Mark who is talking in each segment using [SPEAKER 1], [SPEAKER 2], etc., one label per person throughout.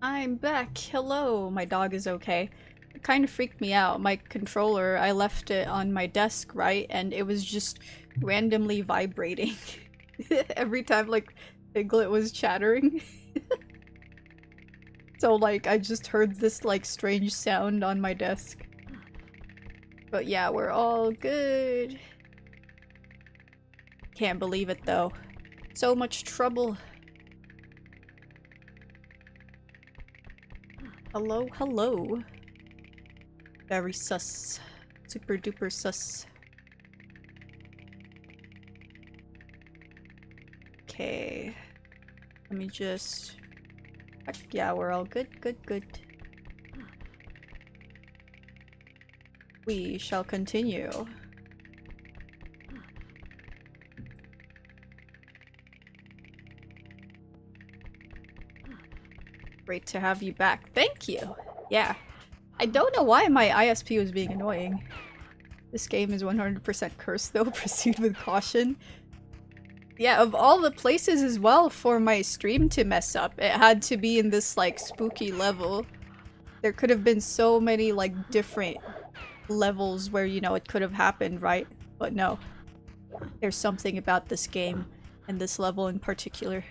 [SPEAKER 1] I'm back. Hello. My dog is okay. It kind of freaked me out. My controller, I left it on my desk, right? And it was just randomly vibrating every time like Piglet was chattering. So like I just heard this like strange sound on my desk. But yeah, we're all good. Can't believe it though. So much trouble. Hello, hello. Very sus. Super duper sus. Okay. Let me just... Yeah, we're all good, good, good. We shall continue. Great to have you back. Thank you! Yeah. I don't know why my ISP was being annoying. This game is 100% cursed though, proceed with caution. Yeah, of all the places as well for my stream to mess up, it had to be in this like spooky level. There could have been so many like different levels where, you know, it could have happened, right? But no. There's something about this game and this level in particular.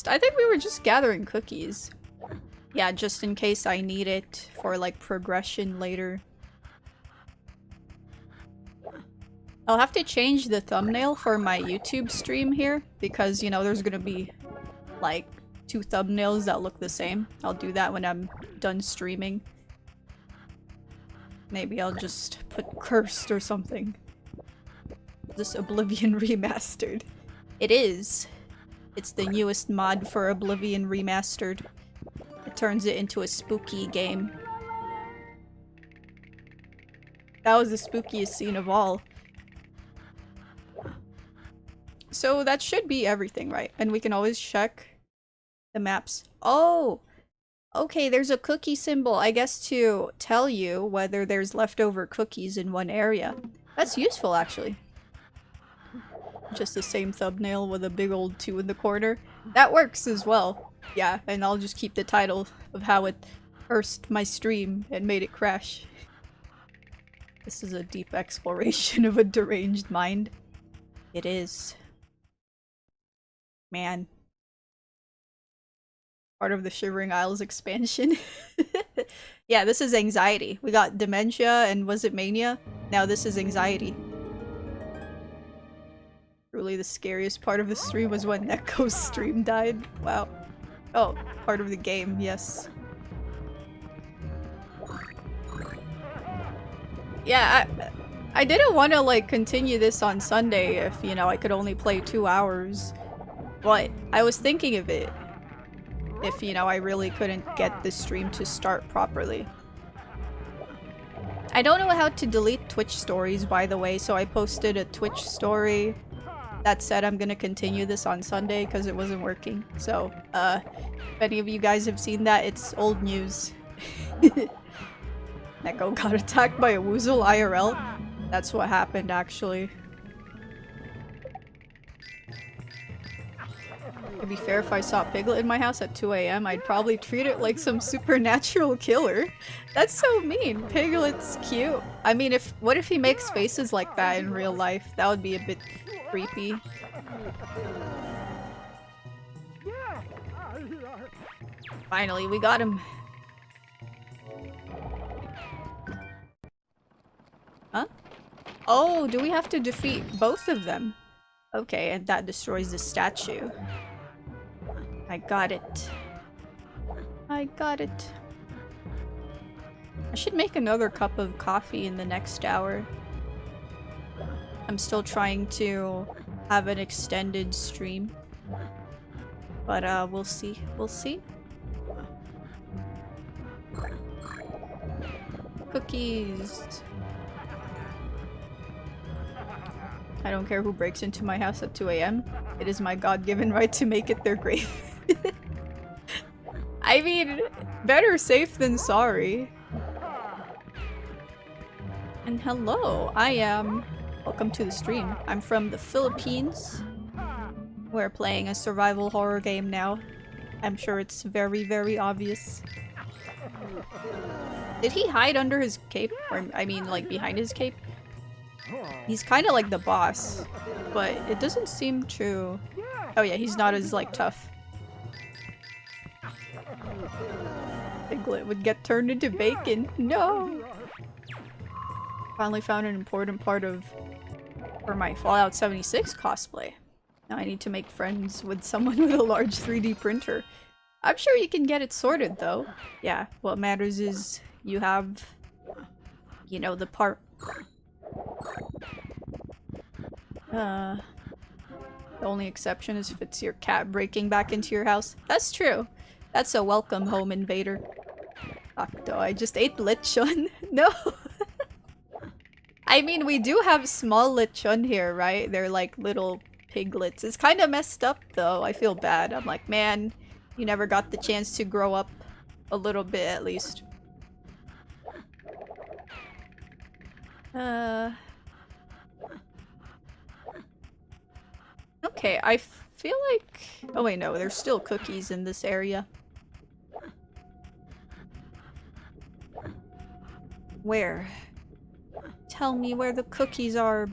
[SPEAKER 1] I think we were just gathering cookies. Yeah, just in case I need it for like progression later. I'll have to change the thumbnail for my YouTube stream here because, you know, there's gonna be like 2 thumbnails that look the same. I'll do that when I'm done streaming. Maybe I'll just put cursed or something. This Oblivion Remastered. It is. It's the newest mod for Oblivion Remastered. It turns it into a spooky game. That was the spookiest scene of all. So that should be everything, right? And we can always check the maps. Oh! Okay, there's a cookie symbol, I guess, to tell you whether there's leftover cookies in one area. That's useful, actually. Just the same thumbnail with a big old 2 in the corner. That works as well. Yeah, and I'll just keep the title of how it cursed my stream and made it crash. This is a deep exploration of a deranged mind. It is. Man. Part of the Shivering Isles expansion. Yeah, this is anxiety. We got dementia and was it mania? Now this is anxiety. Truly the scariest part of the stream was when Neko's stream died. Wow. Oh, part of the game, yes. Yeah, I didn't want to like continue this on Sunday if, you know, I could only play 2 hours. But I was thinking of it. If, you know, I really couldn't get the stream to start properly. I don't know how to delete Twitch stories, by the way, so I posted a Twitch story that said I'm gonna continue this on Sunday because it wasn't working. So, if any of you guys have seen that, it's old news. Neko got attacked by a woozle IRL. That's what happened, actually. To be fair, if I saw Piglet in my house at 2 AM, I'd probably treat it like some supernatural killer. That's so mean. Piglet's cute. I mean, what if he makes faces like that in real life? That would be a bit creepy. Finally, we got him. Huh? Oh, do we have to defeat both of them? Okay, and that destroys the statue. I got it. I got it. I should make another cup of coffee in the next hour. I'm still trying to have an extended stream. But we'll see. We'll see. Cookies. I don't care who breaks into my house at 2 AM. It is my God-given right to make it their grave. I mean, better safe than sorry. And hello, I am... Welcome to the stream. I'm from the Philippines. We're playing a survival horror game now. I'm sure it's very, very obvious. Did he hide under his cape? Or, I mean, like, behind his cape? He's kind of like the boss, but it doesn't seem true. Oh yeah, he's not as, like, tough. Piglet would get turned into bacon. No! Finally found an important part for my Fallout 76 cosplay. Now I need to make friends with someone with a large 3D printer. I'm sure you can get it sorted though. Yeah, what matters is you have, you know, the part. The only exception is if it's your cat breaking back into your house. That's true. That's a welcome home invader. Octo, I just ate lechon. No! I mean, we do have small lechon here, right? They're like little piglets. It's kind of messed up though. I feel bad. I'm like, man, you never got the chance to grow up a little bit at least. Okay, I feel like... Oh wait, no, there's still cookies in this area. Where? Tell me where the cookies are.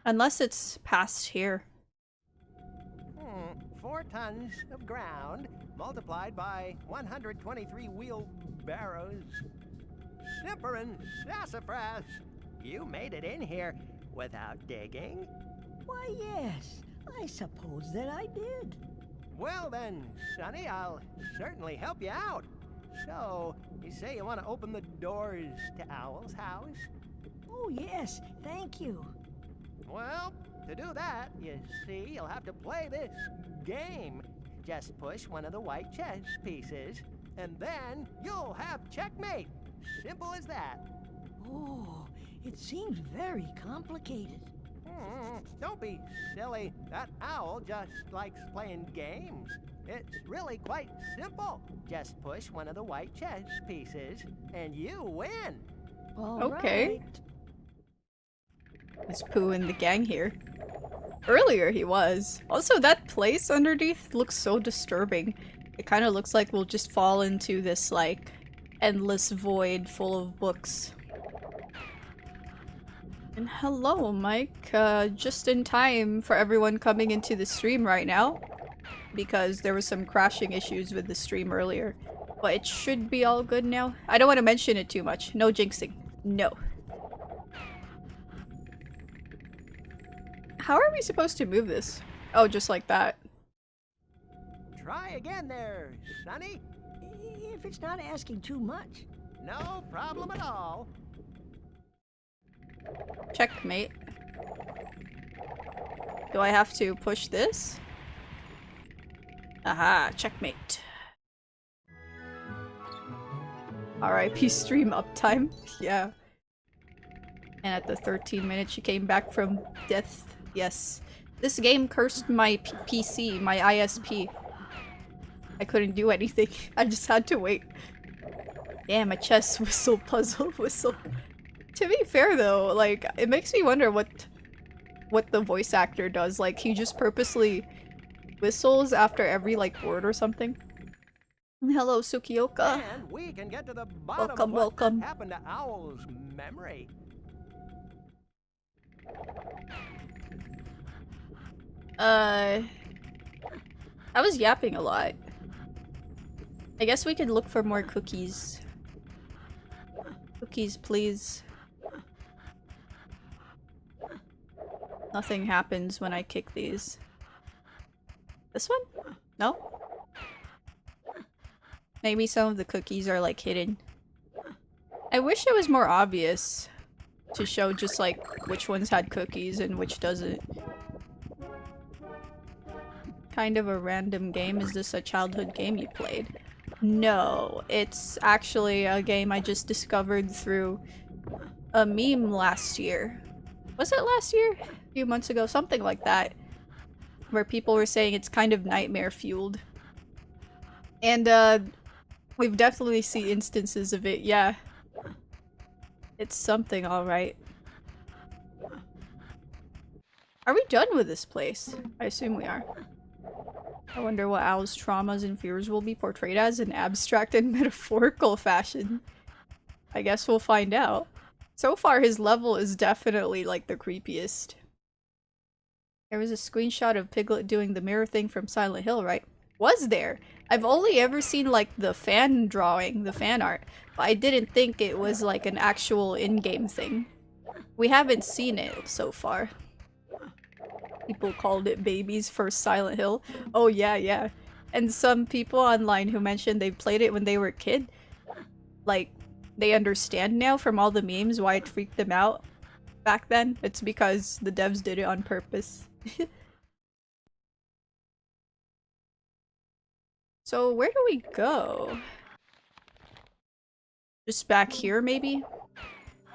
[SPEAKER 1] Unless it's past here.
[SPEAKER 2] 4 tons of ground multiplied by 123 wheelbarrows. Simperin' sassafras! You made it in here without digging?
[SPEAKER 3] Why, yes. I suppose that I did.
[SPEAKER 2] Well then, Sonny, I'll certainly help you out. So, you say you want to open the doors to Owl's house?
[SPEAKER 3] Oh, yes. Thank you.
[SPEAKER 2] Well, to do that, you see, you'll have to play this game. Just push one of the white chess pieces, and then you'll have checkmate. Simple as that.
[SPEAKER 3] Oh, it seems very complicated.
[SPEAKER 2] Don't be silly. That owl just likes playing games. It's really quite simple. Just push one of the white chess pieces, and you win.
[SPEAKER 1] Okay. There's Pooh and the gang here. Earlier he was. Also, that place underneath looks so disturbing. It kind of looks like we'll just fall into this, like, endless void full of books. And hello, Mike. Just in time for everyone coming into the stream right now. Because there was some crashing issues with the stream earlier. But it should be all good now. I don't want to mention it too much. No jinxing. No. How are we supposed to move this? Oh, just like that.
[SPEAKER 2] Try again there, Sonny.
[SPEAKER 3] If it's not asking too much.
[SPEAKER 2] No problem at all.
[SPEAKER 1] Checkmate. Do I have to push this? Aha, checkmate. RIP stream uptime. Yeah. And at the 13 minutes she came back from death. Yes. This game cursed my PC, my ISP. I couldn't do anything. I just had to wait. Damn, a chess whistle puzzle whistle. To be fair though, like, it makes me wonder what the voice actor does. Like, he just purposely whistles after every, like, word or something. Hello, Sukioka.
[SPEAKER 2] And we can get to the bottom
[SPEAKER 1] Welcome,
[SPEAKER 2] of what
[SPEAKER 1] welcome.
[SPEAKER 2] happened to Owl's memory.
[SPEAKER 1] I was yapping a lot. I guess we could look for more cookies. Cookies, please. Nothing happens when I kick these. This one? No? Maybe some of the cookies are like hidden. I wish it was more obvious to show just like which ones had cookies and which doesn't. Kind of a random game. Is this a childhood game you played? No, it's actually a game I just discovered through a meme last year. Was it last year? A few months ago, something like that. Where people were saying it's kind of nightmare fueled. And we've definitely seen instances of it, yeah. It's something, alright. Are we done with this place? I assume we are. I wonder what Owl's traumas and fears will be portrayed as in abstract and metaphorical fashion. I guess we'll find out. So far, his level is definitely like the creepiest. There was a screenshot of Piglet doing the mirror thing from Silent Hill, right? Was there? I've only ever seen like the fan drawing, the fan art, but I didn't think it was like an actual in-game thing. We haven't seen it so far. People called it baby's first Silent Hill. Oh yeah, yeah. And some people online who mentioned they played it when they were a kid, like, they understand now from all the memes why it freaked them out back then. It's because the devs did it on purpose. So where do we go? Just back here, maybe?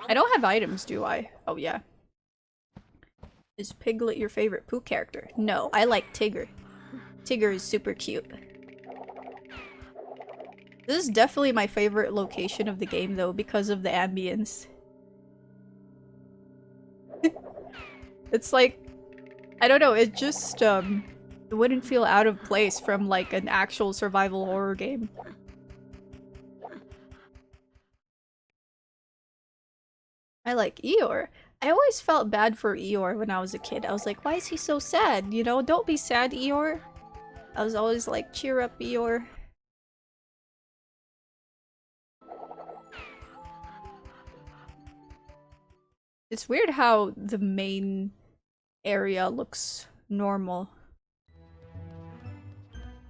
[SPEAKER 1] I don't have items, do I? Oh yeah. Is Piglet your favorite Pooh character? No, I like Tigger. Tigger is super cute. This is definitely my favorite location of the game though, because of the ambience. It's like, I don't know, it just it wouldn't feel out of place from like an actual survival horror game. I like Eeyore. I always felt bad for Eeyore when I was a kid. I was like, why is he so sad? You know, don't be sad, Eeyore. I was always like, cheer up, Eeyore. It's weird how the main area looks normal.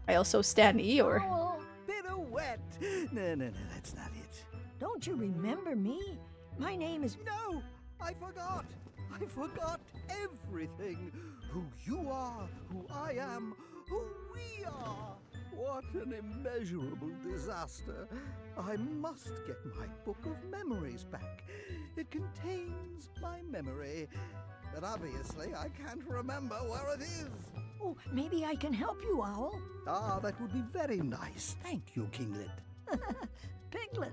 [SPEAKER 1] I also stand Eeyore.
[SPEAKER 3] Oh,
[SPEAKER 4] Bit of wet. No, that's not it.
[SPEAKER 3] don't you remember me? My name is...
[SPEAKER 4] No, I forgot. I forgot everything. Who you are, who I am, who we are. What an immeasurable disaster. I must get my book of memories back. It contains my memory, but obviously I can't remember where it is.
[SPEAKER 3] Oh, maybe I can help you, Owl.
[SPEAKER 4] Ah, that would be very nice. Thank you, Kinglet.
[SPEAKER 3] Piglet.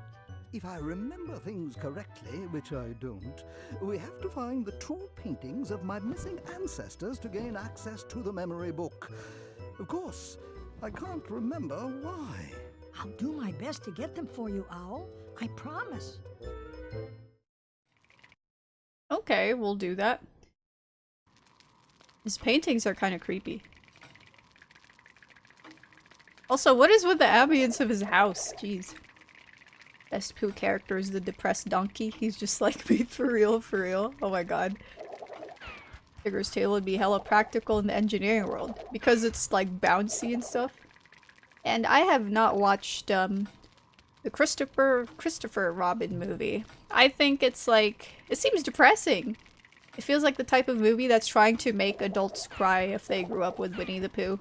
[SPEAKER 4] If I remember things correctly, which I don't, we have to find the true paintings of my missing ancestors to gain access to the memory book. Of course, I can't remember why.
[SPEAKER 3] I'll do my best to get them for you, Owl. I promise.
[SPEAKER 1] Okay, we'll do that. His paintings are kind of creepy. Also, what is with the ambience of his house? Jeez. Best Pooh character is the depressed donkey. He's just like me for real, for real. Oh my god. Tigger's tail would be hella practical in the engineering world because it's like bouncy and stuff. And I have not watched the Christopher Robin movie. I think it's like, it seems depressing. It feels like the type of movie that's trying to make adults cry if they grew up with Winnie the Pooh.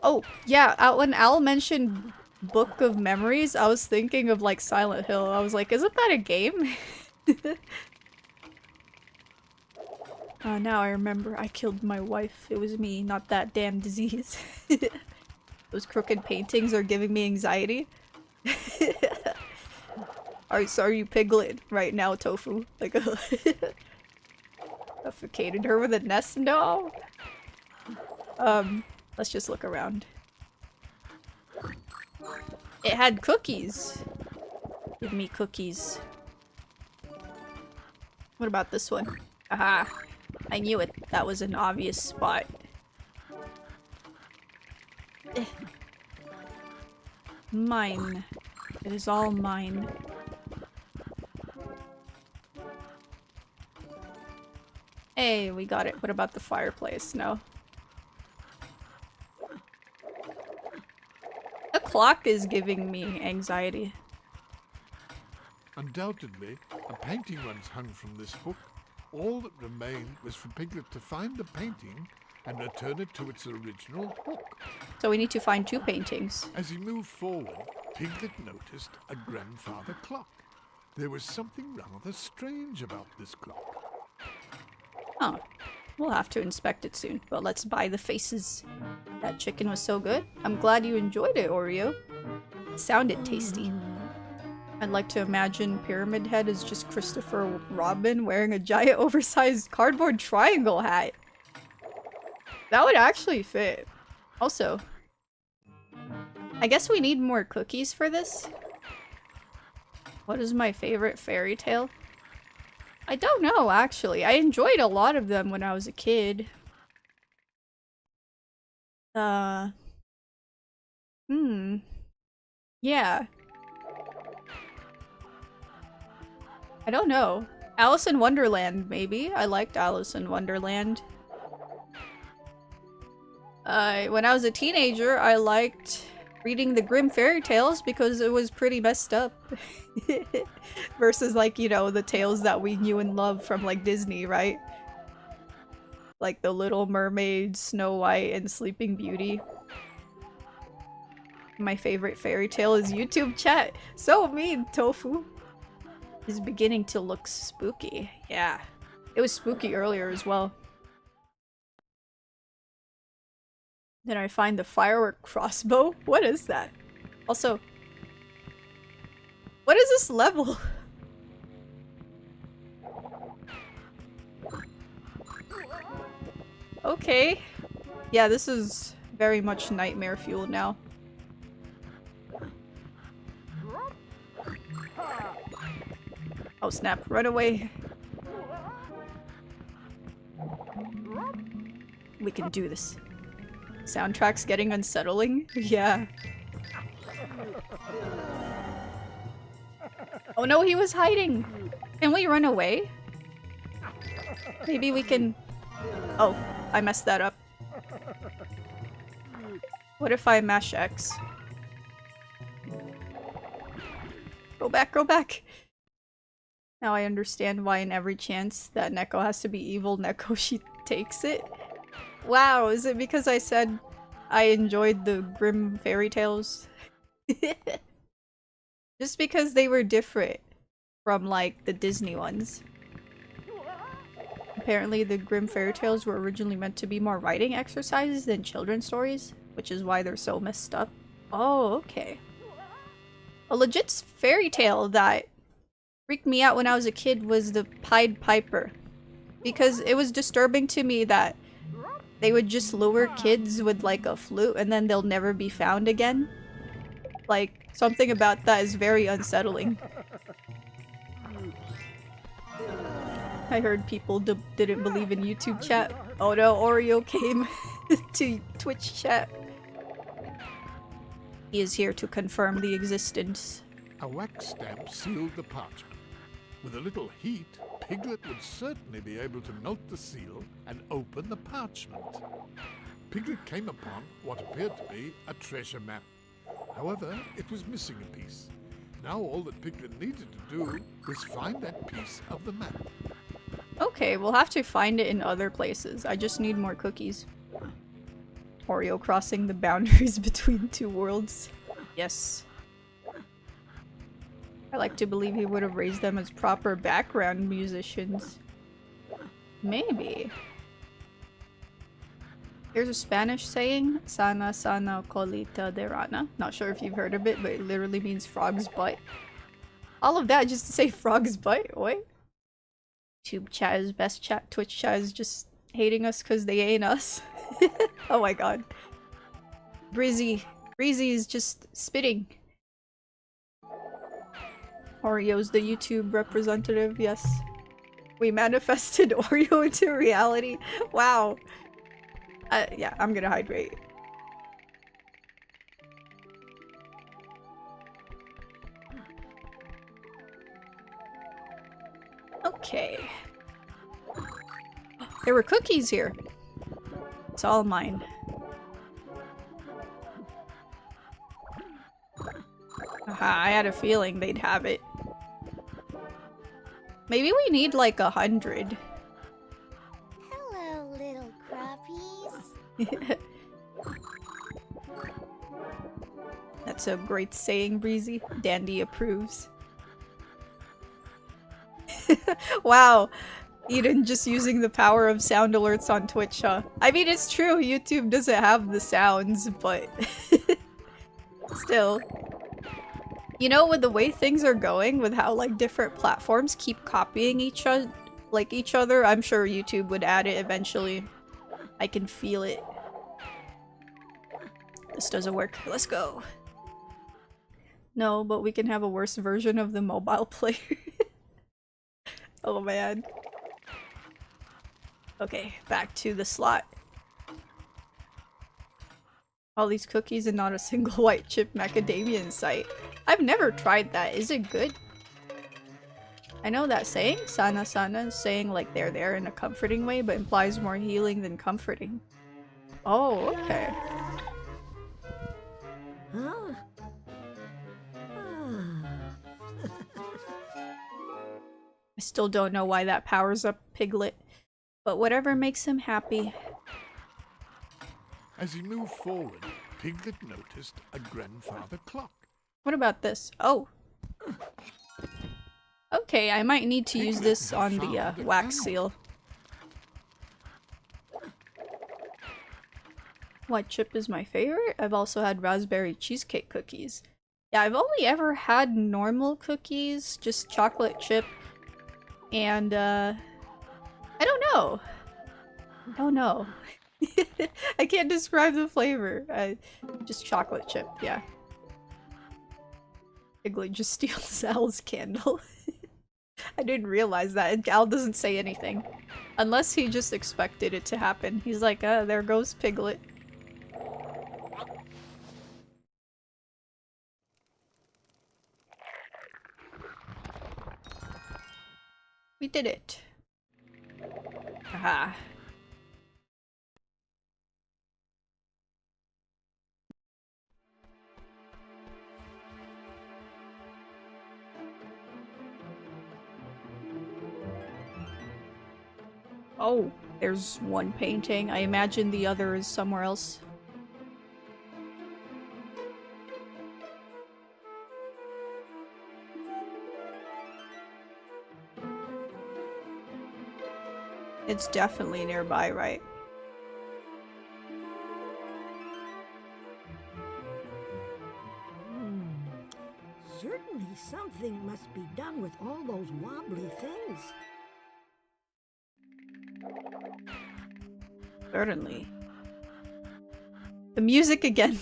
[SPEAKER 1] Oh, yeah, when Al mentioned Book of Memories, I was thinking of like Silent Hill. I was like, isn't that a game? Now I remember. I killed my wife. It was me, not that damn disease. Those crooked paintings are giving me anxiety. Alright, so are you Piglet right now, Tofu? Like, suffocated her with a nest? No! Let's just look around. It had cookies! Give me cookies. What about this one? Aha! I knew it. That was an obvious spot. Mine. It is all mine. Hey, we got it. What about the fireplace? No. The clock is giving me anxiety.
[SPEAKER 5] Undoubtedly, a painting once hung from this hook. All that remained was for Piglet to find the painting and return it to its original hook.
[SPEAKER 1] So we need to find 2 paintings.
[SPEAKER 5] As he moved forward, Piglet noticed a grandfather clock. There was something rather strange about this clock.
[SPEAKER 1] Oh, we'll have to inspect it soon. But let's buy the faces. That chicken was so good. I'm glad you enjoyed it, Oreo. It sounded tasty. I'd like to imagine Pyramid Head is just Christopher Robin wearing a giant oversized cardboard triangle hat. That would actually fit. Also, I guess we need more cookies for this. What is my favorite fairy tale? I don't know, actually. I enjoyed a lot of them when I was a kid. Yeah. I don't know. Alice in Wonderland, maybe? I liked Alice in Wonderland. When I was a teenager, I liked reading the Grimm fairy tales because it was pretty messed up. Versus, like, you know, the tales that we knew and loved from, like, Disney, right? Like The Little Mermaid, Snow White, and Sleeping Beauty. My favorite fairy tale is YouTube chat. So mean, Tofu. Is beginning to look spooky. Yeah. It was spooky earlier as well. Then I find the firework crossbow. What is that? Also, what is this level? Okay. Yeah, this is very much nightmare fuel now. Oh snap, run away. We can do this. Soundtrack's getting unsettling? Yeah. Oh no, he was hiding! Can we run away? Maybe we can... Oh, I messed that up. What if I mash X? Go back, go back! Now I understand why in every chance that Neko has to be evil, Neko she takes it. Wow, is it because I said I enjoyed the Grimm fairy tales? Just because they were different from, like, the Disney ones. Apparently the Grimm fairy tales were originally meant to be more writing exercises than children's stories, which is why they're so messed up. Oh, okay. A legit fairy tale that freaked me out when I was a kid was the Pied Piper. Because it was disturbing to me that they would just lure kids with like a flute and then they'll never be found again. Like, something about that is very unsettling. I heard people didn't believe in YouTube chat. Oh no, Oreo came to Twitch chat. He is here to confirm the existence.
[SPEAKER 5] A wax stamp sealed the parchment. With a little heat, Piglet would certainly be able to melt the seal and open the parchment. Piglet came upon what appeared to be a treasure map. However, it was missing a piece. Now all that Piglet needed to do was find that piece of the map.
[SPEAKER 1] Okay, we'll have to find it in other places. I just need more cookies. Oreo crossing the boundaries between 2 worlds. Yes. I like to believe he would have raised them as proper background musicians. Maybe. Here's a Spanish saying, Sana sana colita de rana. Not sure if you've heard of it, but it literally means frog's butt. All of that just to say frog's butt? What? YouTube chat is best chat. Twitch chat is just hating us because they ain't us. Oh my god. Breezy is just spitting. Oreo's the YouTube representative, yes. We manifested Oreo into reality. Wow. Yeah, I'm gonna hydrate. Okay. There were cookies here. It's all mine. Aha, I had a feeling they'd have it. Maybe we need like 100.
[SPEAKER 6] Hello, little crappies.
[SPEAKER 1] That's a great saying, Breezy. Dandy approves. Wow. Eden just using the power of sound alerts on Twitch, huh? I mean, it's true, YouTube doesn't have the sounds, but still. You know, with the way things are going, with how like different platforms keep copying each other, I'm sure YouTube would add it eventually. I can feel it. This doesn't work. Let's go. No, but we can have a worse version of the mobile player. Oh man. Okay, back to the slot. All these cookies and not a single white chip macadamia in sight. I've never tried that. Is it good? I know that saying, sana sana, is saying like they're there in a comforting way, but implies more healing than comforting. Oh, okay.
[SPEAKER 3] Huh?
[SPEAKER 1] I still don't know why that powers up Piglet, but whatever makes him happy.
[SPEAKER 5] As he moved forward, Piglet noticed a grandfather clock.
[SPEAKER 1] What about this? Oh. Okay, I might need to use this on the wax seal. White chip is my favorite. I've also had raspberry cheesecake cookies. Yeah, I've only ever had normal cookies, just chocolate chip. And, I don't know. I don't know. I can't describe the flavor. Just chocolate chip, yeah. Piglet just steals Al's candle. I didn't realize that, and Al doesn't say anything. Unless he just expected it to happen. He's like, there goes Piglet. We did it. Aha. Oh, there's one painting. I imagine the other is somewhere else. It's definitely nearby, right?
[SPEAKER 3] Certainly something must be done with all those wobbly things.
[SPEAKER 1] Certainly. The music again.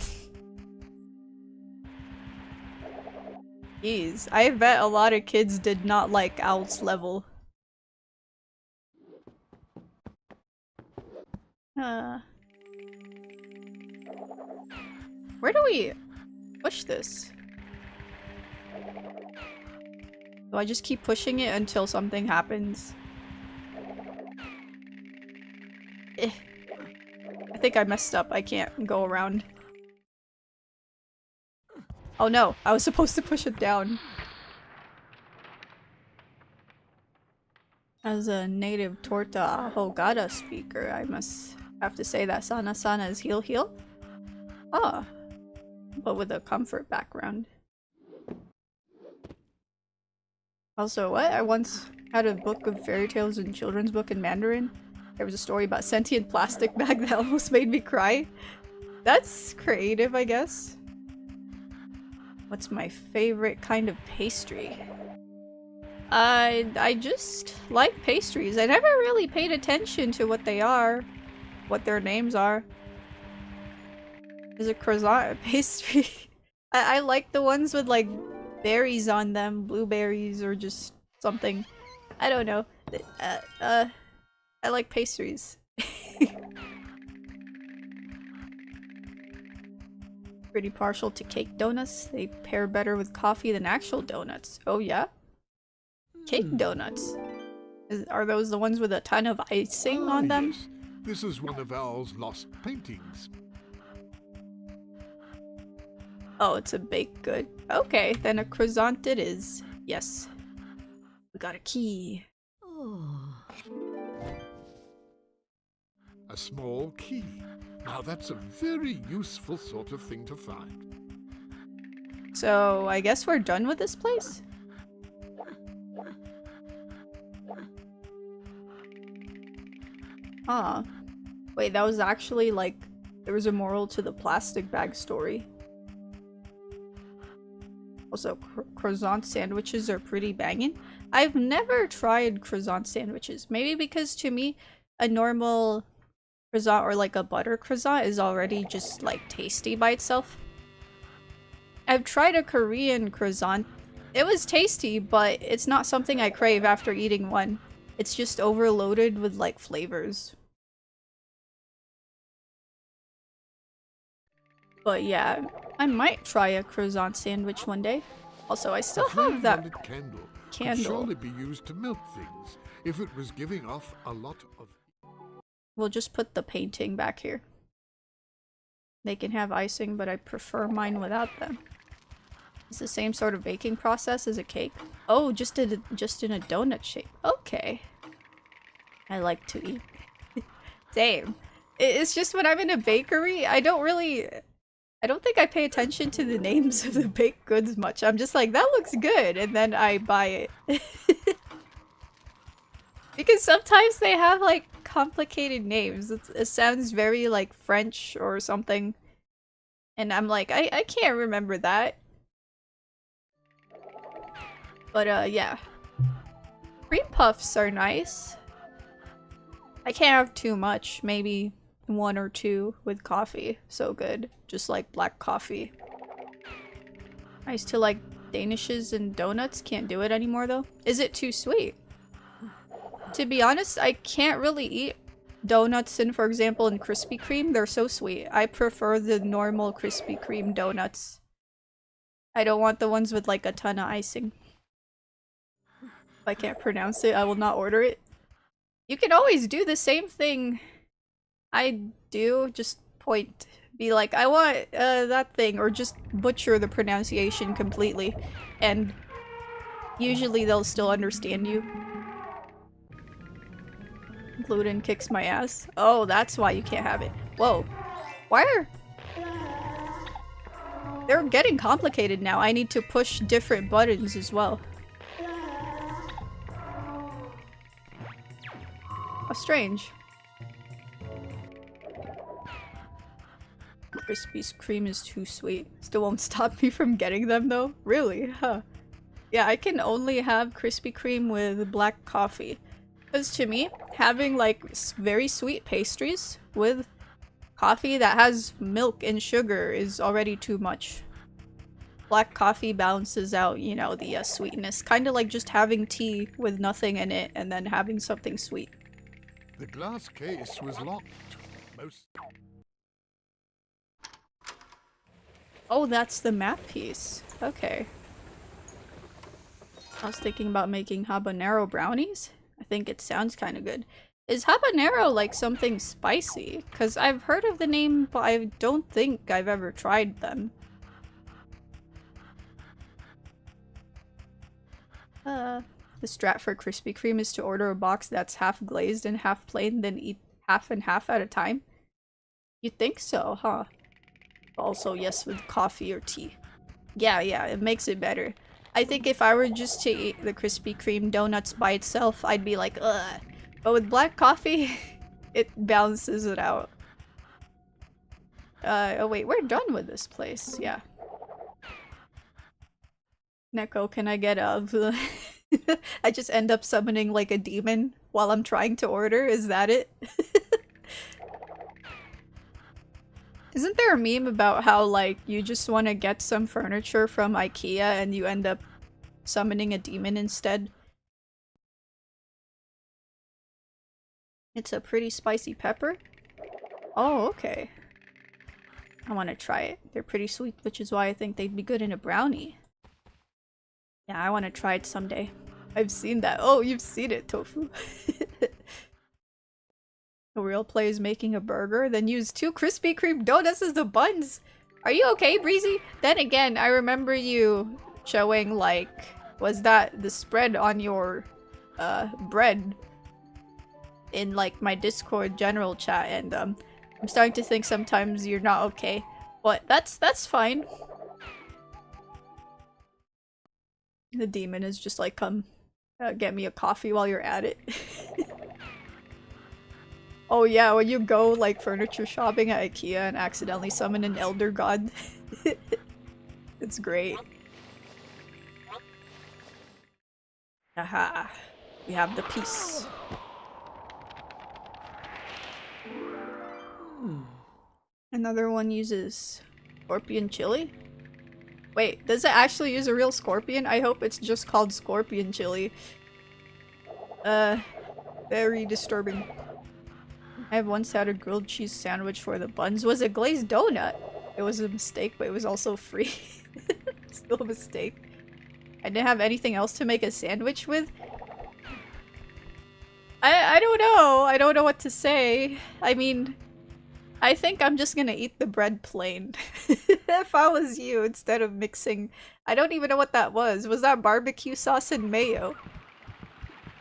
[SPEAKER 1] Jeez, I bet a lot of kids did not like Owl's level. Where do we push this? Do I just keep pushing it until something happens? I think I messed up. I can't go around. Oh no, I was supposed to push it down. As a native Torta Ahogada speaker, I must have to say that Sana Sana is heal heal. Ah, but with a comfort background. Also, what? I once had a book of fairy tales and children's book in Mandarin. There was a story about sentient plastic bag that almost made me cry. That's creative, I guess. What's my favorite kind of pastry? I just like pastries. I never really paid attention to what they are, what their names are. Is a croissant a pastry? I like the ones with like berries on them, blueberries or just something. I don't know. I like pastries. Pretty partial to cake donuts. They pair better with coffee than actual donuts. Oh yeah? Cake donuts. Are those the ones with a ton of icing on them?
[SPEAKER 5] Yes. This is one of Al's lost paintings.
[SPEAKER 1] Oh, it's a baked good. Okay, then a croissant it is. Yes. We got a key.
[SPEAKER 3] Oh.
[SPEAKER 5] A small key. Now that's a very useful sort of thing to find.
[SPEAKER 1] So, I guess we're done with this place? Huh. Wait, that was actually like, there was a moral to the plastic bag story. Also, croissant sandwiches are pretty banging. I've never tried croissant sandwiches. Maybe because to me, a normal croissant or like a butter croissant is already just like tasty by itself. I've tried a Korean croissant. It was tasty, but it's not something I crave after eating one. It's just overloaded with like flavors. But yeah, I might try a croissant sandwich one day. Also, I still have that
[SPEAKER 5] candle. Could
[SPEAKER 1] candle.
[SPEAKER 5] surely be used to melt things if it was giving off a lot of.
[SPEAKER 1] We'll just put the painting back here. They can have icing, but I prefer mine without them. It's the same sort of baking process as a cake. Oh, just in a donut shape. Okay. I like to eat. Same. It's just when I'm in a bakery, I don't think I pay attention to the names of the baked goods much. I'm just like, that looks good, and then I buy it. Because sometimes they have like complicated names. It sounds very like French or something. And I'm like, I can't remember that. But yeah. Cream puffs are nice. I can't have too much. Maybe 1 or 2 with coffee. So good. Just like black coffee. I used to like Danishes and donuts. Can't do it anymore though. Is it too sweet? To be honest, I can't really eat donuts and, for example, in Krispy Kreme. They're so sweet. I prefer the normal Krispy Kreme donuts. I don't want the ones with like a ton of icing. If I can't pronounce it, I will not order it. You can always do the same thing I do, just point. Be like, I want that thing, or just butcher the pronunciation completely. And usually they'll still understand you. Gluten kicks my ass. Oh, that's why you can't have it. Whoa. Why are... They're getting complicated now. I need to push different buttons as well. How strange. Krispy Kreme is too sweet. Still won't stop me from getting them though? Really? Huh. Yeah, I can only have Krispy Kreme with black coffee. Because to me, having like very sweet pastries with coffee that has milk and sugar is already too much. Black coffee balances out, you know, the sweetness. Kind of like just having tea with nothing in it and then having something sweet.
[SPEAKER 5] The glass case was locked.
[SPEAKER 1] Oh, that's the map piece. Okay. I was thinking about making habanero brownies. I think it sounds kind of good. Is habanero like something spicy? Because I've heard of the name, but I don't think I've ever tried them. The strat for Krispy Kreme is to order a box that's half glazed and half plain, then eat half and half at a time. You think so, huh? Also, yes, with coffee or tea. Yeah, it makes it better. I think if I were just to eat the Krispy Kreme donuts by itself, I'd be like, ugh. But with black coffee, it balances it out. Oh wait, we're done with this place. Yeah. Neko, can I get a... I just end up summoning like a demon while I'm trying to order. Is that it? Isn't there a meme about how like you just want to get some furniture from IKEA and you end up summoning a demon instead? It's a pretty spicy pepper. Oh, okay. I want to try it. They're pretty sweet, which is why I think they'd be good in a brownie. Yeah, I want to try it someday. I've seen that. Oh, you've seen it, Tofu. A real play is making a burger, then use 2 Krispy Kreme donuts as the buns. Are you okay, Breezy? Then again, I remember you showing, like, was that the spread on your bread in, like, my Discord general chat, and I'm starting to think sometimes you're not okay. But that's fine. The demon is just like, come get me a coffee while you're at it. Oh yeah, when you go like furniture shopping at IKEA and accidentally summon an elder god. It's great. Aha. We have the piece. Another one uses scorpion chili? Wait, does it actually use a real scorpion? I hope it's just called scorpion chili. Very disturbing. I have once had a grilled cheese sandwich for the buns. Was a glazed donut. It was a mistake, but it was also free. Still a mistake. I didn't have anything else to make a sandwich with. I don't know. I don't know what to say. I mean, I think I'm just gonna eat the bread plain. If I was you, instead of mixing... I don't even know what that was. Was that barbecue sauce and mayo?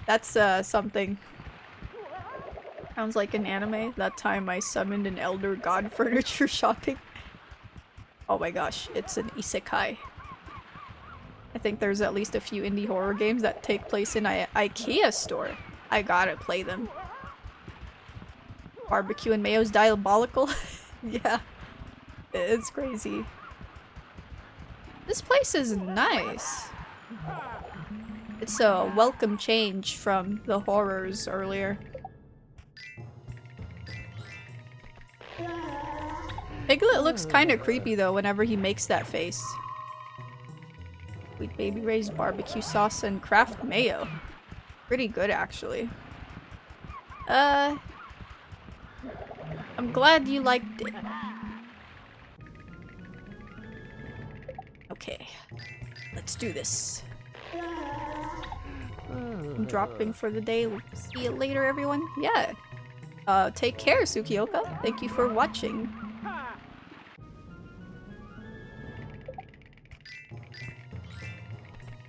[SPEAKER 1] That's something. Sounds like an anime. That time I summoned an elder god furniture shopping. Oh my gosh, it's an isekai. I think there's at least a few indie horror games that take place in an IKEA store. I gotta play them. Barbecue and mayo's diabolical. Yeah. It's crazy. This place is nice. It's a welcome change from the horrors earlier. Piglet looks kind of creepy though whenever he makes that face. Sweet baby raised barbecue sauce and craft mayo. Pretty good actually. I'm glad you liked it. Okay, let's do this. I'm dropping for the day. See you later, everyone. Yeah. Take care, Sukioka. Thank you for watching.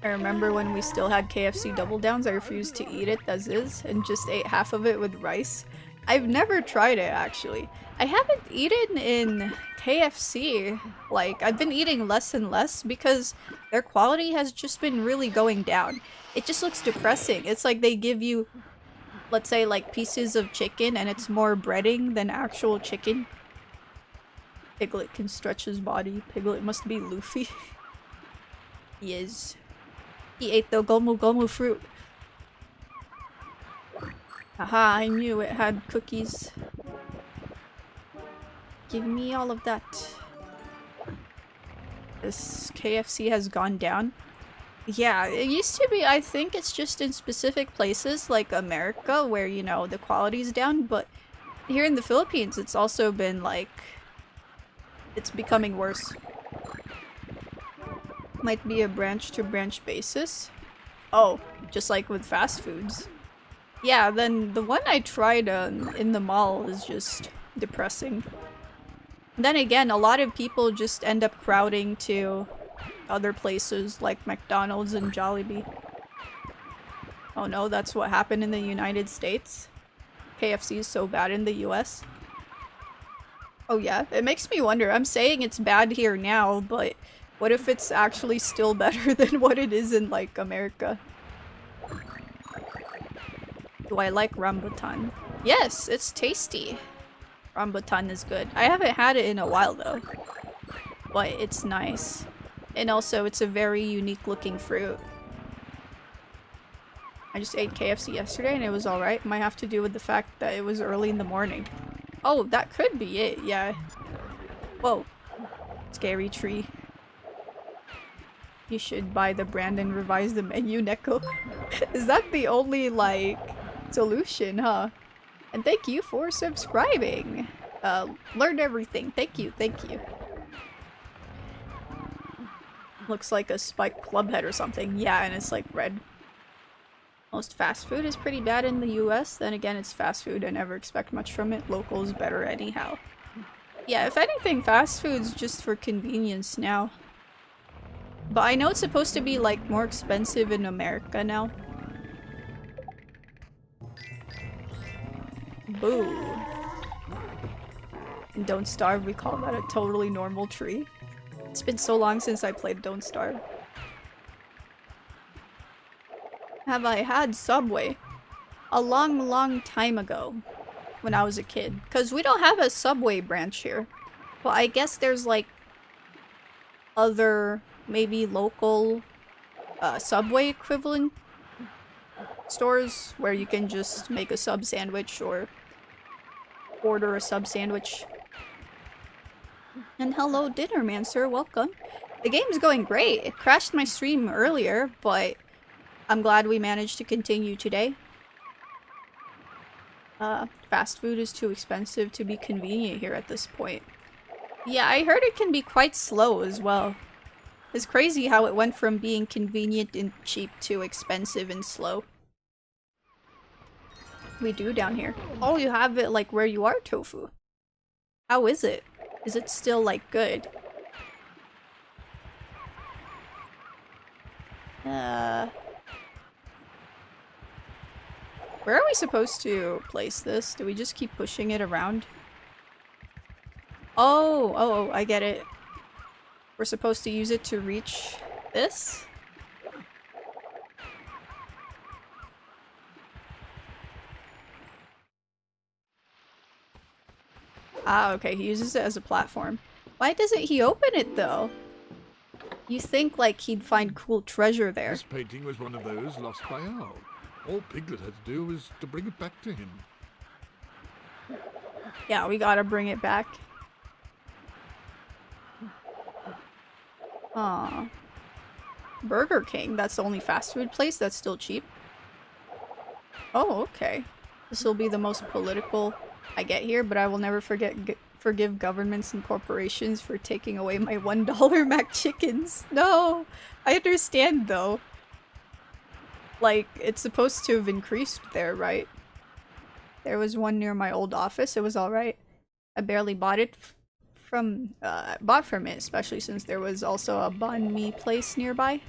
[SPEAKER 1] I remember when we still had KFC Double Downs, I refused to eat it as is and just ate half of it with rice. I've never tried it actually. I haven't eaten in KFC. Like, I've been eating less and less because their quality has just been really going down. It just looks depressing. It's like they give you, let's say, like pieces of chicken and it's more breading than actual chicken. Piglet can stretch his body. Piglet must be Luffy. He is. He ate the Gomu Gomu fruit. Haha, I knew it had cookies. Give me all of that. This KFC has gone down. Yeah, it used to be, I think it's just in specific places like America where, you know, the quality's down, but here in the Philippines it's also been like, it's becoming worse. Might be a branch to branch basis. Oh, just like with fast foods. Yeah, then the one I tried in the mall is just depressing. Then again, a lot of people just end up crowding to other places like McDonald's and Jollibee. Oh no, that's what happened in the United States. KFC is so bad in the US. Oh yeah, it makes me wonder. I'm saying it's bad here now, but what if it's actually still better than what it is in, like, America? Do I like rambutan? Yes, it's tasty. Rambutan is good. I haven't had it in a while, though. But it's nice. And also, it's a very unique looking fruit. I just ate KFC yesterday and it was alright. Might have to do with the fact that it was early in the morning. Oh, that could be it, yeah. Whoa. Scary tree. You should buy the brand and revise the menu, Neko. Is that the only, like, solution, huh? And thank you for subscribing! Learned everything. Thank you, thank you. Looks like a spiked club head or something. Yeah, and it's like red. Most fast food is pretty bad in the US. Then again, it's fast food. I never expect much from it. Local is better anyhow. Yeah, if anything, fast food's just for convenience now. But I know it's supposed to be, like, more expensive in America now. Boo. In Don't Starve, we call that a totally normal tree. It's been so long since I played Don't Starve. Have I had Subway? A long, long time ago. When I was a kid. Because we don't have a Subway branch here. Well, I guess there's like other, maybe local Subway equivalent stores where you can just make a sub sandwich or order a sub sandwich. And hello, Dinnermancer, welcome. The game's going great. It crashed my stream earlier, but I'm glad we managed to continue today. Fast food is too expensive to be convenient here at this point. Yeah, I heard it can be quite slow as well. It's crazy how it went from being convenient and cheap to expensive and slow. We do down here. Oh, you have it like where you are, Tofu. How is it? Is it still like good? Where are we supposed to place this? Do we just keep pushing it around? Oh, I get it. We're supposed to use it to reach this? Ah, okay, he uses it as a platform. Why doesn't he open it, though? You think, like, he'd find cool treasure there.
[SPEAKER 5] This painting was one of those lost by Owl. All Piglet had to do was to bring it back to him.
[SPEAKER 1] Yeah, we gotta bring it back. Aw. Burger King, that's the only fast food place that's still cheap. Oh, okay. This will be the most political I get here, but I will never forgive governments and corporations for taking away my $1 Mac chickens. No! I understand, though. Like, it's supposed to have increased there, right? There was one near my old office. It was alright. I barely bought it from it, especially since there was also a banh mi place nearby.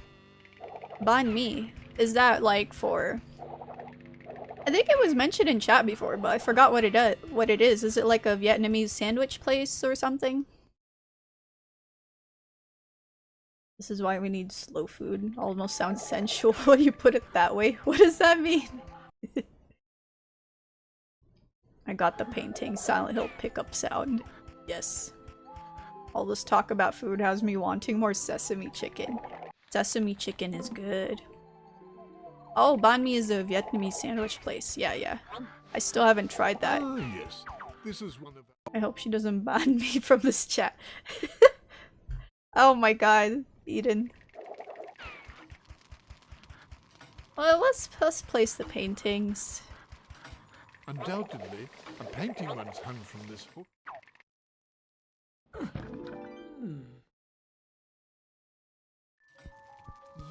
[SPEAKER 1] Banh mi? Is that like for... I think it was mentioned in chat before, but I forgot what it is. Is it like a Vietnamese sandwich place or something? This is why we need slow food. Almost sounds sensual when you put it that way. What does that mean? I got the painting. Silent Hill pickup sound. Yes. All this talk about food has me wanting more sesame chicken. Sesame chicken is good. Oh, banh mi is a Vietnamese sandwich place. Yeah. I still haven't tried that.
[SPEAKER 5] Ah, yes. This is one of...
[SPEAKER 1] I hope she doesn't ban me from this chat. Oh my god, Eden. Well, let's place the paintings.
[SPEAKER 5] Undoubtedly, a painting once hung from this hook.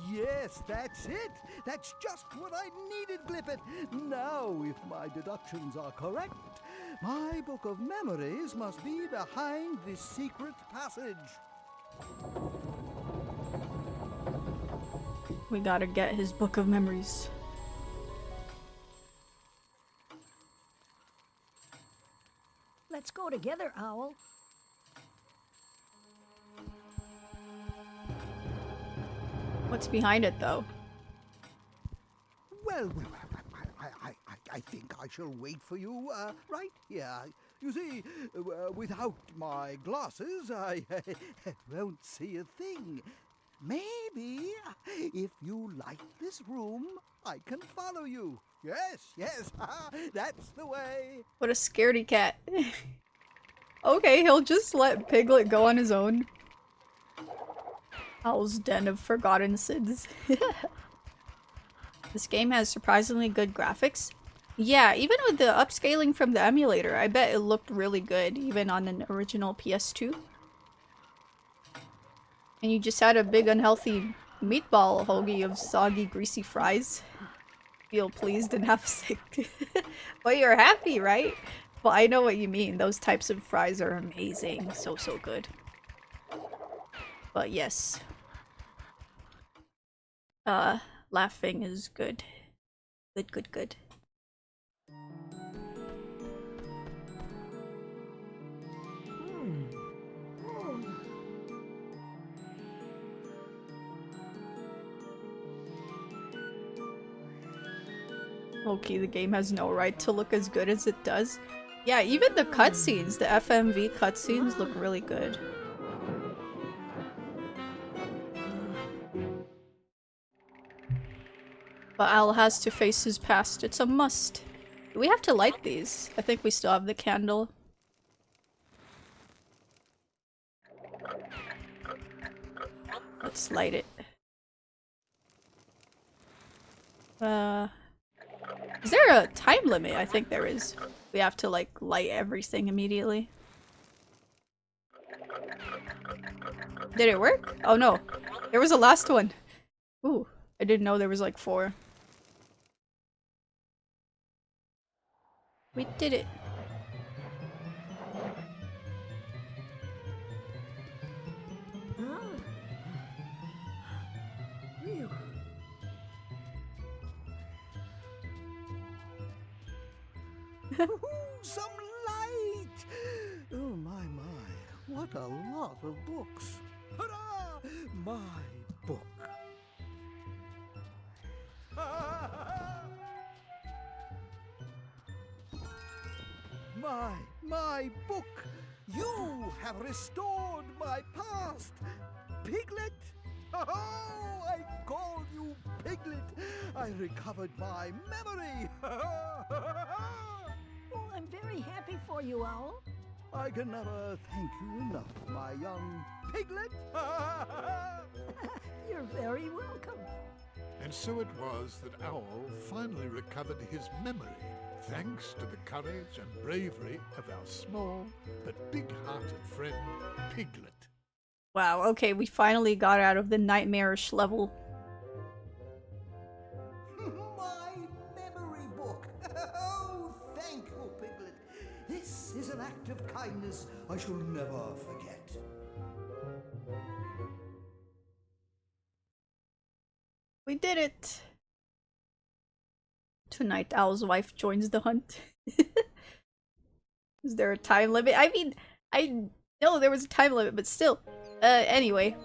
[SPEAKER 4] Yes, that's it. That's just what I needed, Blippet. Now, if my deductions are correct, my book of memories must be behind this secret passage.
[SPEAKER 1] We gotta get his book of memories.
[SPEAKER 3] Let's go together, Owl.
[SPEAKER 1] What's behind it, though?
[SPEAKER 4] Well, I think I shall wait for you right here. You see, without my glasses, I won't see a thing. Maybe, if you like this room, I can follow you. Yes, that's the way.
[SPEAKER 1] What a scaredy cat. Okay, he'll just let Piglet go on his own. Owl's Den of Forgotten Sins. This game has surprisingly good graphics. Yeah, even with the upscaling from the emulator, I bet it looked really good, even on an original PS2. And you just had a big unhealthy meatball hoagie of soggy, greasy fries. feel pleased and half sick. But you're happy, right? Well, I know what you mean. Those types of fries are amazing. So, so good. But yes. Laughing is good. Good, good, good. Okay, the game has no right to look as good as it does. Yeah, even the cutscenes, the FMV cutscenes look really good. But Al has to face his past. It's a must. Do we have to light these? I think we still have the candle. Let's light it. Is there a time limit? I think there is. We have to, like, light everything immediately. Did it work? Oh no. There was a last one. Ooh, I didn't know there was like 4. We did it.
[SPEAKER 4] Some light! Oh my, what a lot of books. Hurrah! My book. My book! You have restored my past! Piglet! Oh, I call you Piglet! I recovered my memory!
[SPEAKER 3] Oh, I'm very happy for you, Owl.
[SPEAKER 4] I can never thank you enough, my young Piglet!
[SPEAKER 3] You're very welcome.
[SPEAKER 5] And so it was that Owl finally recovered his memory, thanks to the courage and bravery of our small but big-hearted friend, Piglet.
[SPEAKER 1] Wow, okay, we finally got out of the nightmarish level.
[SPEAKER 4] My memory book! Oh, thank you, Piglet. This is an act of kindness I shall never forget.
[SPEAKER 1] We did it! Tonight, Owl's wife joins the hunt. Is there a time limit? I mean, I know there was a time limit, but still. Anyway.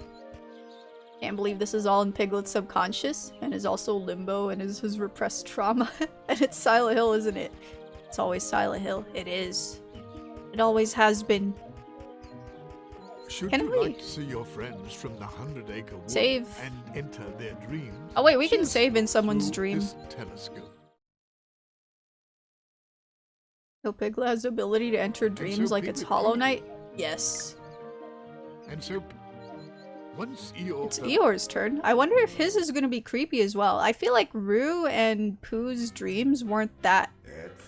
[SPEAKER 1] Can't believe this is all in Piglet's subconscious, and is also limbo, and is his repressed trauma. And it's Silent Hill, isn't it? It's always Silent Hill. It is. It always has been.
[SPEAKER 5] Should
[SPEAKER 1] Can
[SPEAKER 5] you
[SPEAKER 1] we
[SPEAKER 5] like to see your friends from the 100-acre wood
[SPEAKER 1] save?
[SPEAKER 5] and enter their dreams?
[SPEAKER 1] Oh wait, we can
[SPEAKER 5] just
[SPEAKER 1] save in
[SPEAKER 5] look
[SPEAKER 1] someone's
[SPEAKER 5] through
[SPEAKER 1] dream.
[SPEAKER 5] this telescope.
[SPEAKER 1] So Piglet has the ability to enter dreams like it's
[SPEAKER 5] Piglet
[SPEAKER 1] Hollow
[SPEAKER 5] can-
[SPEAKER 1] Knight? Yes.
[SPEAKER 5] And so, once Eeyore
[SPEAKER 1] It's
[SPEAKER 5] felt-
[SPEAKER 1] Eeyore's turn. I wonder if his is gonna be creepy as well. I feel like Roo and Pooh's dreams weren't that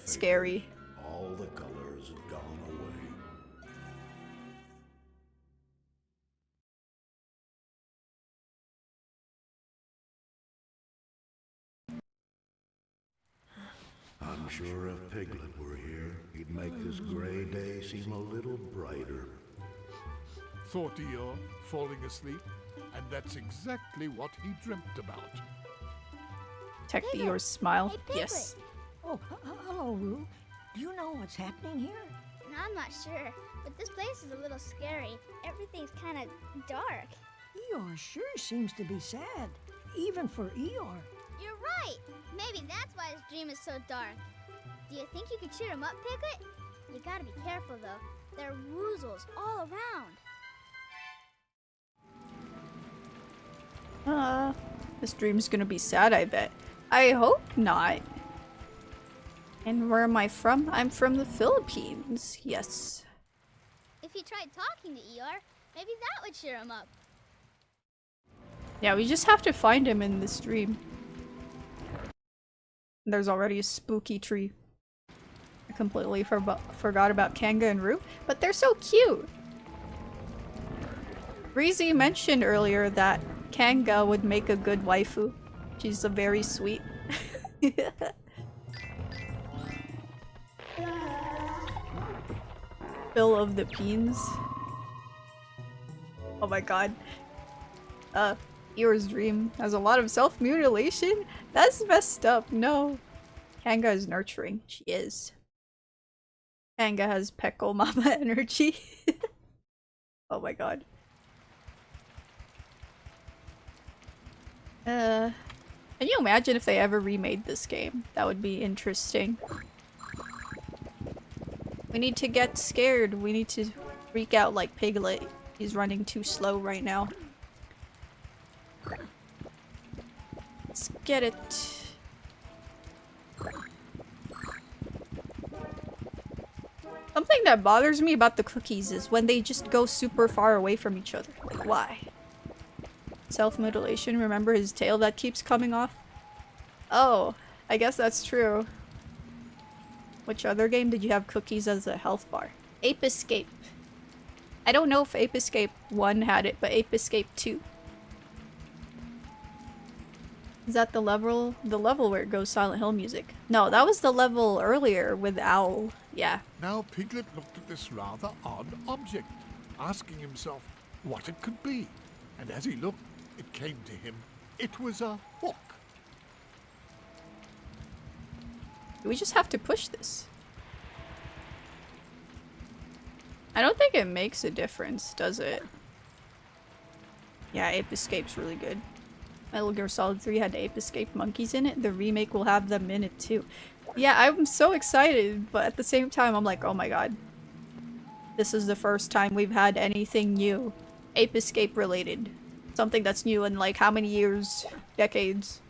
[SPEAKER 1] scary.
[SPEAKER 4] All the colors have gone away.
[SPEAKER 7] I'm sure if Piglet were here, he'd make this gray day seem a little brighter.
[SPEAKER 5] thought Eeyore, falling asleep, and that's exactly what he dreamt about.
[SPEAKER 1] Protect
[SPEAKER 6] Piglet!
[SPEAKER 1] Eeyore's smile.
[SPEAKER 6] Hey, Piglet!
[SPEAKER 1] Yes.
[SPEAKER 3] Oh, hello, Roo. Do you know what's happening here?
[SPEAKER 6] I'm not sure, but this place is a little scary. Everything's kind of dark.
[SPEAKER 3] Eeyore sure seems to be sad, even for Eeyore.
[SPEAKER 6] You're right. Maybe that's why his dream is so dark. Do you think you could cheer him up, Piglet? You gotta be careful, though. There are woozles all around.
[SPEAKER 1] This dream's gonna be sad, I bet. I hope not. And where am I from? I'm from the Philippines. Yes.
[SPEAKER 6] If you tried talking to Eeyore, maybe that would cheer him up.
[SPEAKER 1] Yeah, we just have to find him in this dream. There's already a spooky tree. I completely forgot about Kanga and Roo, but they're so cute! Breezy mentioned earlier that Kanga would make a good waifu. She's a very sweet. Bill of the Peens. Oh my god. Eeyore's dream has a lot of self-mutilation? That's messed up, no. Kanga is nurturing. She is. Kanga has Pekko Mama energy. Oh my god. Can you imagine if they ever remade this game? That would be interesting. We need to get scared. We need to freak out like Piglet. He's running too slow right now. Let's get it. Something that bothers me about the cookies is when they just go super far away from each other. Like, why? Self-mutilation, remember his tail that keeps coming off? Oh, I guess that's true. Which other game did you have cookies as a health bar? Ape Escape. I don't know if Ape Escape 1 had it, but Ape Escape 2. Is that the level where it goes Silent Hill music? No, that was the level earlier with Owl. Yeah.
[SPEAKER 5] Now Piglet looked at this rather odd object, asking himself what it could be. And as he looked, it came to him. It was a hook.
[SPEAKER 1] Do we just have to push this? I don't think it makes a difference, does it? Yeah, Ape Escape's really good. Metal Gear Solid 3 had Ape Escape monkeys in it. The remake will have them in it too. Yeah, I'm so excited, but at the same time I'm like, oh my god. This is the first time we've had anything new. Ape Escape related. Something that's new in like how many years? Decades.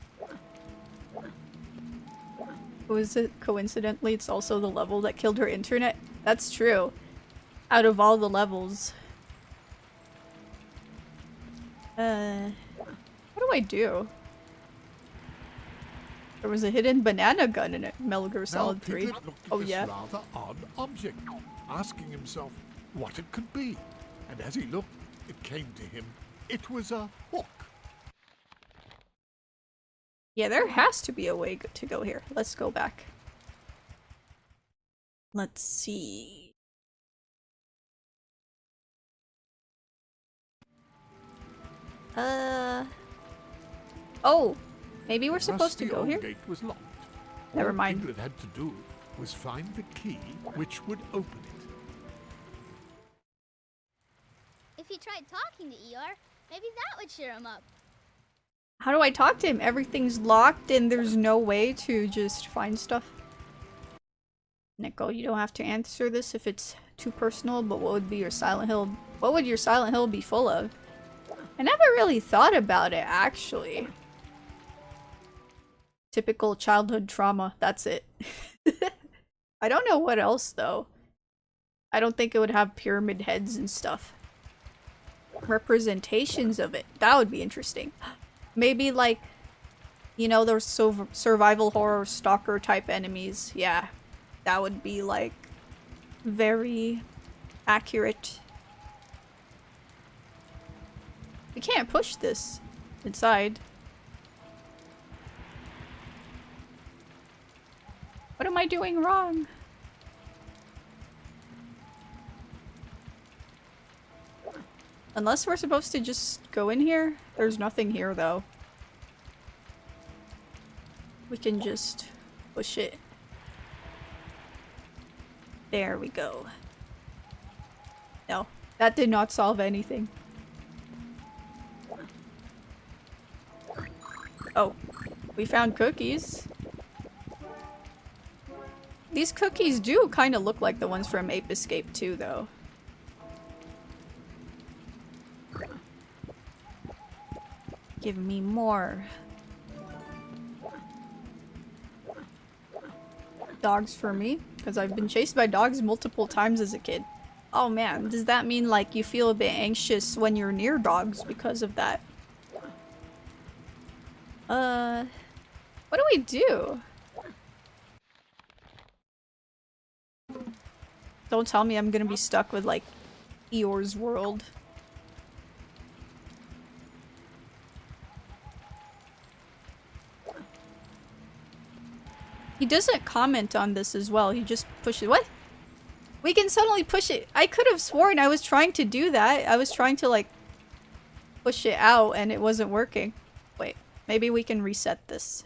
[SPEAKER 1] Was it coincidentally it's also the level that killed her internet? That's true. Out of all the levels. What do I do? There was a hidden banana gun in it. Metal Gear Solid 3.
[SPEAKER 5] Piglet looked at
[SPEAKER 1] Oh
[SPEAKER 5] this
[SPEAKER 1] yeah.
[SPEAKER 5] rather odd object, asking himself what it could be. And as he looked, it came to him. It was a hook.
[SPEAKER 1] Yeah, there has to be a way to go here. Let's go back. Let's see. Oh! Maybe we're supposed to
[SPEAKER 5] Rusty
[SPEAKER 1] go
[SPEAKER 5] old
[SPEAKER 1] here?
[SPEAKER 5] gate was locked.
[SPEAKER 1] Never
[SPEAKER 5] All
[SPEAKER 1] mind.
[SPEAKER 5] Piglet had to do was find the key which would open it.
[SPEAKER 6] If he tried talking to Eeyore, maybe that would cheer him up.
[SPEAKER 1] How do I talk to him? Everything's locked and there's no way to just find stuff. Nico, you don't have to answer this if it's too personal, but what would your Silent Hill be full of? I never really thought about it, actually. Typical childhood trauma, that's it. I don't know what else, though. I don't think it would have pyramid heads and stuff. Representations of it. That would be interesting. Maybe, like, you know, those survival horror stalker type enemies. Yeah, that would be, like, very accurate. We can't push this inside. What am I doing wrong? Unless we're supposed to just go in here? There's nothing here, though. We can just push it. There we go. No, that did not solve anything. Oh, we found cookies. These cookies do kind of look like the ones from Ape Escape 2, though. Give me more. Dogs for me, because I've been chased by dogs multiple times as a kid. Oh man, does that mean like you feel a bit anxious when you're near dogs because of that? What do we do? Don't tell me I'm gonna be stuck with like Eeyore's world. He doesn't comment on this as well. He just pushes. What? We can suddenly push it. I could have sworn I was trying to do that. I was trying to like push it out and it wasn't working. Wait, maybe we can reset this.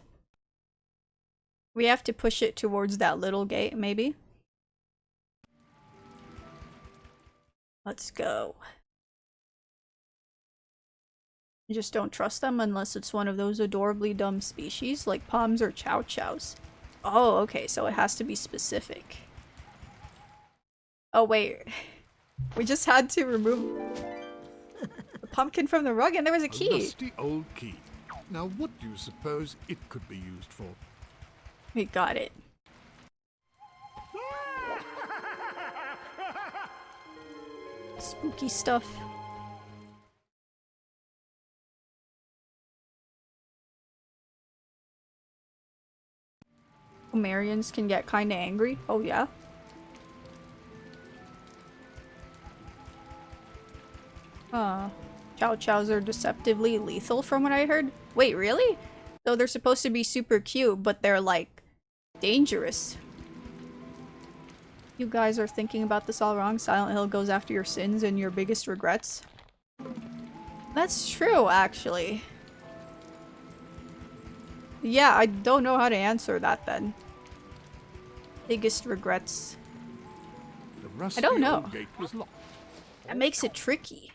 [SPEAKER 1] We have to push it towards that little gate, maybe. Let's go. You just don't trust them unless it's one of those adorably dumb species like poms or chow chows. Oh, okay, so it has to be specific. Oh wait, we just had to remove the pumpkin from the rug and there was a key.
[SPEAKER 5] A rusty old key. Now what do you suppose it could be used for?
[SPEAKER 1] We got it. Spooky stuff. Pomerians can get kinda angry. Oh yeah? Chow chows are deceptively lethal from what I heard. Wait, really? So they're supposed to be super cute, but they're like dangerous. You guys are thinking about this all wrong. Silent Hill goes after your sins and your biggest regrets. That's true, actually. Yeah, I don't know how to answer that then. Biggest regrets.
[SPEAKER 5] The rusty
[SPEAKER 1] I don't know.
[SPEAKER 5] old gate was locked.
[SPEAKER 1] That makes it tricky.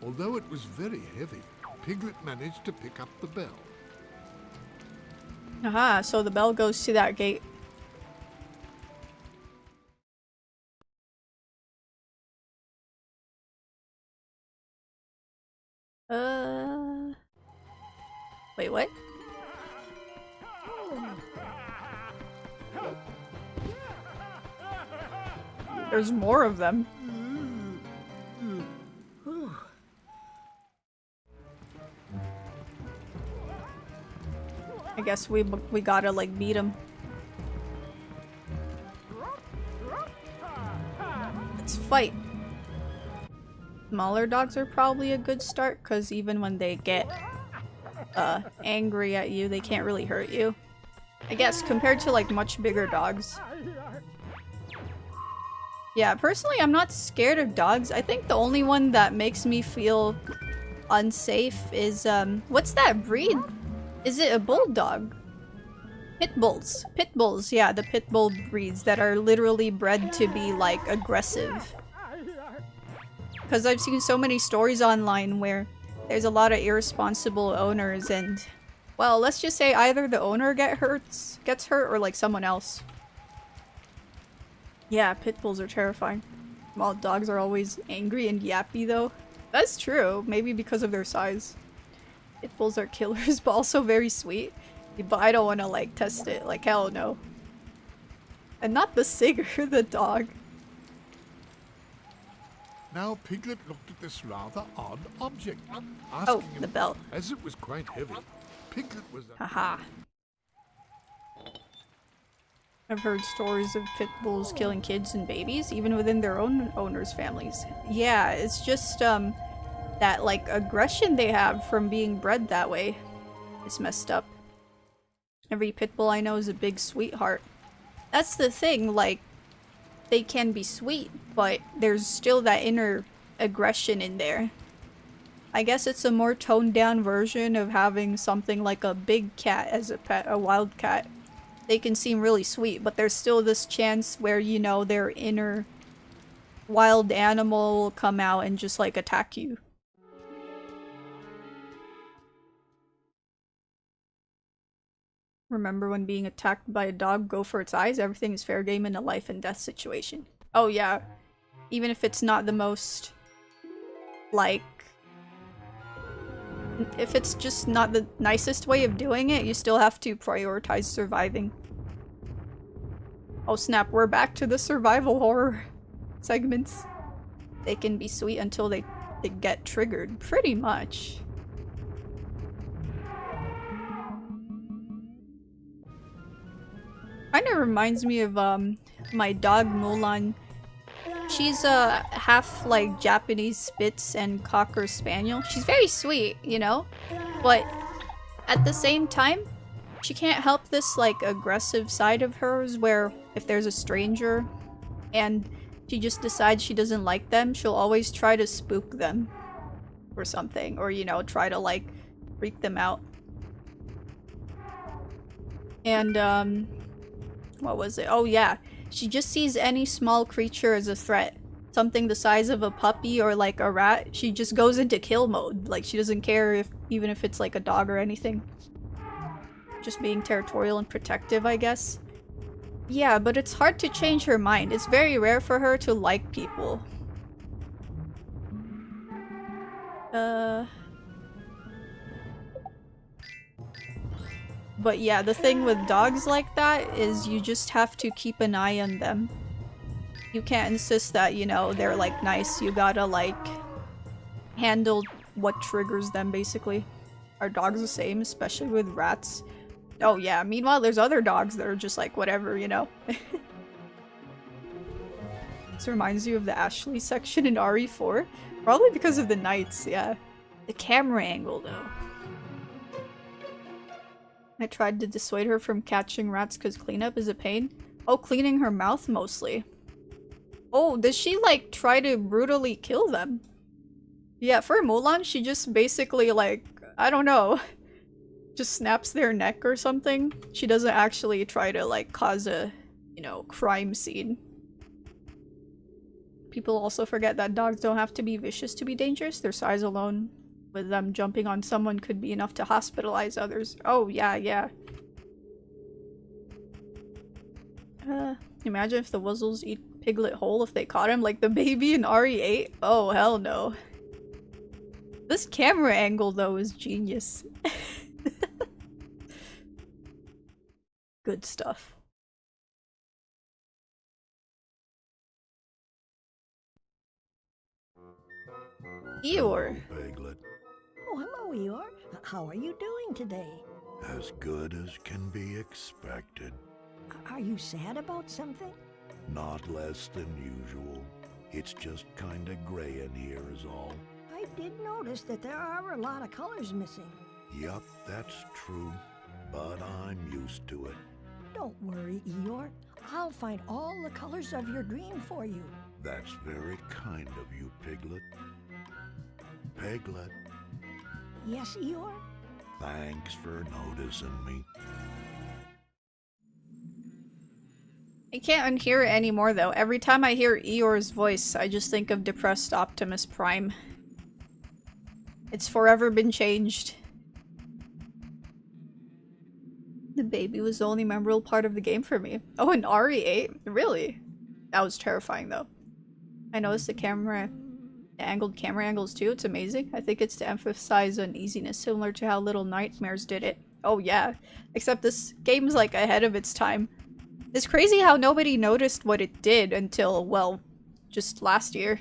[SPEAKER 5] Although it was very heavy, Piglet managed to pick up the bell.
[SPEAKER 1] Aha, so the bell goes to that gate. Wait, what? There's more of them. I guess we gotta like beat him. Let's fight. Smaller dogs are probably a good start because even when they get angry at you, they can't really hurt you. I guess compared to like much bigger dogs. Yeah, personally I'm not scared of dogs. I think the only one that makes me feel unsafe is what's that breed? Is it a bulldog? Pit bulls. Pit bulls, yeah, the pit bull breeds that are literally bred to be like aggressive. Because I've seen so many stories online where there's a lot of irresponsible owners and, well, let's just say either the owner gets hurt or like someone else. Yeah, pit bulls are terrifying. While dogs are always angry and yappy though. That's true, maybe because of their size. Pit bulls are killers but also very sweet. But I don't want to like test it, like hell no. And not the Sigger, the dog.
[SPEAKER 5] Now Piglet looked at this rather odd object,
[SPEAKER 1] Oh,
[SPEAKER 5] asking
[SPEAKER 1] the
[SPEAKER 5] him,
[SPEAKER 1] bell.
[SPEAKER 5] as it was quite heavy. Piglet was
[SPEAKER 1] Haha. I've heard stories of pit bulls killing kids and babies, even within their own owners' families. Yeah, it's just, that, like, aggression they have from being bred that way. It's messed up. Every pit bull I know is a big sweetheart. That's the thing, like, they can be sweet, but there's still that inner aggression in there. I guess it's a more toned down version of having something like a big cat as a pet, a wild cat. They can seem really sweet, but there's still this chance where, you know, their inner wild animal will come out and just like attack you. Remember when being attacked by a dog, go for its eyes? Everything is fair game in a life and death situation. Oh yeah. Even if it's not the most, like, if it's just not the nicest way of doing it, you still have to prioritize surviving. Oh snap, we're back to the survival horror segments. They can be sweet until they get triggered, pretty much. Kinda reminds me of my dog Mulan. She's a half like Japanese Spitz and Cocker Spaniel. She's very sweet, you know? But at the same time, she can't help this like aggressive side of hers where if there's a stranger and she just decides she doesn't like them, she'll always try to spook them or something, or you know, try to like freak them out. And what was it? Oh yeah, she just sees any small creature as a threat. Something the size of a puppy or like a rat, she just goes into kill mode. Like she doesn't care if even if it's like a dog or anything. Just being territorial and protective, I guess. Yeah, but it's hard to change her mind. It's very rare for her to like people. But yeah, the thing with dogs like that is you just have to keep an eye on them. You can't insist that, you know, they're like nice. You gotta like handle what triggers them basically. Are dogs the same, especially with rats? Oh yeah, meanwhile there's other dogs that are just like whatever, you know? This reminds you of the Ashley section in RE4? Probably because of the knights, yeah. The camera angle though. I tried to dissuade her from catching rats because cleanup is a pain. Oh, cleaning her mouth mostly. Oh, does she like try to brutally kill them? Yeah, for Mulan, she just basically like, I don't know, just snaps their neck or something. She doesn't actually try to like cause a, you know, crime scene. People also forget that dogs don't have to be vicious to be dangerous. Their size alone with them jumping on someone could be enough to hospitalize others. Oh, yeah, yeah. Imagine if the Wuzzles eat Piglet whole if they caught him like the baby in RE8. Oh, hell no. This camera angle, though, is genius. Good stuff. Eeyore.
[SPEAKER 7] Piglet,
[SPEAKER 3] Oh, hello, Eeyore. How are you doing today?
[SPEAKER 7] as good as can be expected.
[SPEAKER 3] Are you sad about something?
[SPEAKER 7] Not less than usual. It's just kinda gray in here is all.
[SPEAKER 3] I did notice that there are a lot of colors missing.
[SPEAKER 7] Yup, that's true. But I'm used to it.
[SPEAKER 3] Don't worry, Eeyore. I'll find all the colors of your dream for you.
[SPEAKER 7] That's very kind of you, Piglet. Piglet,
[SPEAKER 3] Yes, Eeyore?
[SPEAKER 7] thanks for noticing me.
[SPEAKER 1] I can't unhear it anymore though. Every time I hear Eeyore's voice, I just think of depressed Optimus Prime. It's forever been changed. The baby was the only memorable part of the game for me. Oh, in RE8? Really? That was terrifying though. I noticed the angled camera angles too. It's amazing. I think it's to emphasize uneasiness, similar to how Little Nightmares did it. Oh yeah. Except this game's like ahead of its time. It's crazy how nobody noticed what it did until, well, just last year.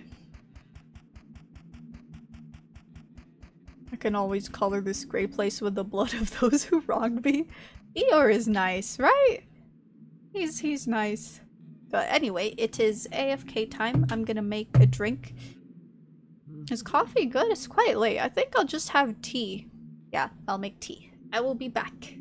[SPEAKER 1] I can always color this gray place with the blood of those who wronged me. Eeyore is nice, right? He's nice. But anyway, it is AFK time. I'm gonna make a drink. Is coffee good? It's quite late. I think I'll just have tea. Yeah, I'll make tea. I will be back.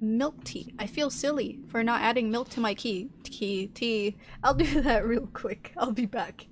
[SPEAKER 1] Milk tea. I feel silly for not adding milk to my tea. I'll do that real quick. I'll be back.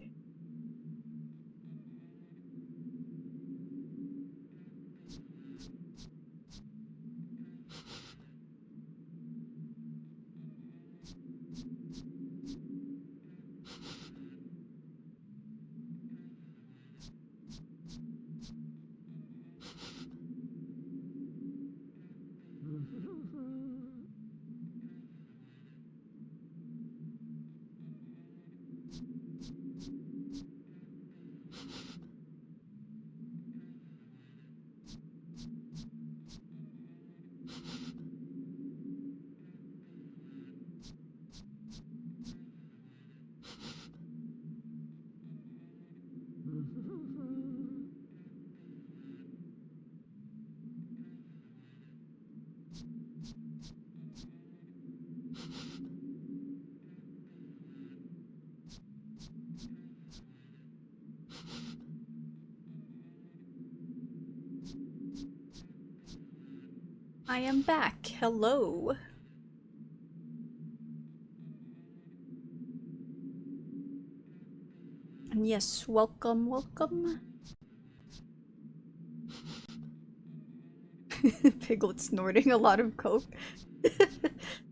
[SPEAKER 1] I am back. Hello. And yes, welcome, welcome. Piglet snorting a lot of coke.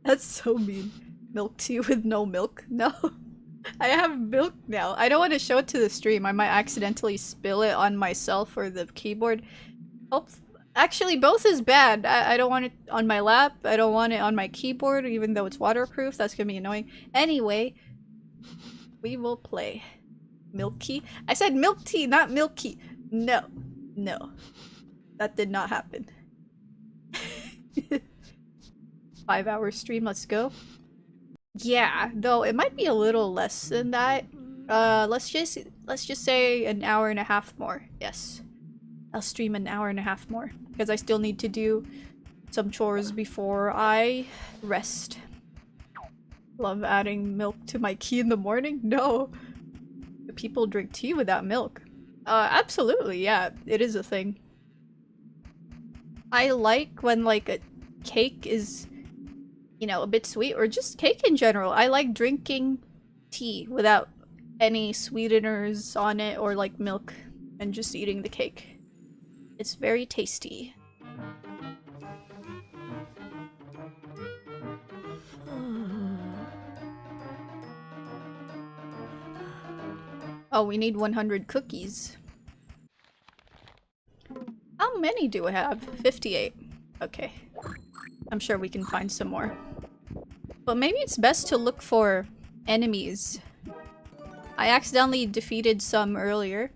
[SPEAKER 1] That's so mean. Milk tea with no milk? No. I have milk now. I don't want to show it to the stream. I might accidentally spill it on myself or the keyboard. Oh, actually, both is bad. I don't want it on my lap. I don't want it on my keyboard, even though it's waterproof. That's gonna be annoying. Anyway, we will play. Milky? I said milk tea, not milky. No. No. That did not happen. 5-hour stream, let's go. Yeah, though it might be a little less than that. Let's just say an hour and a half more. Yes. I'll stream an hour and a half more because I still need to do some chores before I rest. Love adding milk to my tea in the morning? No. Do people drink tea without milk? Absolutely, yeah. It is a thing. I like when like a cake is, you know, a bit sweet, or just cake in general. I like drinking tea without any sweeteners on it or like milk and just eating the cake. It's very tasty. Oh, we need 100 cookies. How many do I have? 58. Okay. I'm sure we can find some more. But maybe it's best to look for enemies. I accidentally defeated some earlier.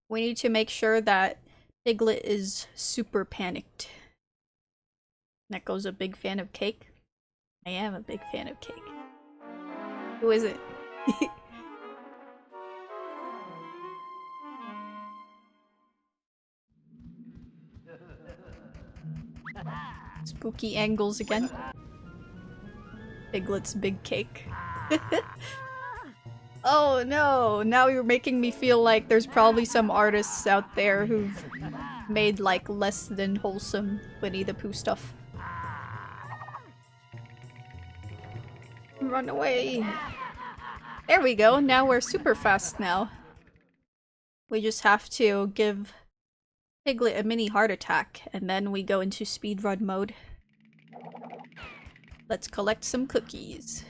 [SPEAKER 1] We need to make sure that Piglet is super panicked. Neko's a big fan of cake. I am a big fan of cake. Who is it? Spooky angles again. Piglet's big cake. Oh no, now you're making me feel like there's probably some artists out there who've made like less than wholesome Winnie the Pooh stuff. Run away. There we go, now we're super fast now. We just have to give Piglet a mini heart attack, and then we go into speedrun mode. Let's collect some cookies.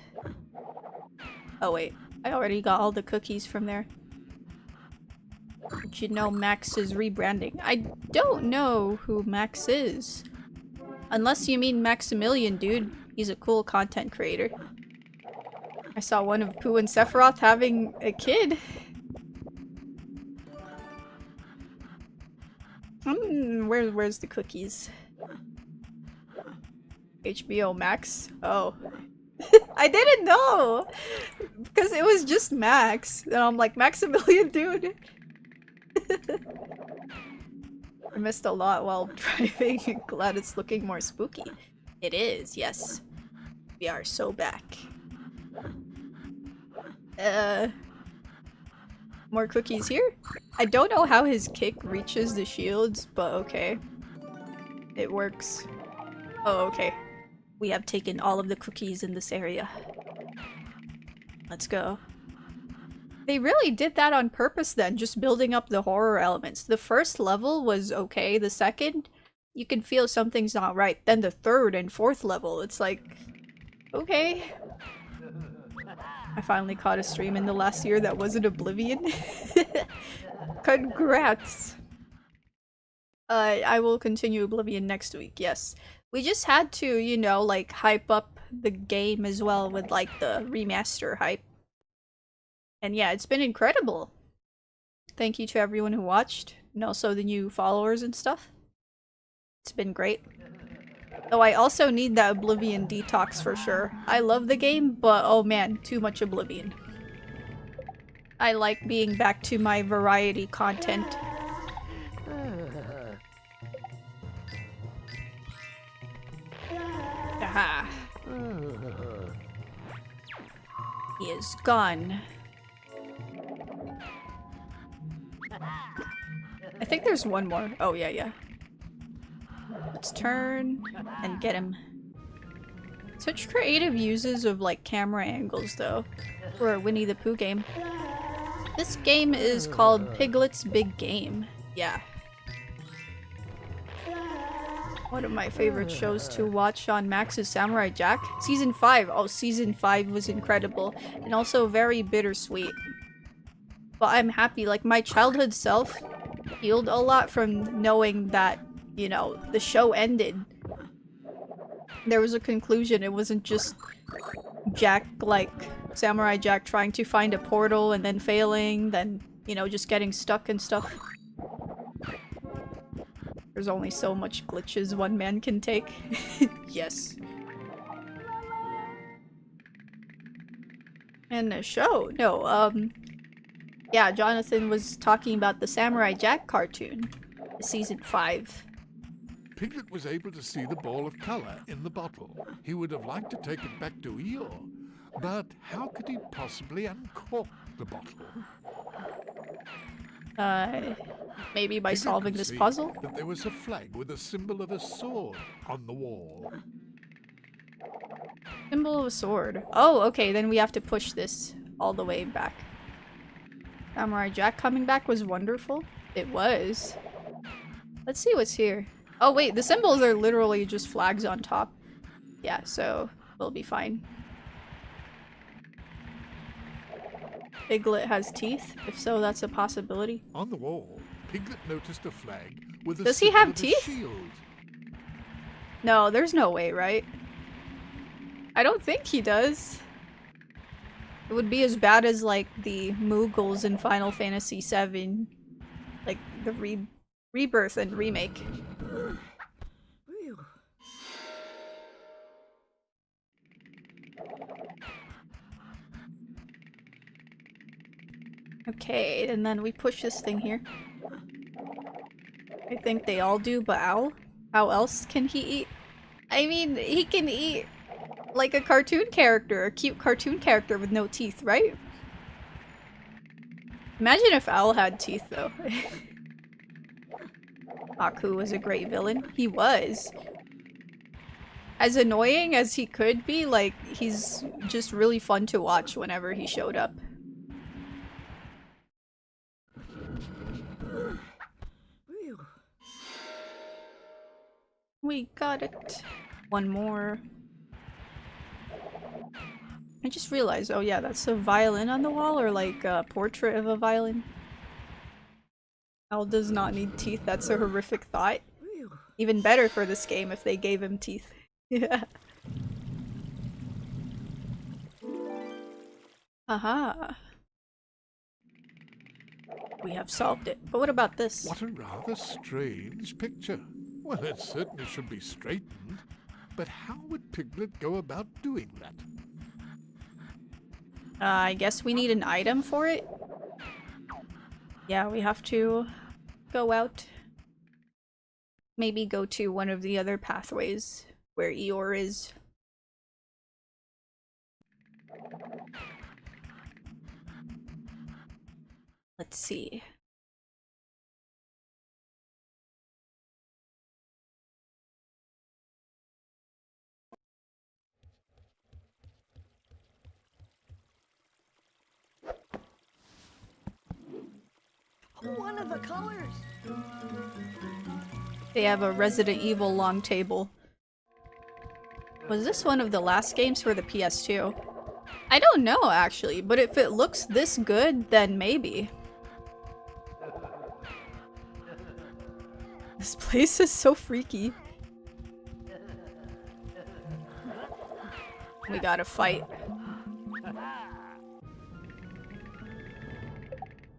[SPEAKER 1] Oh wait, I already got all the cookies from there. Did you know Max is rebranding? I don't know who Max is. Unless you mean Maximilian, dude. He's a cool content creator. I saw one of Pooh and Sephiroth having a kid. Where's the cookies? HBO Max? Oh. I didn't know! Because it was just Max. And I'm like, Maximilian, dude! I missed a lot while driving. Glad it's looking more spooky. It is, yes. We are so back. More cookies here? I don't know how his kick reaches the shields, but okay. It works. Oh, okay. We have taken all of the cookies in this area. Let's go. They really did that on purpose then, just building up the horror elements. The first level was okay, the second, you can feel something's not right. Then the third and fourth level, it's like, okay. I finally caught a stream in the last year that wasn't Oblivion. Congrats! I will continue Oblivion next week, yes. We just had to, you know, like, hype up the game as well with, like, the remaster hype. And yeah, it's been incredible. Thank you to everyone who watched, and also the new followers and stuff. It's been great. Though I also need that Oblivion detox for sure. I love the game, but oh man, too much Oblivion. I like being back to my variety content. Aha. He is gone. I think there's one more. Oh, yeah. Let's turn and get him. Such creative uses of, like, camera angles, though, for a Winnie the Pooh game. This game is called Piglet's Big Game. Yeah. One of my favorite shows to watch on Max is Samurai Jack. Season 5. Oh, Season 5 was incredible. And also very bittersweet. But I'm happy. Like, my childhood self healed a lot from knowing that, you know, the show ended. There was a conclusion. It wasn't just Jack, like, Samurai Jack trying to find a portal and then failing, then, you know, just getting stuck and stuff. There's only so much glitches one man can take. Yes. And a show? No, yeah, Jonathan was talking about the Samurai Jack cartoon. Season 5.
[SPEAKER 5] Piglet was able to see the ball of color in the bottle. He would have liked to take it back to Eeyore, but how could he possibly uncork the bottle?
[SPEAKER 1] Maybe by
[SPEAKER 5] Piglet
[SPEAKER 1] solving
[SPEAKER 5] could
[SPEAKER 1] this
[SPEAKER 5] see
[SPEAKER 1] puzzle?
[SPEAKER 5] that there was a flag with a symbol of a sword on the wall.
[SPEAKER 1] Symbol of a sword. Oh, okay, then we have to push this all the way back. Samurai Jack coming back was wonderful. It was. Let's see what's here. Oh wait, the symbols are literally just flags on top. Yeah, so we'll be fine. Piglet has teeth? If so, that's a possibility.
[SPEAKER 5] On the wall, Piglet noticed a flag with a
[SPEAKER 1] Does he
[SPEAKER 5] symbol
[SPEAKER 1] have
[SPEAKER 5] of a
[SPEAKER 1] teeth?
[SPEAKER 5] shield.
[SPEAKER 1] No, there's no way, right? I don't think he does. It would be as bad as, like, the Moogles in Final Fantasy VII. Like, the rebirth and remake. Okay, and then we push this thing here. I think they all do, but ow? How else can he eat? I mean, he can eat like a cartoon character, a cute cartoon character with no teeth, right? Imagine if Owl had teeth, though. Aku was a great villain. He was. As annoying as he could be, like, he's just really fun to watch whenever he showed up. We got it. One more. I just realized, oh yeah, that's a violin on the wall, or like a portrait of a violin. Owl does not need teeth, that's a horrific thought. Even better for this game if they gave him teeth. Yeah. Aha. We have solved it. But what about this?
[SPEAKER 5] What a rather strange picture. Well, it certainly should be straightened. But how would Piglet go about doing that?
[SPEAKER 1] I guess we need an item for it. Yeah, we have to go out. Maybe go to one of the other pathways where Eeyore is. Let's see.
[SPEAKER 3] One of the colors.
[SPEAKER 1] They have a Resident Evil long table. Was this one of the last games for the PS2? I don't know actually, but if it looks this good, then maybe. This place is so freaky. We gotta fight.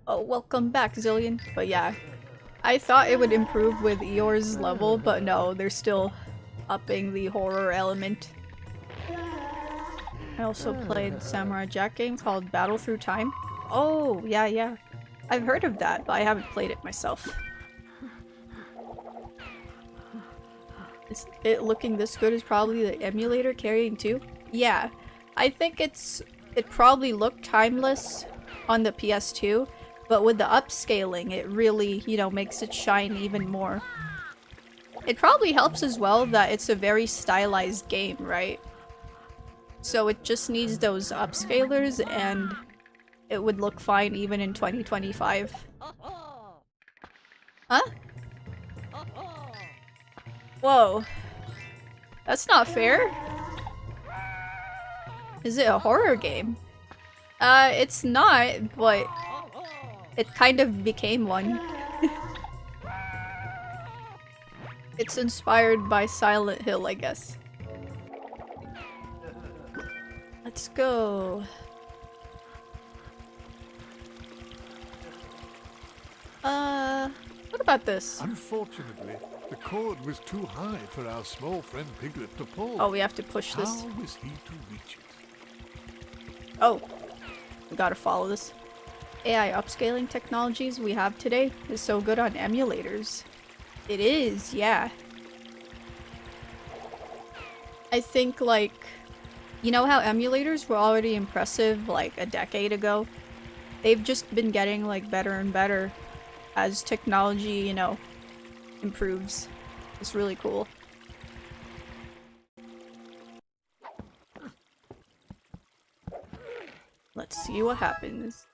[SPEAKER 1] Oh, welcome back, Zillion. But yeah, I thought it would improve with Eeyore's level, but no, they're still upping the horror element. I also played Samurai Jack game called Battle Through Time. Oh, yeah. I've heard of that, but I haven't played it myself. Is it looking this good is probably the emulator carrying too? Yeah, I think it probably looked timeless on the PS2, but with the upscaling, it really, you know, makes it shine even more. It probably helps as well that it's a very stylized game, right? So it just needs those upscalers and it would look fine even in 2025. Huh? Whoa. That's not fair. Is it a horror game? It's not, but it kind of became one. It's inspired by Silent Hill, I guess. Let's go. What about this?
[SPEAKER 5] Unfortunately, the cord was too high for our small friend Piglet to pull.
[SPEAKER 1] Oh, we have to push this.
[SPEAKER 5] How was he to reach it?
[SPEAKER 1] Oh, we gotta follow this. AI upscaling technologies we have today is so good on emulators. It is, yeah. I think, like, you know how emulators were already impressive like a decade ago? They've just been getting like better and better as technology, you know, improves. It's really cool. Let's see what happens.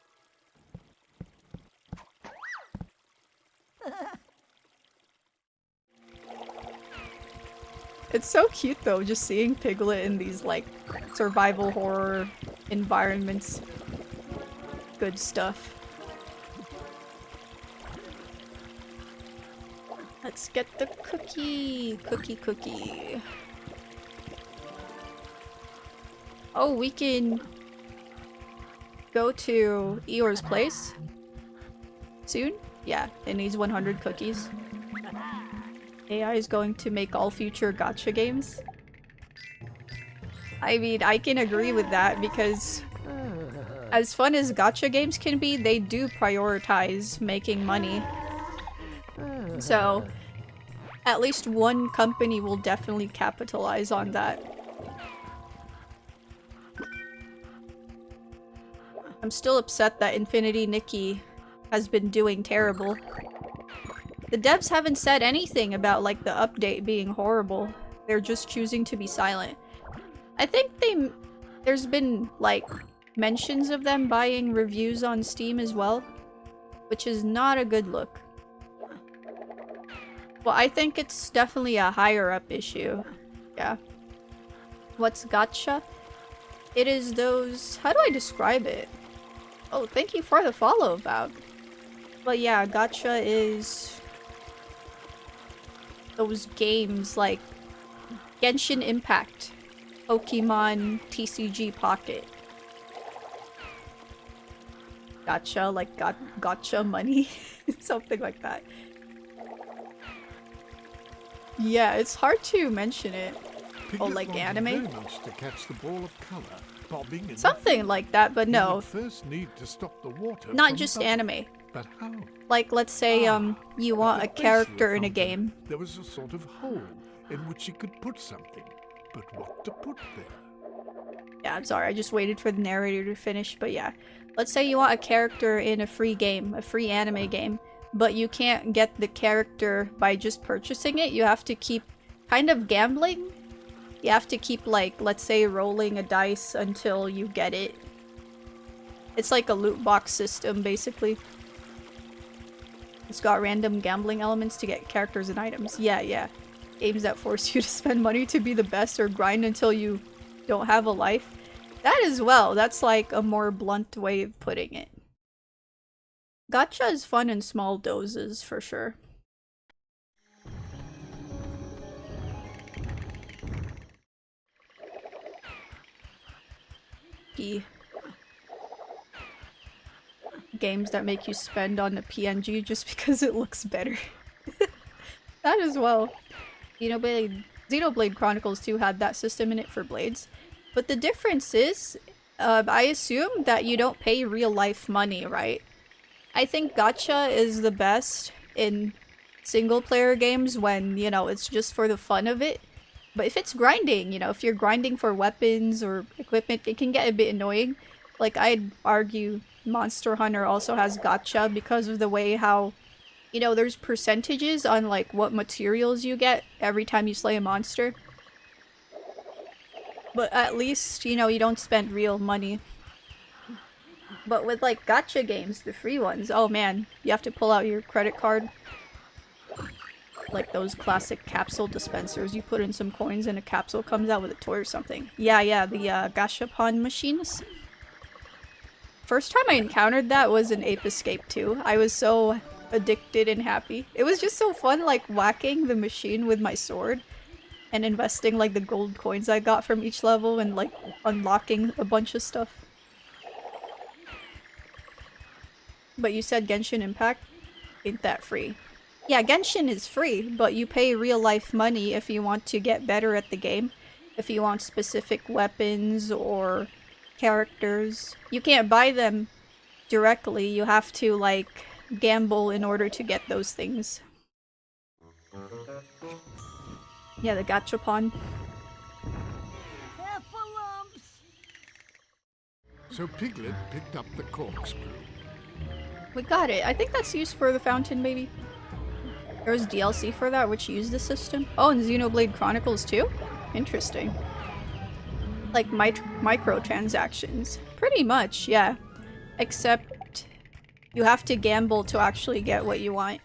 [SPEAKER 1] It's so cute though, just seeing Piglet in these like survival horror environments. Good stuff. Let's get the cookie! Cookie. Oh, we can go to Eeyore's place soon? Yeah, it needs 100 cookies. AI is going to make all future gacha games. I mean, I can agree with that because as fun as gacha games can be, they do prioritize making money. So, at least one company will definitely capitalize on that. I'm still upset that Infinity Nikki has been doing terrible. The devs haven't said anything about like the update being horrible. They're just choosing to be silent. I think there's been like mentions of them buying reviews on Steam as well, which is not a good look. Well, I think it's definitely a higher up issue. Yeah. What's gacha? It is those... How do I describe it? Oh, thank you for the follow, Val. But yeah, gacha is... those games like Genshin Impact, Pokemon TCG Pocket. Gacha, like gotcha money. Something like that. Yeah, it's hard to mention it.
[SPEAKER 5] Piglet
[SPEAKER 1] Oh, like
[SPEAKER 5] wanted
[SPEAKER 1] anime?
[SPEAKER 5] very much to catch the ball of color, bobbing in the
[SPEAKER 1] Something like that, but
[SPEAKER 5] He
[SPEAKER 1] no.
[SPEAKER 5] would first need to stop the water
[SPEAKER 1] Not
[SPEAKER 5] from
[SPEAKER 1] just
[SPEAKER 5] bubbling.
[SPEAKER 1] anime.
[SPEAKER 5] But how?
[SPEAKER 1] Like, let's say, you want a
[SPEAKER 5] At the base of the
[SPEAKER 1] character in a
[SPEAKER 5] fountain,
[SPEAKER 1] game.
[SPEAKER 5] There was a sort of hole in which you could put something. But what to put there?
[SPEAKER 1] Yeah, I'm sorry, I just waited for the narrator to finish, but yeah. Let's say you want a character in a free game, a free anime game, but you can't get the character by just purchasing it. You have to keep kind of gambling. You have to keep, like, let's say rolling a dice until you get it. It's like a loot box system, basically. It's got random gambling elements to get characters and items. Yeah. Games that force you to spend money to be the best or grind until you don't have a life. That as well. That's like a more blunt way of putting it. Gacha is fun in small doses, for sure. Games that make you spend on a PNG just because it looks better. That as well. Xenoblade Chronicles 2 had that system in it for blades. But the difference is, I assume that you don't pay real life money, right? I think gacha is the best in single player games when, it's just for the fun of it. But if it's grinding, if you're grinding for weapons or equipment, it can get a bit annoying. Like, I'd argue Monster Hunter also has gacha because of the way how, there's percentages on, like, what materials you get every time you slay a monster. But at least, you don't spend real money. But with, like, gacha games, the free ones, oh man, you have to pull out your credit card. Like those classic capsule dispensers. You put in some coins and a capsule comes out with a toy or something. Yeah, the gashapon machines. First time I encountered that was in Ape Escape 2. I was so addicted and happy. It was just so fun, like, whacking the machine with my sword and investing, like, the gold coins I got from each level and, like, unlocking a bunch of stuff. But you said Genshin Impact? Ain't that free? Yeah, Genshin is free, but you pay real life money if you want to get better at the game. If you want specific weapons or characters. You can't buy them directly, you have to, like, gamble in order to get those things. Yeah, the gachapon.
[SPEAKER 5] So Piglet picked up the corkscrew.
[SPEAKER 1] We got it. I think that's used for the fountain, maybe. There was DLC for that, which used the system. Oh, and Xenoblade Chronicles too? Interesting. Like microtransactions. Pretty much, yeah. Except you have to gamble to actually get what you want.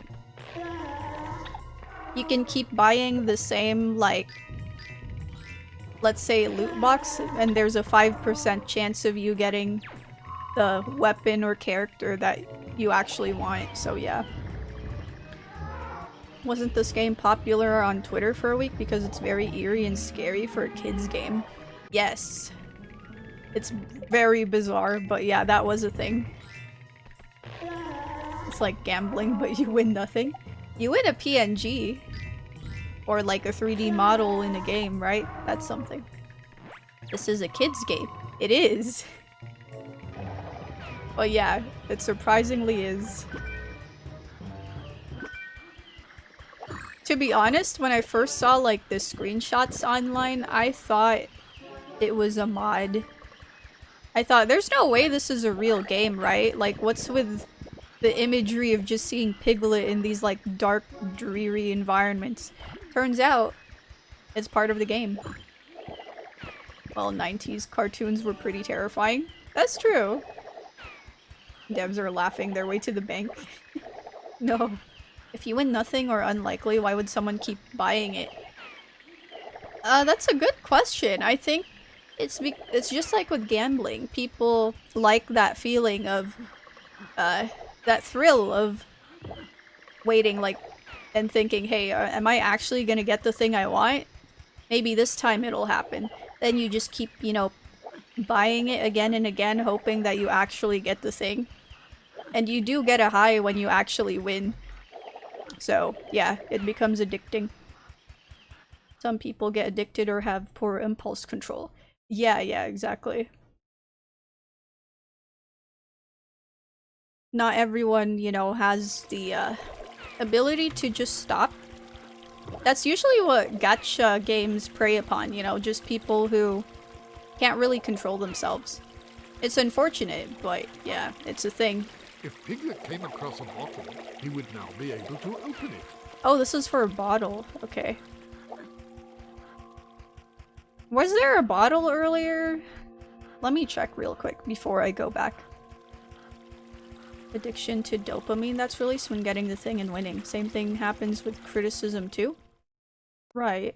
[SPEAKER 1] You can keep buying the same, like, let's say loot box, and there's a 5% chance of you getting the weapon or character that you actually want, so yeah. Wasn't this game popular on Twitter for a week because it's very eerie and scary for a kid's game? Yes. It's very bizarre, but yeah, that was a thing. It's like gambling, but you win nothing. You win a PNG. Or like a 3D model in a game, right? That's something. This is a kid's game. It is. But yeah, it surprisingly is. To be honest, when I first saw like the screenshots online, I thought it was a mod. I thought, there's no way this is a real game, right? Like, what's with the imagery of just seeing Piglet in these like dark, dreary environments? Turns out, it's part of the game. Well, 90s cartoons were pretty terrifying. That's true. Devs are laughing their way to the bank. No. If you win nothing or unlikely, why would someone keep buying it? That's a good question. I think it's just like with gambling. People like that feeling of, that thrill of waiting, like, and thinking, hey, am I actually gonna get the thing I want? Maybe this time it'll happen. Then you just keep, you know, buying it again and again, hoping that you actually get the thing. And you do get a high when you actually win. So, yeah, it becomes addicting. Some people get addicted or have poor impulse control. Yeah, exactly. Not everyone, you know, has the ability to just stop. That's usually what gacha games prey upon, you know, just people who can't really control themselves. It's unfortunate, but yeah, it's a thing.
[SPEAKER 5] If Piglet came across a bottle, he would now be able to open it.
[SPEAKER 1] Oh, this is for a bottle. Okay. Was there a bottle earlier? Let me check real quick before I go back. Addiction to dopamine that's released when getting the thing and winning. Same thing happens with criticism too? Right.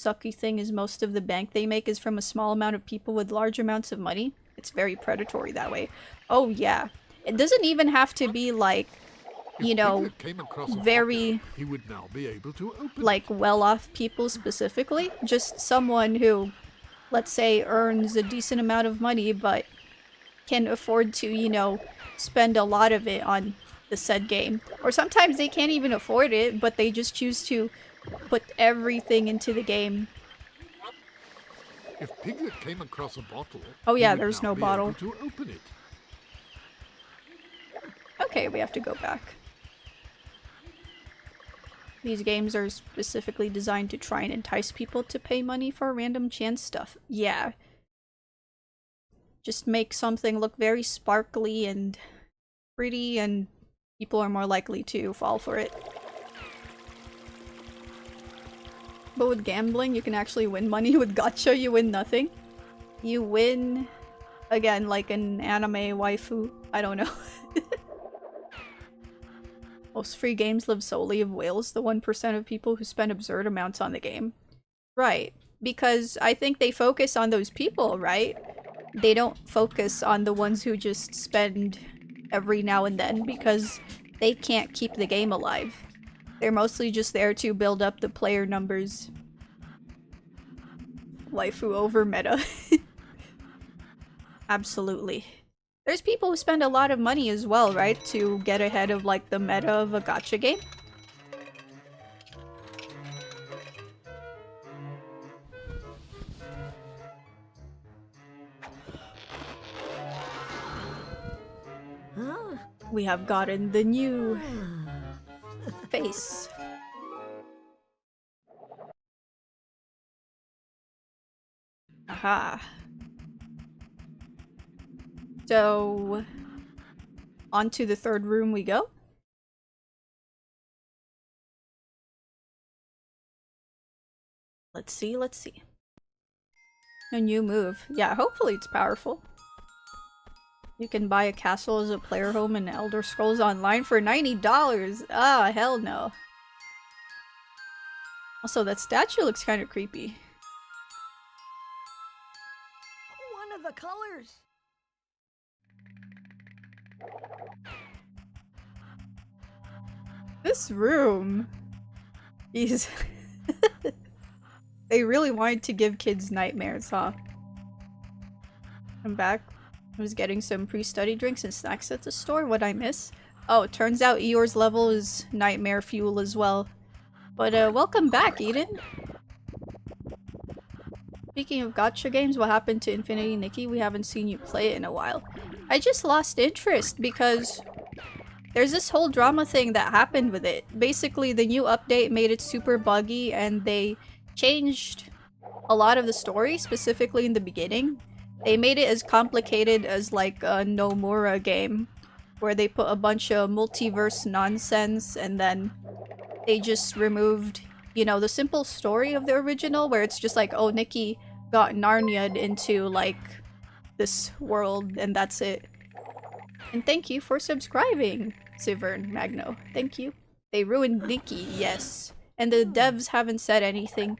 [SPEAKER 1] Sucky thing is most of the bank they make is from a small amount of people with large amounts of money. It's very predatory that way. Oh yeah. It doesn't even have to be like, you know, very,
[SPEAKER 5] he would now be able to open
[SPEAKER 1] like, well-off people specifically. Just someone who, let's say, earns a decent amount of money but can afford to, you know, spend a lot of it on the said game. Or sometimes they can't even afford it, but they just choose to put everything into the game.
[SPEAKER 5] If Piglet came across a bottle,
[SPEAKER 1] oh yeah, there's no bottle.
[SPEAKER 5] To open it.
[SPEAKER 1] Okay, we have to go back. These games are specifically designed to try and entice people to pay money for random chance stuff. Yeah. Just make something look very sparkly and pretty, and people are more likely to fall for it. But with gambling, you can actually win money. With gacha, you win nothing. You win, again, like an anime waifu. I don't know. Most free games live solely of whales, the 1% of people who spend absurd amounts on the game. Right. Because I think they focus on those people, right? They don't focus on the ones who just spend every now and then because they can't keep the game alive. They're mostly just there to build up the player numbers. Waifu over meta. Absolutely. There's people who spend a lot of money as well, right? To get ahead of, like, the meta of a gacha game.
[SPEAKER 3] Huh?
[SPEAKER 1] We have gotten the new face. Aha. So, on to the third room we go. Let's see, let's see. A new move. Yeah, hopefully it's powerful. You can buy a castle as a player home in Elder Scrolls Online for $90! Ah, hell no. Also, that statue looks kind of creepy.
[SPEAKER 3] One of the colors.
[SPEAKER 1] This room is... They really wanted to give kids nightmares, huh? I'm back. I was getting some pre-study drinks and snacks at the store. What'd I miss? Oh, it turns out Eeyore's level is nightmare fuel as well. But welcome back, Eden! Speaking of gacha games, what happened to Infinity Nikki? We haven't seen you play it in a while. I just lost interest because there's this whole drama thing that happened with it. Basically, the new update made it super buggy and they changed a lot of the story, specifically in the beginning. They made it as complicated as like a Nomura game, where they put a bunch of multiverse nonsense and then they just removed, you know, the simple story of the original, where it's just like, oh, Nikki got Narnia'd into like this world and that's it. And thank you for subscribing, Sivern Magno. Thank you. They ruined Nikki, yes. And the devs haven't said anything.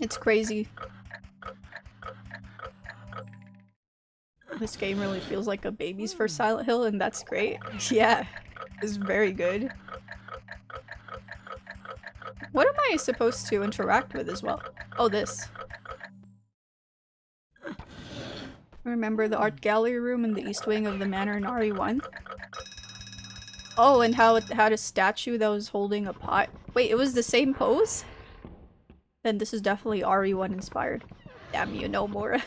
[SPEAKER 1] It's crazy. This game really feels like a baby's first Silent Hill, and that's great. Yeah, it's very good. What am I supposed to interact with as well? Oh, this. Remember the art gallery room in the east wing of the manor in RE1? Oh, and how it had a statue that was holding a pot. Wait, it was the same pose? Then this is definitely RE1 inspired. Damn you, Nomura.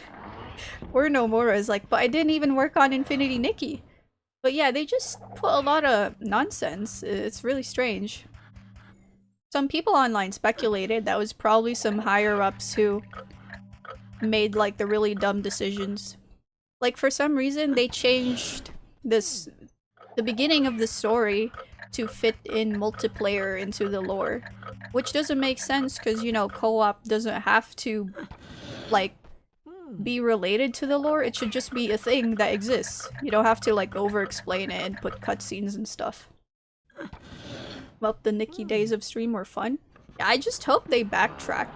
[SPEAKER 1] Poor Nomura is like, but I didn't even work on Infinity Nikki. But yeah, they just put a lot of nonsense. It's really strange. Some people online speculated that was probably some higher-ups who made like the really dumb decisions. Like for some reason they changed the beginning of the story to fit in multiplayer into the lore. Which doesn't make sense because, you know, co-op doesn't have to like be related to the lore. It should just be a thing that exists. You don't have to like over-explain it and put cutscenes and stuff. Well, the Nikki days of stream were fun. Yeah, I just hope they backtrack.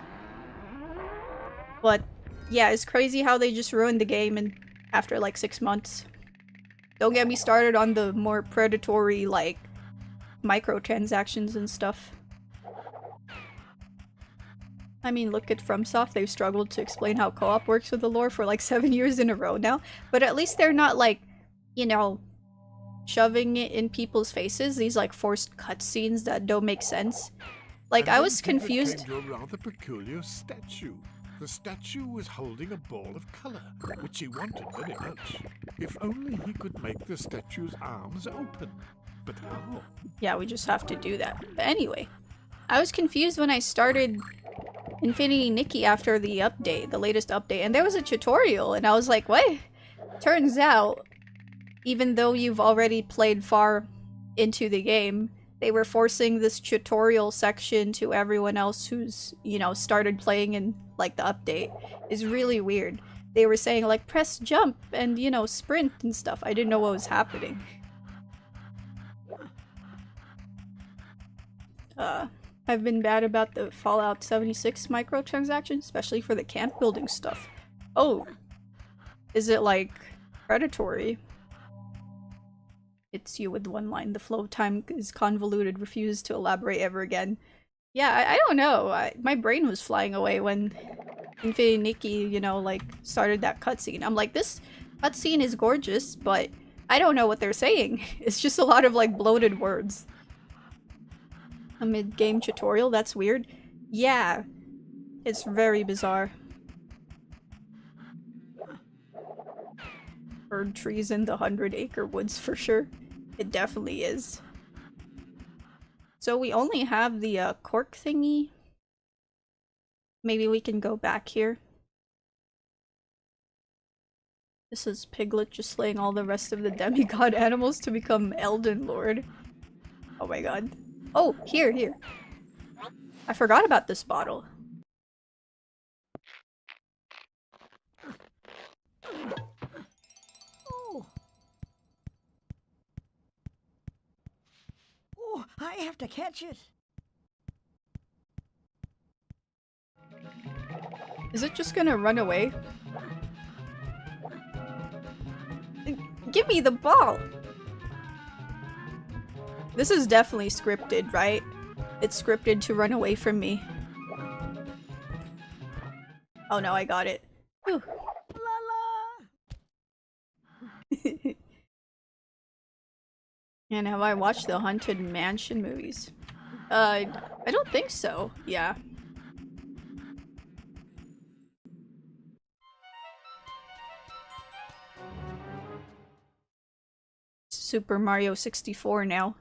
[SPEAKER 1] But yeah, it's crazy how they just ruined the game and after like 6 months. Don't get me started on the more predatory like microtransactions and stuff. I mean, look at FromSoft, they've struggled to explain how co-op works with the lore for like 7 years in a row now. But at least they're not like, you know, shoving it in people's faces, these like forced cutscenes that don't make sense. Like, I was confused.
[SPEAKER 5] Came to a rather peculiar statue. The statue was holding a ball of color, which he wanted very much. If only he could make the statue's arms open. But how?
[SPEAKER 1] Yeah, we just have to do that. But anyway, I was confused when I started Infinity Nikki after the update, the latest update, and there was a tutorial, and I was like, what? Turns out, even though you've already played far into the game, they were forcing this tutorial section to everyone else who's, you know, started playing in, like, the update. It's really weird. They were saying, like, press jump and, you know, sprint and stuff. I didn't know what was happening. I've been bad about the Fallout 76 microtransactions, especially for the camp building stuff. Oh, is it, like, predatory? Hits you with one line. The flow time is convoluted. Refuse to elaborate ever again. Yeah, I don't know. My brain was flying away when Infinity Nikki, you know, like, started that cutscene. I'm like, this cutscene is gorgeous, but I don't know what they're saying. It's just a lot of, like, bloated words. A mid-game tutorial? That's weird. Yeah. It's very bizarre. Bird trees in the 100-acre woods for sure. It definitely is. So we only have the cork thingy. Maybe we can go back here. This is Piglet just slaying all the rest of the demigod animals to become Elden Lord. Oh my god. Oh, here. I forgot about this bottle.
[SPEAKER 3] Oh, I have to catch it.
[SPEAKER 1] Is it just gonna run away? Give me the ball! This is definitely scripted, right? It's scripted to run away from me. Oh no, I got it. Whew. And have I watched the Haunted Mansion movies? I don't think so. Yeah. Super Mario 64 now.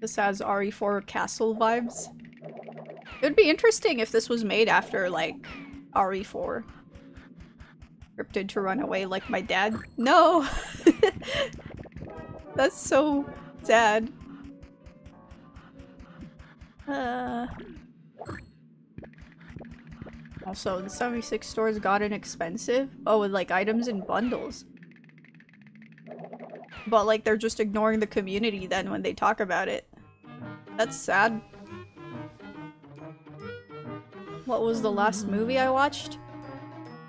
[SPEAKER 1] This has RE4 castle vibes. It would be interesting if this was made after, like, RE4. Scripted to run away like my dad. No! That's so sad. Also, the 76 store's gotten expensive. Oh, with like items and bundles. But like they're just ignoring the community then when they talk about it. That's sad. What was the last movie I watched?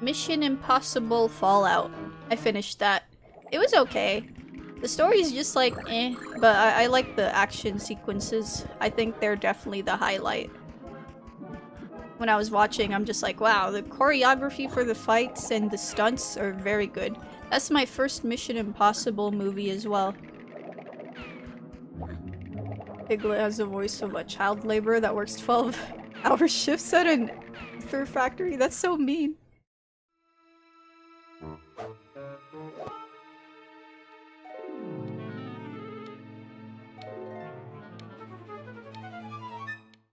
[SPEAKER 1] Mission Impossible Fallout. I finished that. It was okay. The story's just like eh, but I like the action sequences. I think they're definitely the highlight. When I was watching, I'm just like, wow, the choreography for the fights and the stunts are very good. That's my first Mission Impossible movie as well. Piglet has the voice of a child laborer that works 12-hour shifts at an fur factory. That's so mean.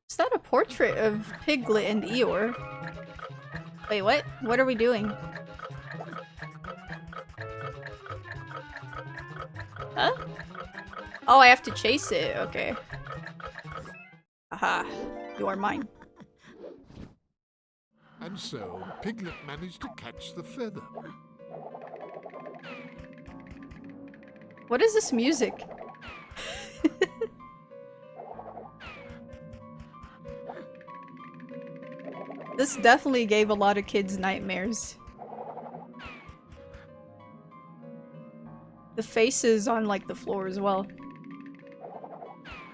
[SPEAKER 1] Is that a portrait of Piglet and Eeyore? Wait, what? What are we doing? Huh? Oh, I have to chase it. Okay. Aha. You are mine.
[SPEAKER 5] And so, Piglet managed to catch the feather.
[SPEAKER 1] What is this music? This definitely gave a lot of kids nightmares. The faces on like the floor as well.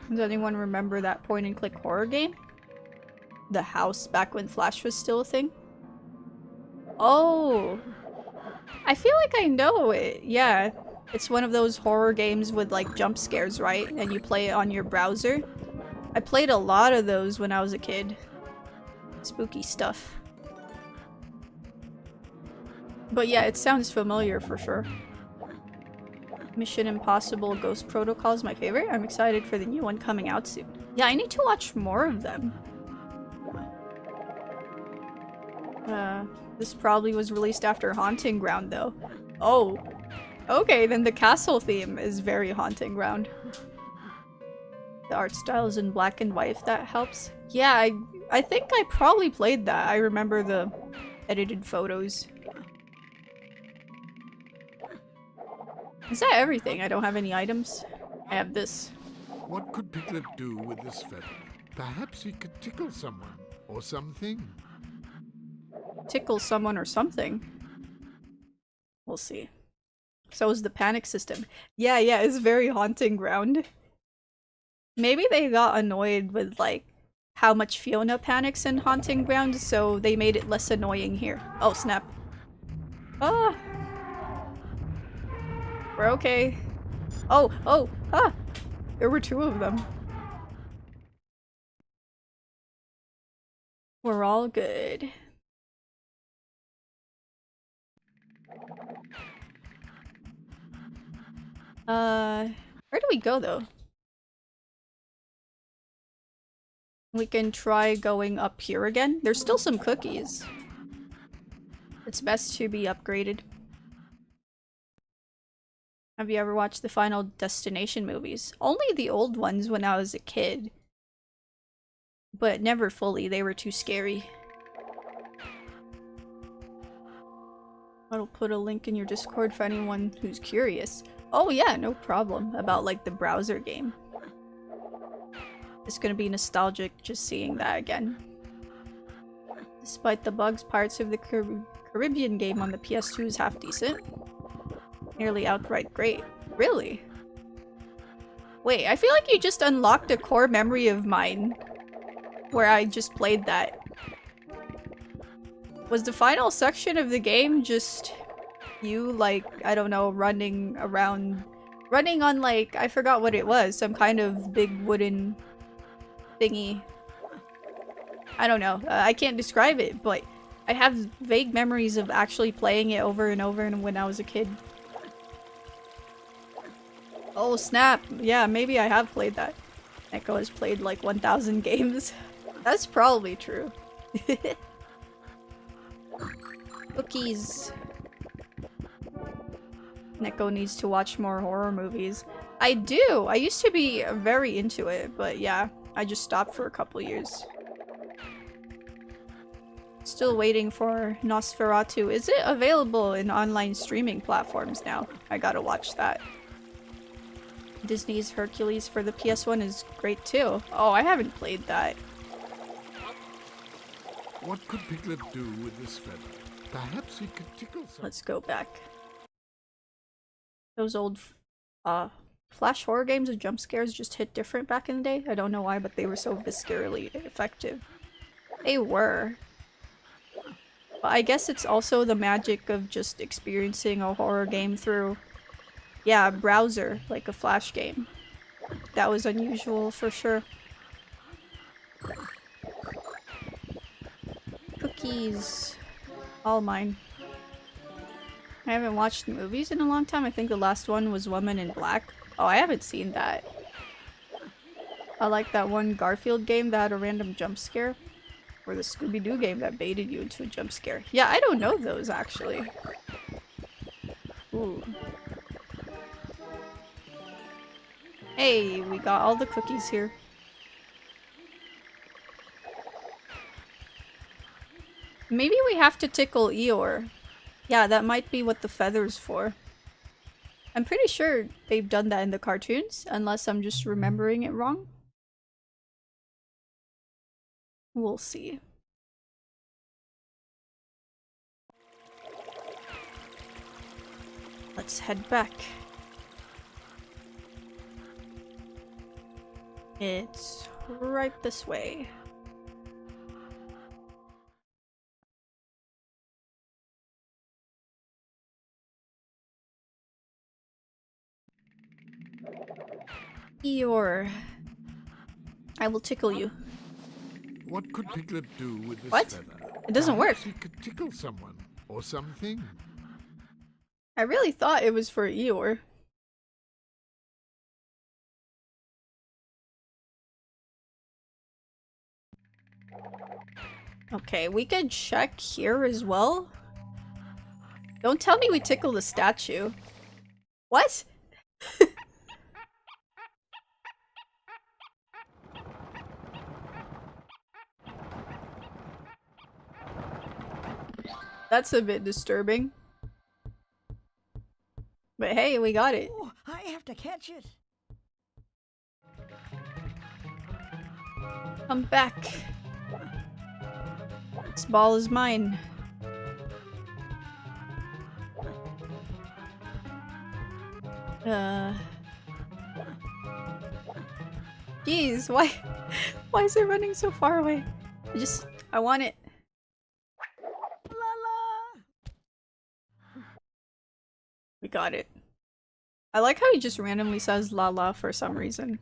[SPEAKER 1] Does anyone remember that point and click horror game? The house back when Flash was still a thing? Oh! I feel like I know it. Yeah. It's one of those horror games with like jump scares, right? And you play it on your browser. I played a lot of those when I was a kid. Spooky stuff. But yeah, it sounds familiar for sure. Mission Impossible Ghost Protocol is my favorite. I'm excited for the new one coming out soon. Yeah, I need to watch more of them. This probably was released after Haunting Ground though. Oh. Okay, then the castle theme is very Haunting Ground. The art style is in black and white if that helps. Yeah, I think I probably played that. I remember the edited photos. Is that everything? I don't have any items. I have this.
[SPEAKER 5] What could Piglet do with this feather? Perhaps he could tickle someone or something.
[SPEAKER 1] Tickle someone or something? We'll see. So is the panic system. Yeah, it's very Haunting Ground. Maybe they got annoyed with like how much Fiona panics in Haunting Ground, so they made it less annoying here. Oh, snap. Ah! We're okay. Oh! Ah! There were two of them. We're all good. Where do we go though? We can try going up here again. There's still some cookies. It's best to be upgraded. Have you ever watched the Final Destination movies? Only the old ones when I was a kid. But never fully, they were too scary. I'll put a link in your Discord for anyone who's curious. Oh yeah, no problem. About like the browser game. It's gonna be nostalgic just seeing that again. Despite the bugs, Pirates of the Caribbean game on the PS2 is half decent. Nearly outright great. Really? Wait, I feel like you just unlocked a core memory of mine where I just played that. Was the final section of the game just you, like, I don't know, running around, running on, like, I forgot what it was, some kind of big wooden thingy. I don't know. I can't describe it, but I have vague memories of actually playing it over and over and when I was a kid. Oh snap! Yeah, maybe I have played that. Neko has played like 1,000 games. That's probably true. Cookies. Neko needs to watch more horror movies. I do! I used to be very into it, but yeah, I just stopped for a couple years. Still waiting for Nosferatu. Is it available in online streaming platforms now? I gotta watch that. Disney's Hercules for the PS1 is great too. Oh, I haven't played that.
[SPEAKER 5] What could Piglet do with this feather? Perhaps he could tickle some.
[SPEAKER 1] Let's go back. Those old Flash horror games with jump scares just hit different back in the day. I don't know why, but they were so viscerally effective. They were. But I guess it's also the magic of just experiencing a horror game through, yeah, a browser, like a Flash game. That was unusual for sure. Cookies. All mine. I haven't watched movies in a long time. I think the last one was Woman in Black. Oh, I haven't seen that. I like that one Garfield game that had a random jump scare. Or the Scooby-Doo game that baited you into a jump scare. Yeah, I don't know those actually. Ooh. Hey, we got all the cookies here. Maybe we have to tickle Eeyore. Yeah, that might be what the feather's for. I'm pretty sure they've done that in the cartoons, unless I'm just remembering it wrong. We'll see. Let's head back. It's right this way. Eeyore. I will tickle you.
[SPEAKER 5] What could Piglet do with this
[SPEAKER 1] What?
[SPEAKER 5] feather?
[SPEAKER 1] It doesn't work.
[SPEAKER 5] Perhaps he could tickle someone or something.
[SPEAKER 1] I really thought it was for Eeyore. Okay, we could check here as well. Don't tell me we tickle the statue. What? That's a bit disturbing. But hey, we got it.
[SPEAKER 3] Oh, I have to catch it.
[SPEAKER 1] Come back. This ball is mine. Jeez, why is it running so far away? I want it. We got it. I like how he just randomly says la la for some reason.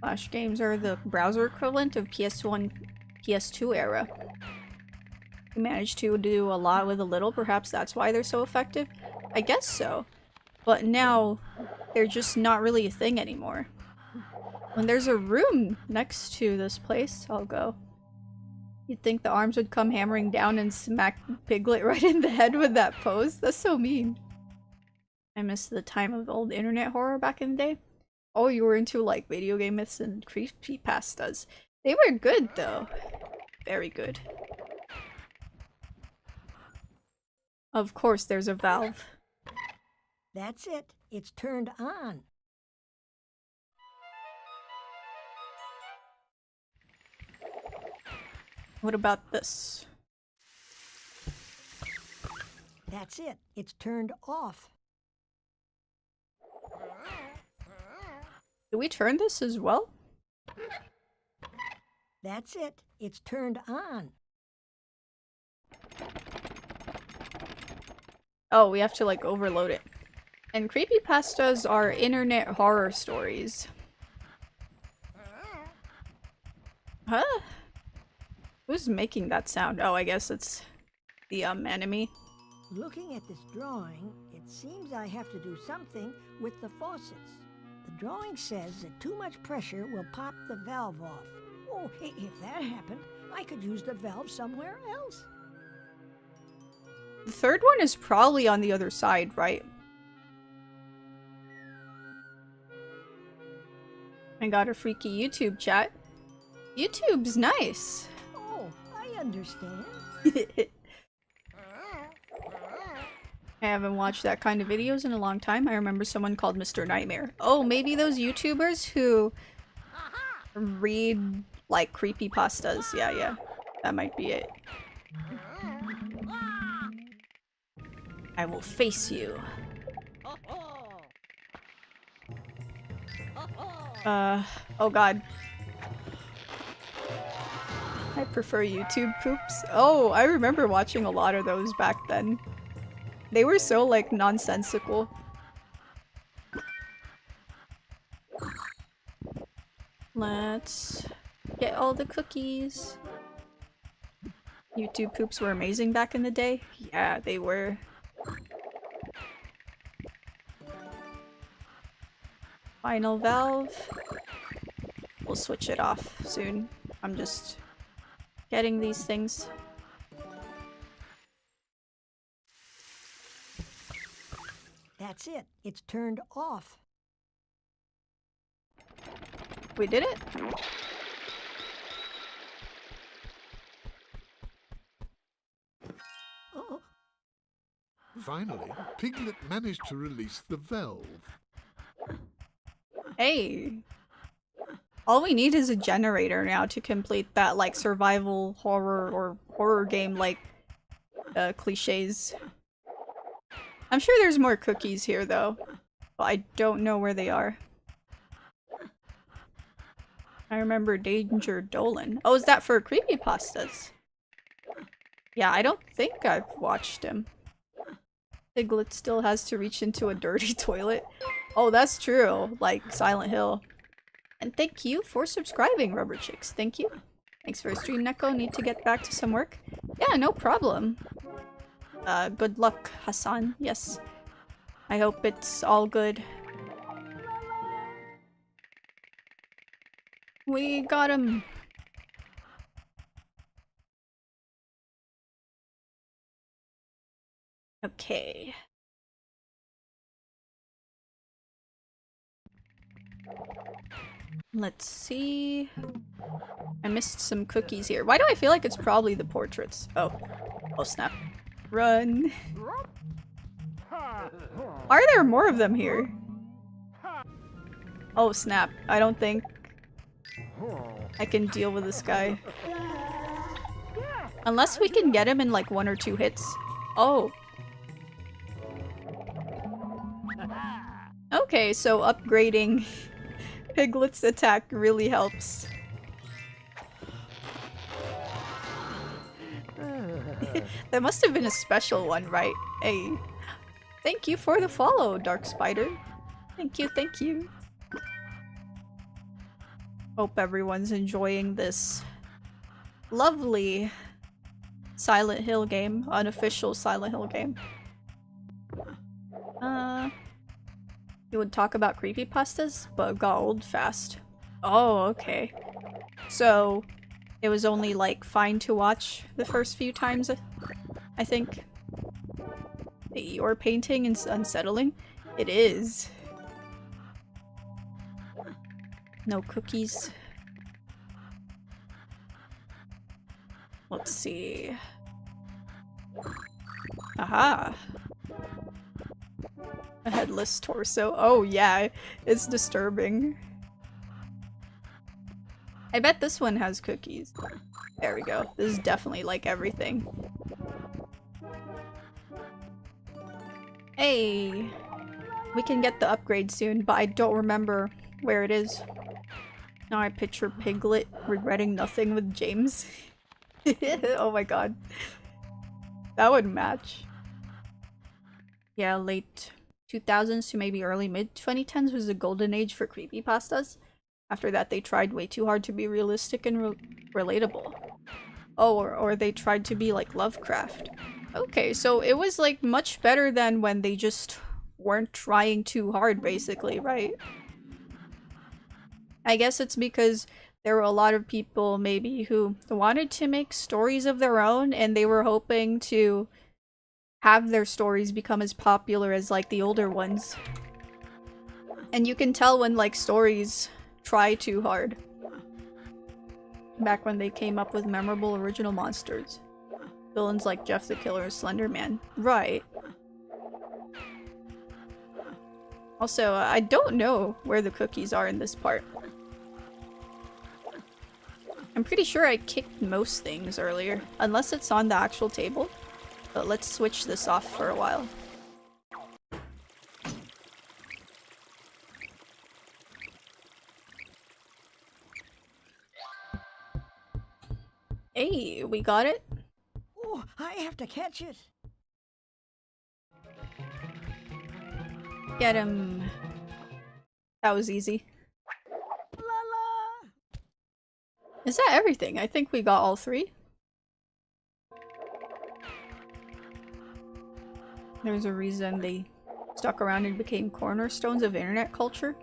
[SPEAKER 1] Flash games are the browser equivalent of PS1, PS2 era. We managed to do a lot with a little, perhaps that's why they're so effective? I guess so. But now, they're just not really a thing anymore. When there's a room next to this place, I'll go. You'd think the arms would come hammering down and smack Piglet right in the head with that pose? That's so mean. I miss the time of old internet horror back in the day. Oh, you were into like video game myths and creepypastas. They were good though. Very good. Of course there's a valve.
[SPEAKER 3] That's it. It's turned on.
[SPEAKER 1] What about this?
[SPEAKER 3] That's it. It's turned off.
[SPEAKER 1] Do we turn this as well?
[SPEAKER 3] That's it. It's turned on.
[SPEAKER 1] Oh, we have to like overload it. And creepypastas are internet horror stories. Huh? Who's making that sound? Oh, I guess it's the enemy.
[SPEAKER 3] Looking at this drawing, it seems I have to do something with the faucets. The drawing says that too much pressure will pop the valve off. Oh, if that happened, I could use the valve somewhere else.
[SPEAKER 1] The third one is probably on the other side, right? I got a freaky YouTube chat. YouTube's nice.
[SPEAKER 3] Oh, I understand.
[SPEAKER 1] I haven't watched that kind of videos in a long time. I remember someone called Mr. Nightmare. Oh, maybe those YouTubers who read like creepypastas. Yeah, yeah. That might be it. I will face you. Oh god. I prefer YouTube poops. Oh, I remember watching a lot of those back then. They were so, like, nonsensical. Let's get all the cookies. YouTube poops were amazing back in the day. Yeah, they were. Final valve. We'll switch it off soon. I'm just getting these things.
[SPEAKER 3] That's it. It's turned off.
[SPEAKER 1] We did it?
[SPEAKER 3] Oh,
[SPEAKER 5] Finally, Piglet managed to release the valve.
[SPEAKER 1] Hey. All we need is a generator now to complete that, like, survival horror or horror game, like, cliches. I'm sure there's more cookies here, though. But I don't know where they are. I remember Danger Dolan. Oh, is that for creepypastas? Yeah, I don't think I've watched him. Piglet still has to reach into a dirty toilet. Oh, that's true. Like Silent Hill. And thank you for subscribing, Rubber Chicks. Thank you. Thanks for the stream, Neko. Need to get back to some work. Yeah, no problem. Good luck, Hassan. Yes. I hope it's all good. We got him. Okay. Let's see. I missed some cookies here. Why do I feel like it's probably the portraits? Oh. Oh snap. Run. Are there more of them here? Oh snap. I don't think I can deal with this guy. Unless we can get him in like 1 or 2 hits. Oh. Okay, so upgrading Piglet's attack really helps. That must have been a special one, right? Hey. Thank you for the follow, Dark Spider. Thank you, thank you. Hope everyone's enjoying this lovely Silent Hill game. Unofficial Silent Hill game. You would talk about creepypastas, but got old fast. Oh, okay. So, it was only, like, fine to watch the first few times, I think. Your painting is unsettling? It is. No cookies. Let's see. Aha! A headless torso. Oh yeah, it's disturbing. I bet this one has cookies. There we go. This is definitely like everything. Hey! We can get the upgrade soon, but I don't remember where it is. Now I picture Piglet regretting nothing with James. Oh my god. That would match. Yeah, late 2000s to maybe early mid-2010s was the golden age for creepypastas. After that, they tried way too hard to be realistic and relatable. Oh, or they tried to be like Lovecraft. Okay, so it was like much better than when they just weren't trying too hard, basically, right? I guess it's because there were a lot of people maybe who wanted to make stories of their own and they were hoping to have their stories become as popular as like the older ones. And you can tell when like stories try too hard. Back when they came up with memorable original monsters. Villains like Jeff the Killer and Slender Man. Right. Also, I don't know where the cookies are in this part. I'm pretty sure I kicked most things earlier, unless it's on the actual table. But let's switch this off for a while. Hey, we got it.
[SPEAKER 3] Oh, I have to catch it.
[SPEAKER 1] Get him. That was easy.
[SPEAKER 3] La la.
[SPEAKER 1] Is that everything? I think we got all 3. There's a reason they stuck around and became cornerstones of internet culture.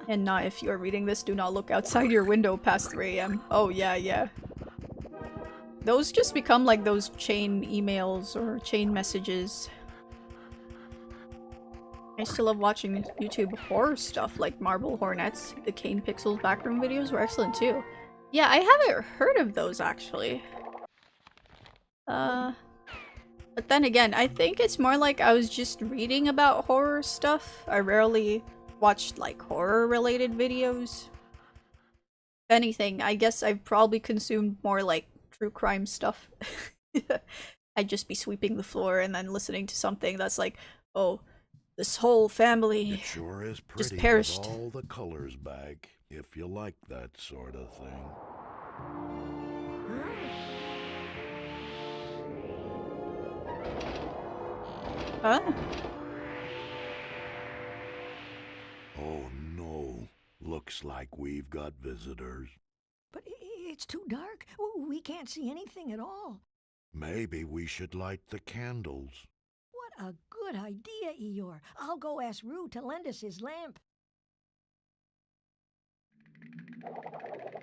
[SPEAKER 1] And not if you're reading this, do not look outside your window past 3 AM. Oh yeah, yeah. Those just become like those chain emails or chain messages. I still love watching YouTube horror stuff like Marble Hornets. The Kane Pixels backroom videos were excellent too. Yeah, I haven't heard of those actually. But then again, I think it's more like I was just reading about horror stuff. I rarely watched like horror related videos. If anything, I guess I've probably consumed more like true crime stuff. I'd just be sweeping the floor and then listening to something that's like, oh, this whole family
[SPEAKER 7] It sure is
[SPEAKER 1] just
[SPEAKER 7] pretty
[SPEAKER 1] perished.
[SPEAKER 7] with all the colors back, if you like that sort of thing.
[SPEAKER 1] Huh?
[SPEAKER 7] Oh no, looks like we've got visitors.
[SPEAKER 3] But it's too dark. We can't see anything at all.
[SPEAKER 7] Maybe we should light the candles.
[SPEAKER 3] What a good idea, Eeyore. I'll go ask Roo to lend us his lamp.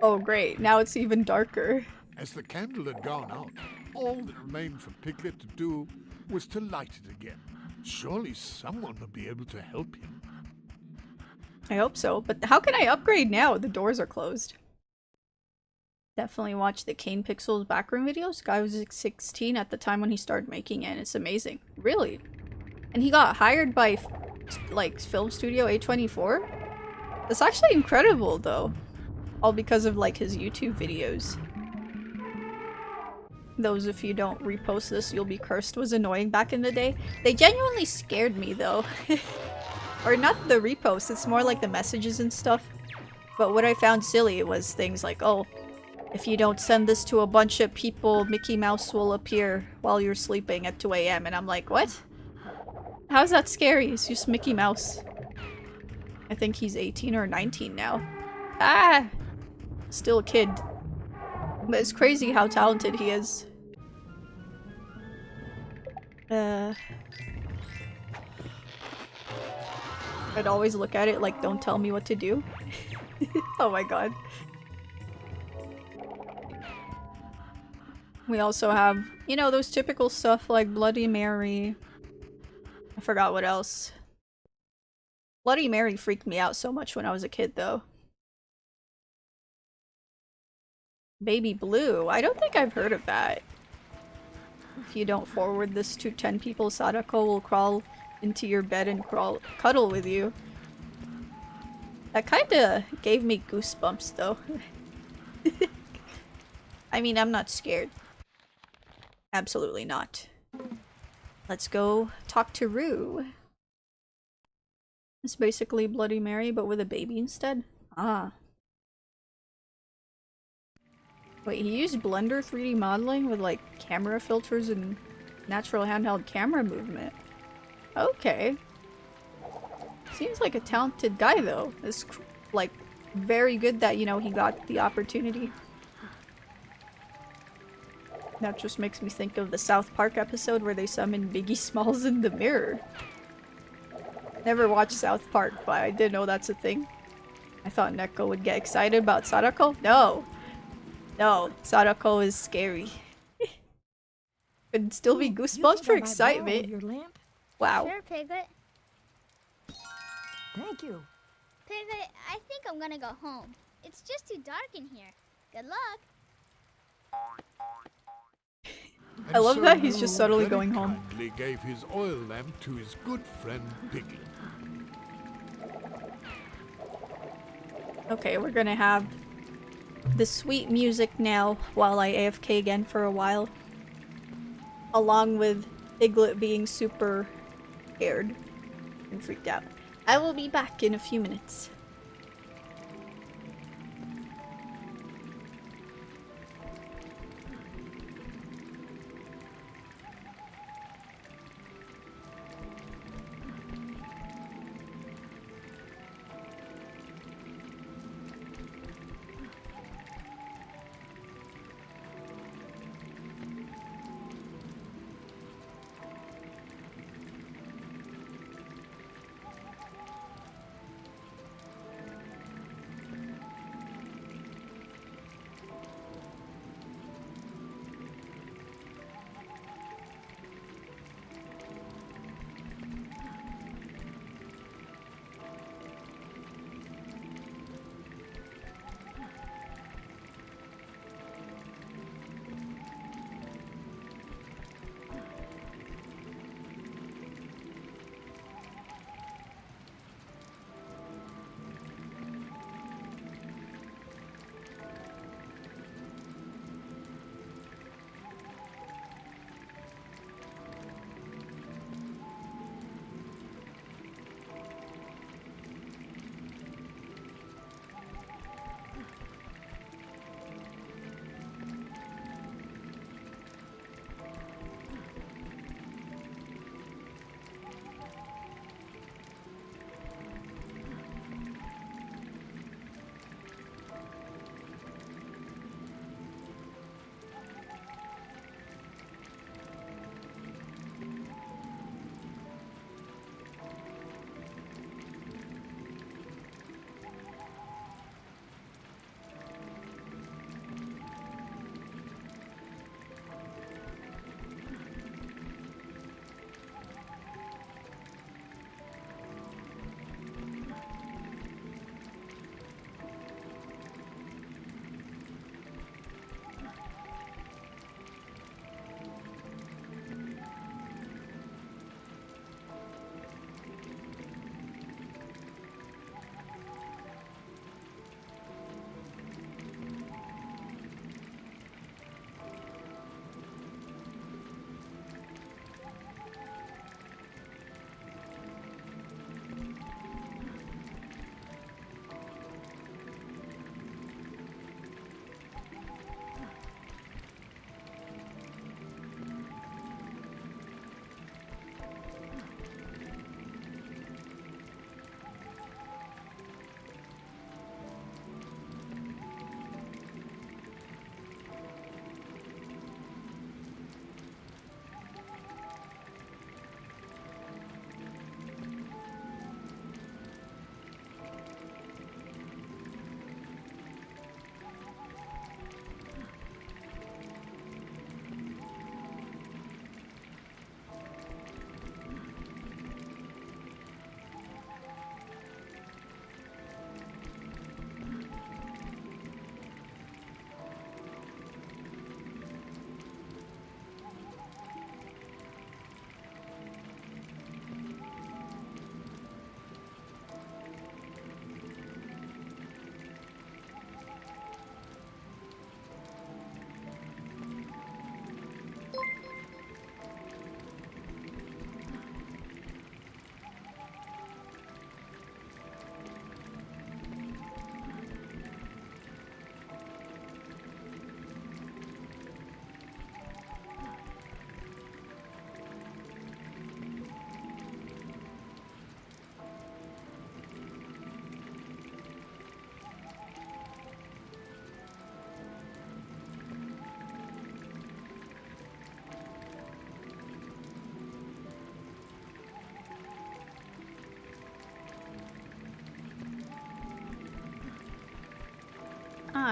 [SPEAKER 1] Oh great, now it's even darker.
[SPEAKER 5] As the candle had gone out, all that remained for Piglet to do was to light it again. Surely someone would be able to help him.
[SPEAKER 1] I hope so, but how can I upgrade now? The doors are closed. Definitely watch the Kane Pixels backroom videos. Guy was like 16 at the time when he started making it, and it's amazing. Really? And he got hired by like film studio A24? That's actually incredible though. All because of like his YouTube videos. Those of you don't repost this, you'll be cursed was annoying back in the day. They genuinely scared me though. Or not the reposts, it's more like the messages and stuff. But what I found silly was things like, oh, if you don't send this to a bunch of people, Mickey Mouse will appear while you're sleeping at 2 AM. And I'm like, what? How's that scary? It's just Mickey Mouse. I think he's 18 or 19 now. Ah! Still a kid. But it's crazy how talented he is. I'd always look at it like, don't tell me what to do. Oh my god. We also have, you know, those typical stuff like Bloody Mary. I forgot what else. Bloody Mary freaked me out so much when I was a kid, though. Baby Blue. I don't think I've heard of that. If you don't forward this to 10 people, Sadako will crawl into your bed and cuddle with you. That kinda gave me goosebumps, though. I mean, I'm not scared. Absolutely not. Let's go talk to Roo. It's basically Bloody Mary, but with a baby instead. Ah. Wait, he used Blender 3D modeling with like camera filters and natural handheld camera movement. Okay. Seems like a talented guy though. It's like very good that, you know, he got the opportunity. That just makes me think of the South Park episode where they summoned Biggie Smalls in the mirror. Never watched South Park, but I did know that's a thing. I thought Neko would get excited about Sadako. No! No, Sadako is scary. Could still be goosebumps for excitement.
[SPEAKER 3] Your lamp?
[SPEAKER 1] Wow.
[SPEAKER 6] Sure, Piglet.
[SPEAKER 3] Thank you.
[SPEAKER 6] Piglet, I think I'm gonna go home. It's just too dark in here. Good luck.
[SPEAKER 1] I love that he's just subtly going home.
[SPEAKER 5] Kindly gave his oil lamp to his good friend Piglet.
[SPEAKER 1] Okay, we're gonna have the sweet music now while I AFK again for a while. Along with Piglet being super scared and freaked out. I will be back in a few minutes.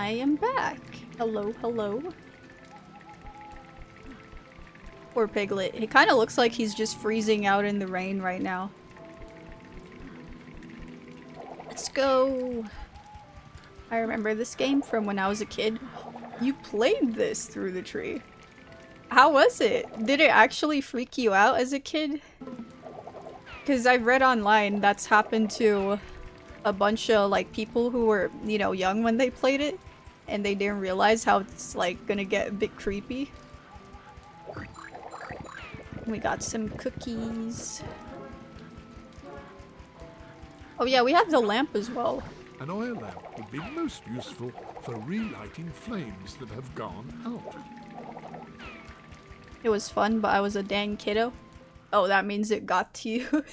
[SPEAKER 1] I am back. Hello, hello. Poor Piglet. It kind of looks like he's just freezing out in the rain right now. Let's go. I remember this game from when I was a kid. You played this through the tree. How was it? Did it actually freak you out as a kid? Because I've read online that's happened to a bunch of like people who were, you know, young when they played it, and they didn't realize how it's like gonna get a bit creepy. We got some cookies. Oh yeah, we have the lamp as well.
[SPEAKER 5] An oil lamp would be most useful for relighting flames that have gone out.
[SPEAKER 1] It was fun, but I was a dang kiddo. Oh, that means it got to you.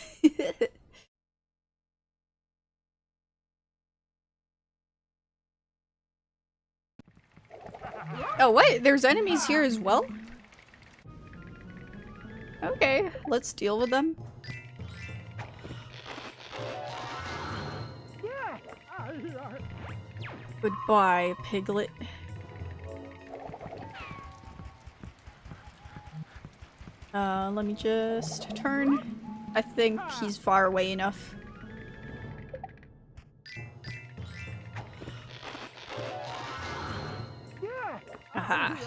[SPEAKER 1] Oh wait, there's enemies here as well? Okay, let's deal with them. Goodbye, Piglet. Let me just turn. I think he's far away enough. Aha.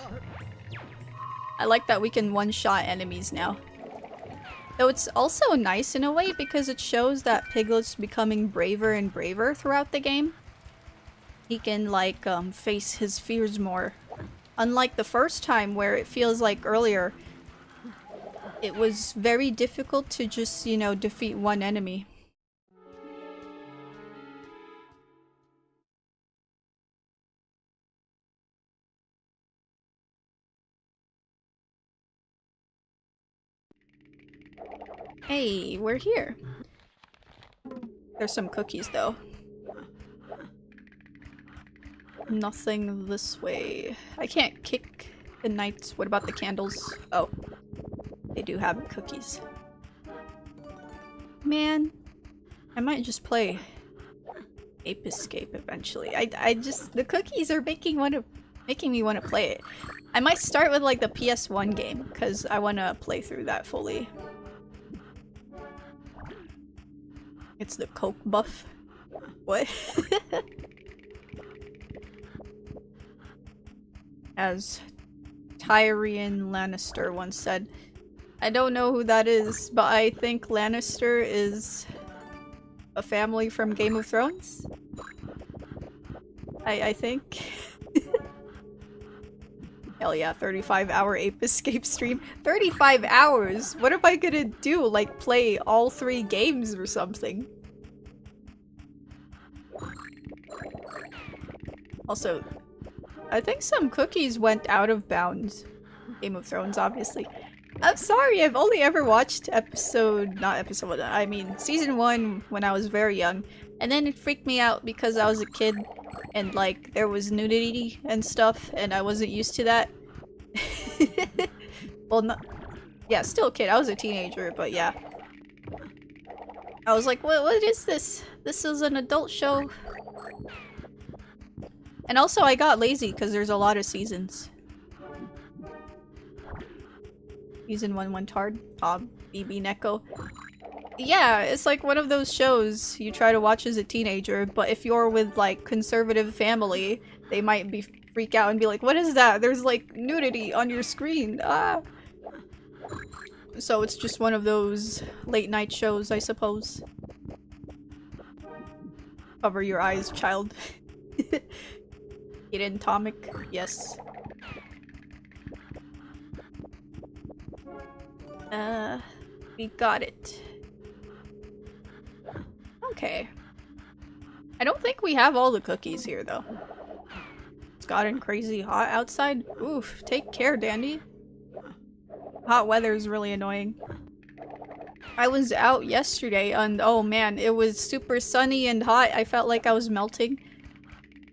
[SPEAKER 1] I like that we can one-shot enemies now. Though it's also nice in a way because it shows that Piglet's becoming braver and braver throughout the game. He can like face his fears more. Unlike the first time where it feels like earlier it was very difficult to just, you know, defeat one enemy. Hey, we're here. There's some cookies though. Nothing this way. I can't kick the knights. What about the candles? Oh. They do have cookies. Man. I might just play Ape Escape eventually. I just the cookies are making me want to play it. I might start with like the PS1 game because I want to play through that fully. It's the Coke buff. What? As Tyrion Lannister once said. I don't know who that is, but I think Lannister is a family from Game of Thrones. I think. Hell yeah, 35-hour Ape Escape stream. 35 hours? What am I gonna do? Like play all 3 games or something? Also, I think some cookies went out of bounds. Game of Thrones, obviously. I'm sorry, I've only ever watched season 1 when I was very young. And then it freaked me out because I was a kid and like there was nudity and stuff and I wasn't used to that. Well, not- yeah, still a kid. I was a teenager, but yeah. I was like, what is this? This is an adult show. And also I got lazy because there's a lot of seasons. Season 1 went hard. BB Neko. Yeah, it's like one of those shows you try to watch as a teenager, but if you're with like conservative family, they might freak out and be like, what is that? There's like nudity on your screen. Ah. So it's just one of those late night shows, I suppose. Cover your eyes, child. Get in, Tomic. Yes. We got it. Okay. I don't think we have all the cookies here, though. It's gotten crazy hot outside. Oof, take care, Dandy. Hot weather is really annoying. I was out yesterday and oh man, it was super sunny and hot. I felt like I was melting.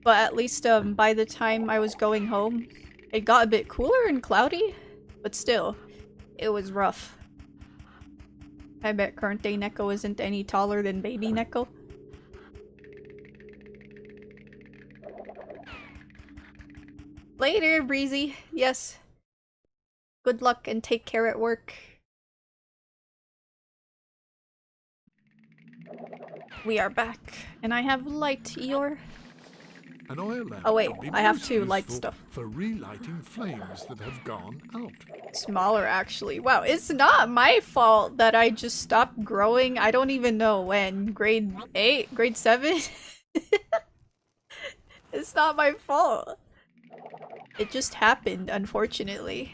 [SPEAKER 1] But at least by the time I was going home, it got a bit cooler and cloudy. But still, it was rough. I bet current day Neko isn't any taller than baby Neko. Later, Breezy. Yes. Good luck and take care at work. We are back, and I have light, Eeyore.
[SPEAKER 5] An oil lamp
[SPEAKER 1] Oh wait,
[SPEAKER 5] would be
[SPEAKER 1] I have
[SPEAKER 5] most
[SPEAKER 1] to light
[SPEAKER 5] useful
[SPEAKER 1] stuff.
[SPEAKER 5] for relighting flames that have gone out.
[SPEAKER 1] Smaller, actually. Wow, it's not my fault that I just stopped growing. I don't even know when. Grade 8? Grade 7? It's not my fault. It just happened, unfortunately.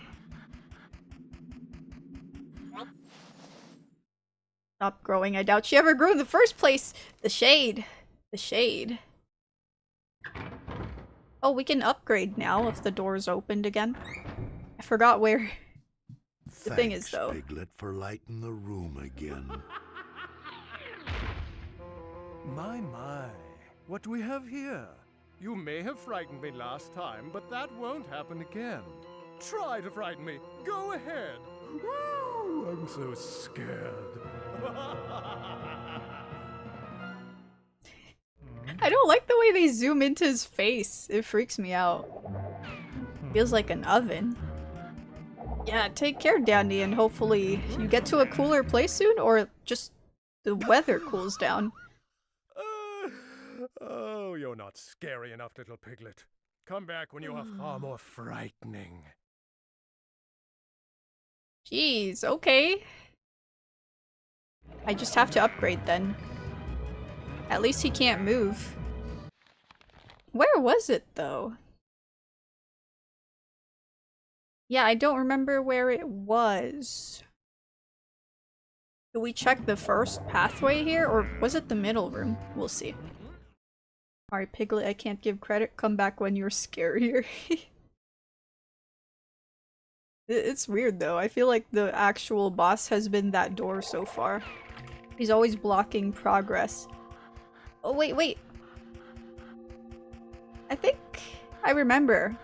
[SPEAKER 1] Stop growing. I doubt she ever grew in the first place. The shade. The shade. Oh, we can upgrade now if the door's opened again. I forgot where the thing is, though.
[SPEAKER 7] Piglet, for lighting the room again.
[SPEAKER 2] My, what do we have here? You may have frightened me last time, but that won't happen again. Try to frighten me. Go ahead. Woo! I'm so scared.
[SPEAKER 1] I don't like the way they zoom into his face. It freaks me out. Feels like an oven. Yeah, take care, Dandy, and hopefully you get to a cooler place soon, or just the weather cools down.
[SPEAKER 2] Oh, you're not scary enough, little piglet. Come back when you are far more frightening.
[SPEAKER 1] Jeez, okay. I just have to upgrade then. At least he can't move. Where was it, though? Yeah, I don't remember where it was. Do we check the first pathway here, or was it the middle room? We'll see. Alright, Piglet, I can't give credit. Come back when you're scarier. It's weird, though. I feel like the actual boss has been that door so far. He's always blocking progress. Oh, wait. I think I remember.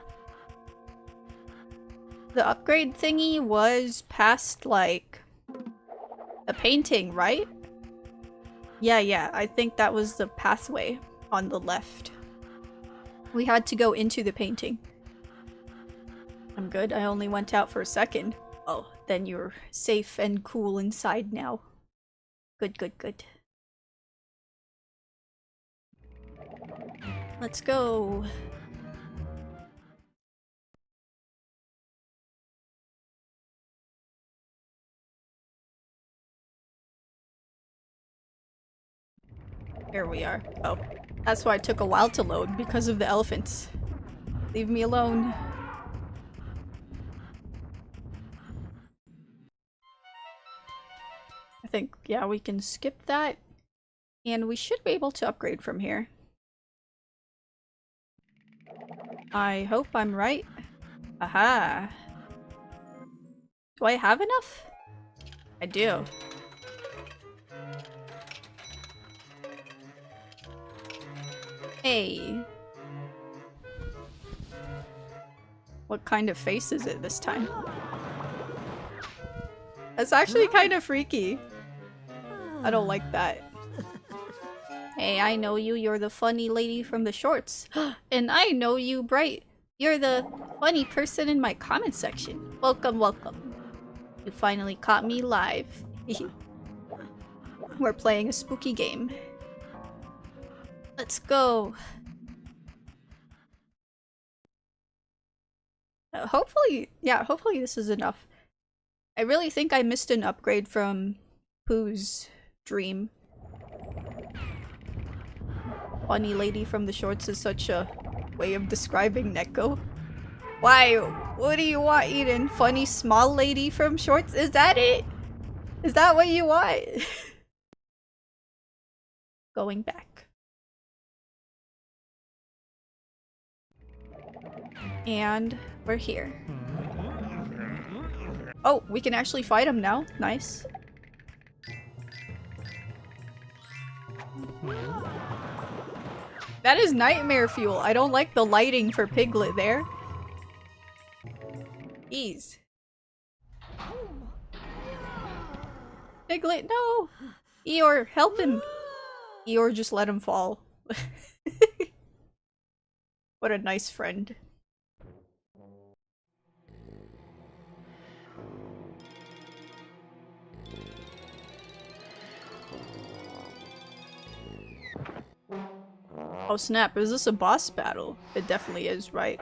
[SPEAKER 1] The upgrade thingy was past, like, a painting, right? Yeah, I think that was the pathway on the left. We had to go into the painting. I'm good, I only went out for a second. Oh, then you're safe and cool inside now. Good. Let's go. Here we are. Oh, that's why it took a while to load, because of the elephants. Leave me alone. I think, yeah, we can skip that. And we should be able to upgrade from here. I hope I'm right. Aha. Do I have enough? I do. Hey. What kind of face is it this time? That's actually kind of freaky. I don't like that. Hey, I know you. You're the funny lady from the shorts. And I know you, Bright. You're the funny person in my comment section. Welcome. You finally caught me live. We're playing a spooky game. Let's go. Hopefully this is enough. I really think I missed an upgrade from Pooh's dream. Funny lady from the shorts is such a way of describing Neko. Why? What do you want, Eden? Funny small lady from shorts? Is that it? Is that what you want? Going back. And we're here. Oh, we can actually fight him now. Nice. That is nightmare fuel. I don't like the lighting for Piglet there. Jeez. Piglet, no! Eeyore, help him! Eeyore, just let him fall. What a nice friend. Oh snap, is this a boss battle? It definitely is, right?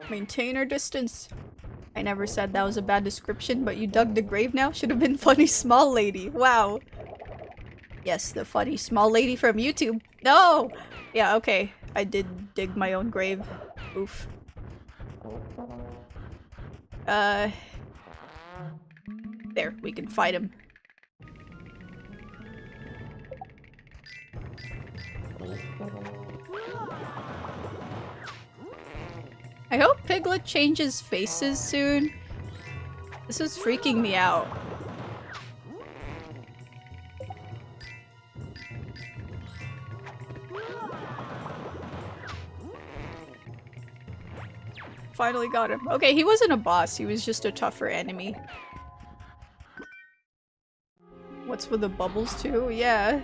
[SPEAKER 1] Maintain our distance. I never said that was a bad description, but you dug the grave now? Should have been funny small lady. Wow. Yes, the funny small lady from YouTube. No! Yeah, okay. I did dig my own grave. Oof. There, we can fight him. I hope Piglet changes faces soon. This is freaking me out. Finally got him. Okay, he wasn't a boss, he was just a tougher enemy. What's with the bubbles too? Yeah.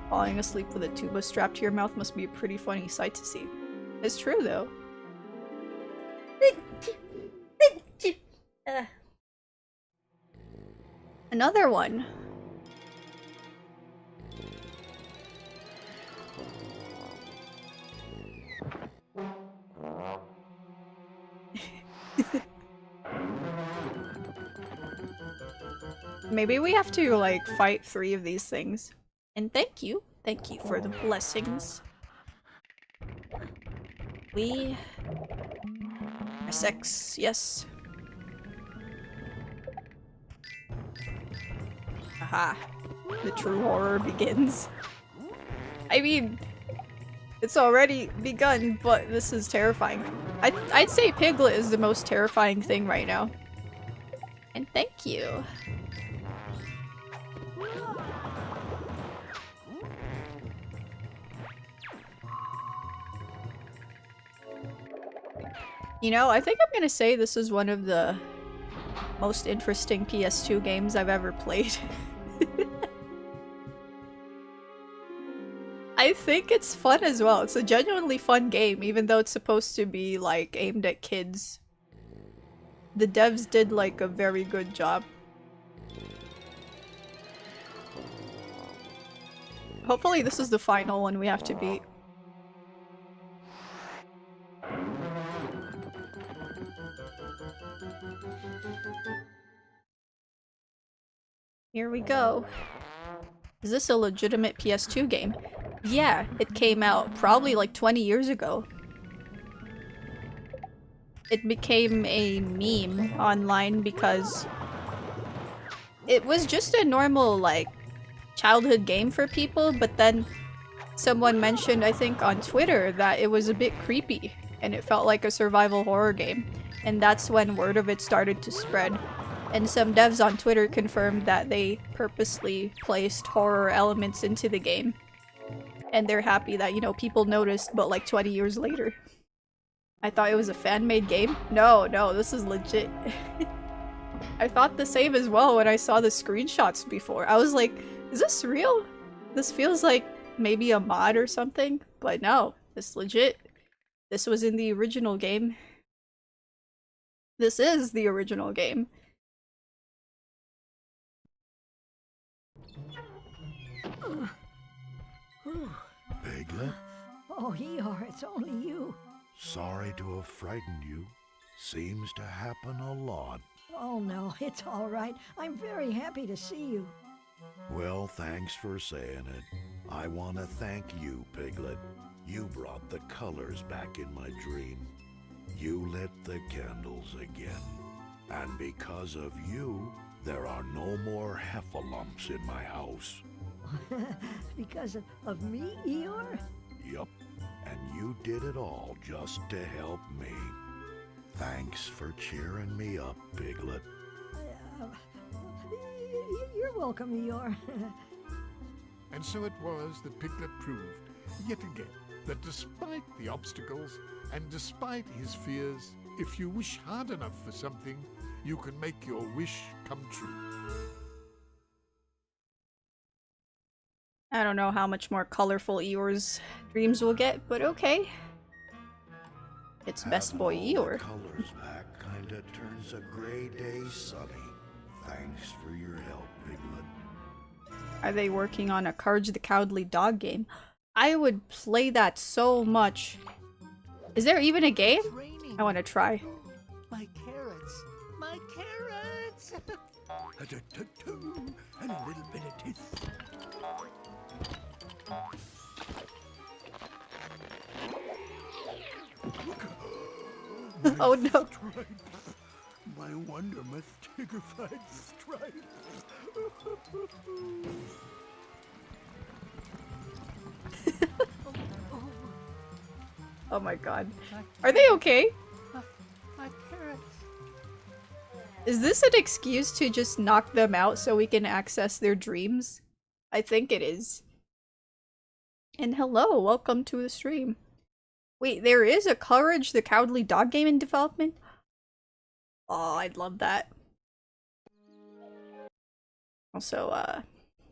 [SPEAKER 1] Falling asleep with a tuba strapped to your mouth must be a pretty funny sight to see. It's true though. Another one. Maybe we have to like fight 3 of these things. And thank you for the blessings. We are sex, yes. Aha. The true horror begins. I mean, it's already begun, but this is terrifying. I'd say Piglet is the most terrifying thing right now. And thank you. You know, I think I'm gonna say this is one of the most interesting PS2 games I've ever played. I think it's fun as well. It's a genuinely fun game, even though it's supposed to be, like, aimed at kids. The devs did, like, a very good job. Hopefully this is the final one we have to beat. Here we go. Is this a legitimate PS2 game? Yeah, it came out probably like 20 years ago. It became a meme online because it was just a normal, like, childhood game for people, but then someone mentioned, I think on Twitter, that it was a bit creepy and it felt like a survival horror game. And that's when word of it started to spread. And some devs on Twitter confirmed that they purposely placed horror elements into the game. And they're happy that, you know, people noticed, but like 20 years later. I thought it was a fan-made game? No, this is legit. I thought the same as well when I saw the screenshots before. I was like, is this real? This feels like maybe a mod or something, but no, it's legit. This was in the original game. This is the original game.
[SPEAKER 7] Piglet,
[SPEAKER 3] Oh, Eeyore, it's only you.
[SPEAKER 7] sorry to have frightened you. Seems to happen a lot.
[SPEAKER 3] Oh, no, it's all right. I'm very happy to see you.
[SPEAKER 7] Well, thanks for saying it. I want to thank you, Piglet. You brought the colors back in my dream. You lit the candles again. And because of you, there are no more heffalumps in my house.
[SPEAKER 3] Because of me, Eeyore?
[SPEAKER 7] Yup, and you did it all just to help me. Thanks for cheering me up, Piglet.
[SPEAKER 3] You're welcome, Eeyore.
[SPEAKER 5] And so it was that Piglet proved, yet again, that despite the obstacles and despite his fears, if you wish hard enough for something, you can make your wish come true.
[SPEAKER 1] I don't know how much more colorful Eeyore's dreams will get, but okay. It's best boy
[SPEAKER 7] Having all the
[SPEAKER 1] Eeyore.
[SPEAKER 7] colors back kinda turns a gray day sunny. Thanks for your help, Piglet.
[SPEAKER 1] Are they working on a Courage the Cowardly Dog game? I would play that so much. Is there even a game?
[SPEAKER 2] It's raining.
[SPEAKER 1] I want to try.
[SPEAKER 2] My carrots. My carrots.
[SPEAKER 4] And a little bit of teeth.
[SPEAKER 1] Oh no.
[SPEAKER 4] Stripes. My wonder mastigified stripes.
[SPEAKER 1] Oh my god. Are they okay?
[SPEAKER 2] My carrots.
[SPEAKER 1] Is this an excuse to just knock them out so we can access their dreams? I think it is. And hello, welcome to the stream. Wait, there is a Courage the Cowardly Dog game in development? Oh, I'd love that. Also,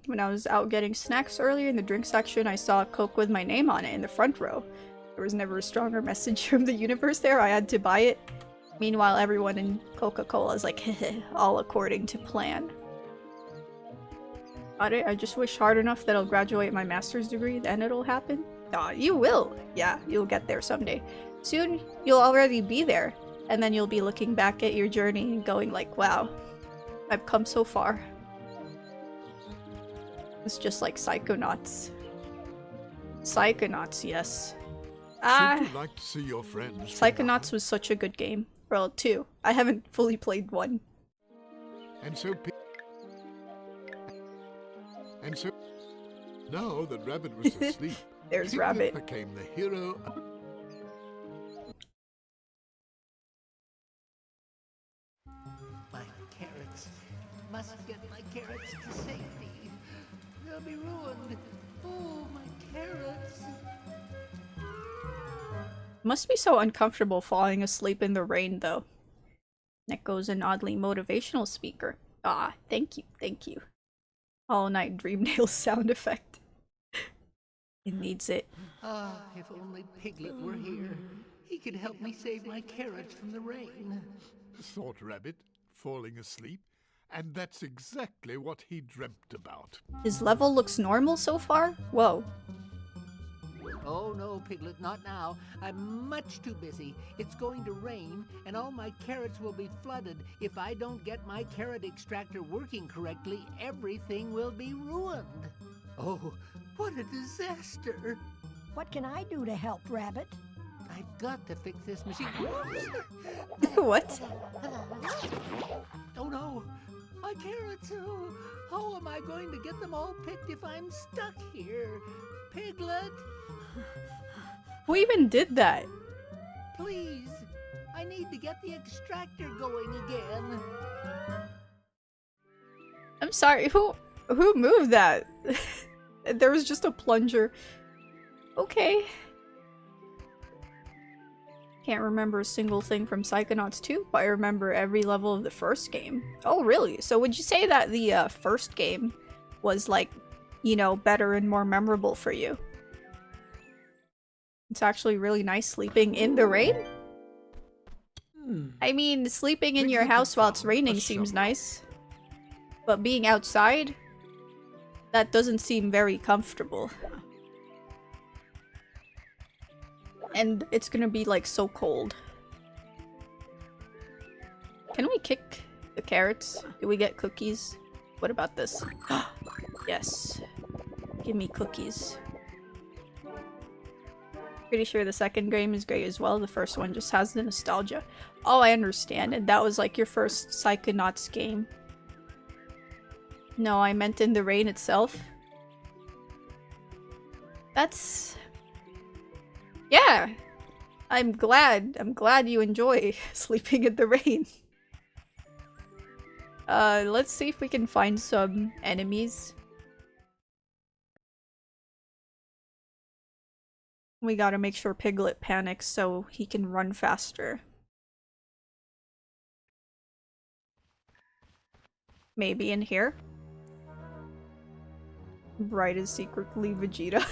[SPEAKER 1] when I was out getting snacks earlier in the drink section, I saw a Coke with my name on it in the front row. There was never a stronger message from the universe there, I had to buy it. Meanwhile, everyone in Coca-Cola is like, all according to plan. Got it? I just wish hard enough that I'll graduate my master's degree, then it'll happen. Aw, you will! Yeah, you'll get there someday. Soon, you'll already be there, and then you'll be looking back at your journey and going like, wow, I've come so far. It's just like Psychonauts. Psychonauts, yes.
[SPEAKER 5] Should you like to see your friends?
[SPEAKER 1] Psychonauts was such a good game. Well, 2. I haven't fully played 1.
[SPEAKER 5] And so now that Rabbit was asleep,
[SPEAKER 1] There's
[SPEAKER 5] Piglet
[SPEAKER 1] Rabbit.
[SPEAKER 5] became the hero.
[SPEAKER 2] My carrots. Must get my carrots to safety. They'll be ruined. Oh, my carrots.
[SPEAKER 1] Must be so uncomfortable falling asleep in the rain, though. Neko's an oddly motivational speaker. Ah, thank you, thank you. All night dream nails sound effect. It needs it.
[SPEAKER 2] Ah, if only Piglet were here. He could help me save my carrots from the rain.
[SPEAKER 5] Thought Rabbit, falling asleep, and that's exactly what he dreamt about.
[SPEAKER 1] His level looks normal so far? Whoa.
[SPEAKER 2] Oh no, Piglet, not now. I'm much too busy. It's going to rain, and all my carrots will be flooded. If I don't get my carrot extractor working correctly, everything will be ruined. Oh, what a disaster!
[SPEAKER 3] What can I do to help, Rabbit?
[SPEAKER 2] I've got to fix this machine.
[SPEAKER 1] What?
[SPEAKER 2] Oh no, my carrots! Oh, how am I going to get them all picked if I'm stuck here? Piglet,
[SPEAKER 1] Who even did that?
[SPEAKER 2] please! I need to get the extractor going again.
[SPEAKER 1] I'm sorry, who moved that? There was just a plunger. Okay. Can't remember a single thing from Psychonauts 2, but I remember every level of the first game. Oh, really? So would you say that the first game was like, you know, better and more memorable for you? It's actually really nice sleeping in the rain. I mean, sleeping in your house while it's raining seems nice. But being outside? That doesn't seem very comfortable. And it's gonna be like so cold. Can we kick the carrots? Do we get cookies? What about this? Yes. Give me cookies. Pretty sure the second game is great as well. The first one just has the nostalgia. Oh, I understand. And that was like your first Psychonauts game. No, I meant in the rain itself. That's... Yeah! I'm glad you enjoy sleeping in the rain. Let's see if we can find some enemies. We gotta make sure Piglet panics so he can run faster. Maybe in here? Bright is secretly Vegeta.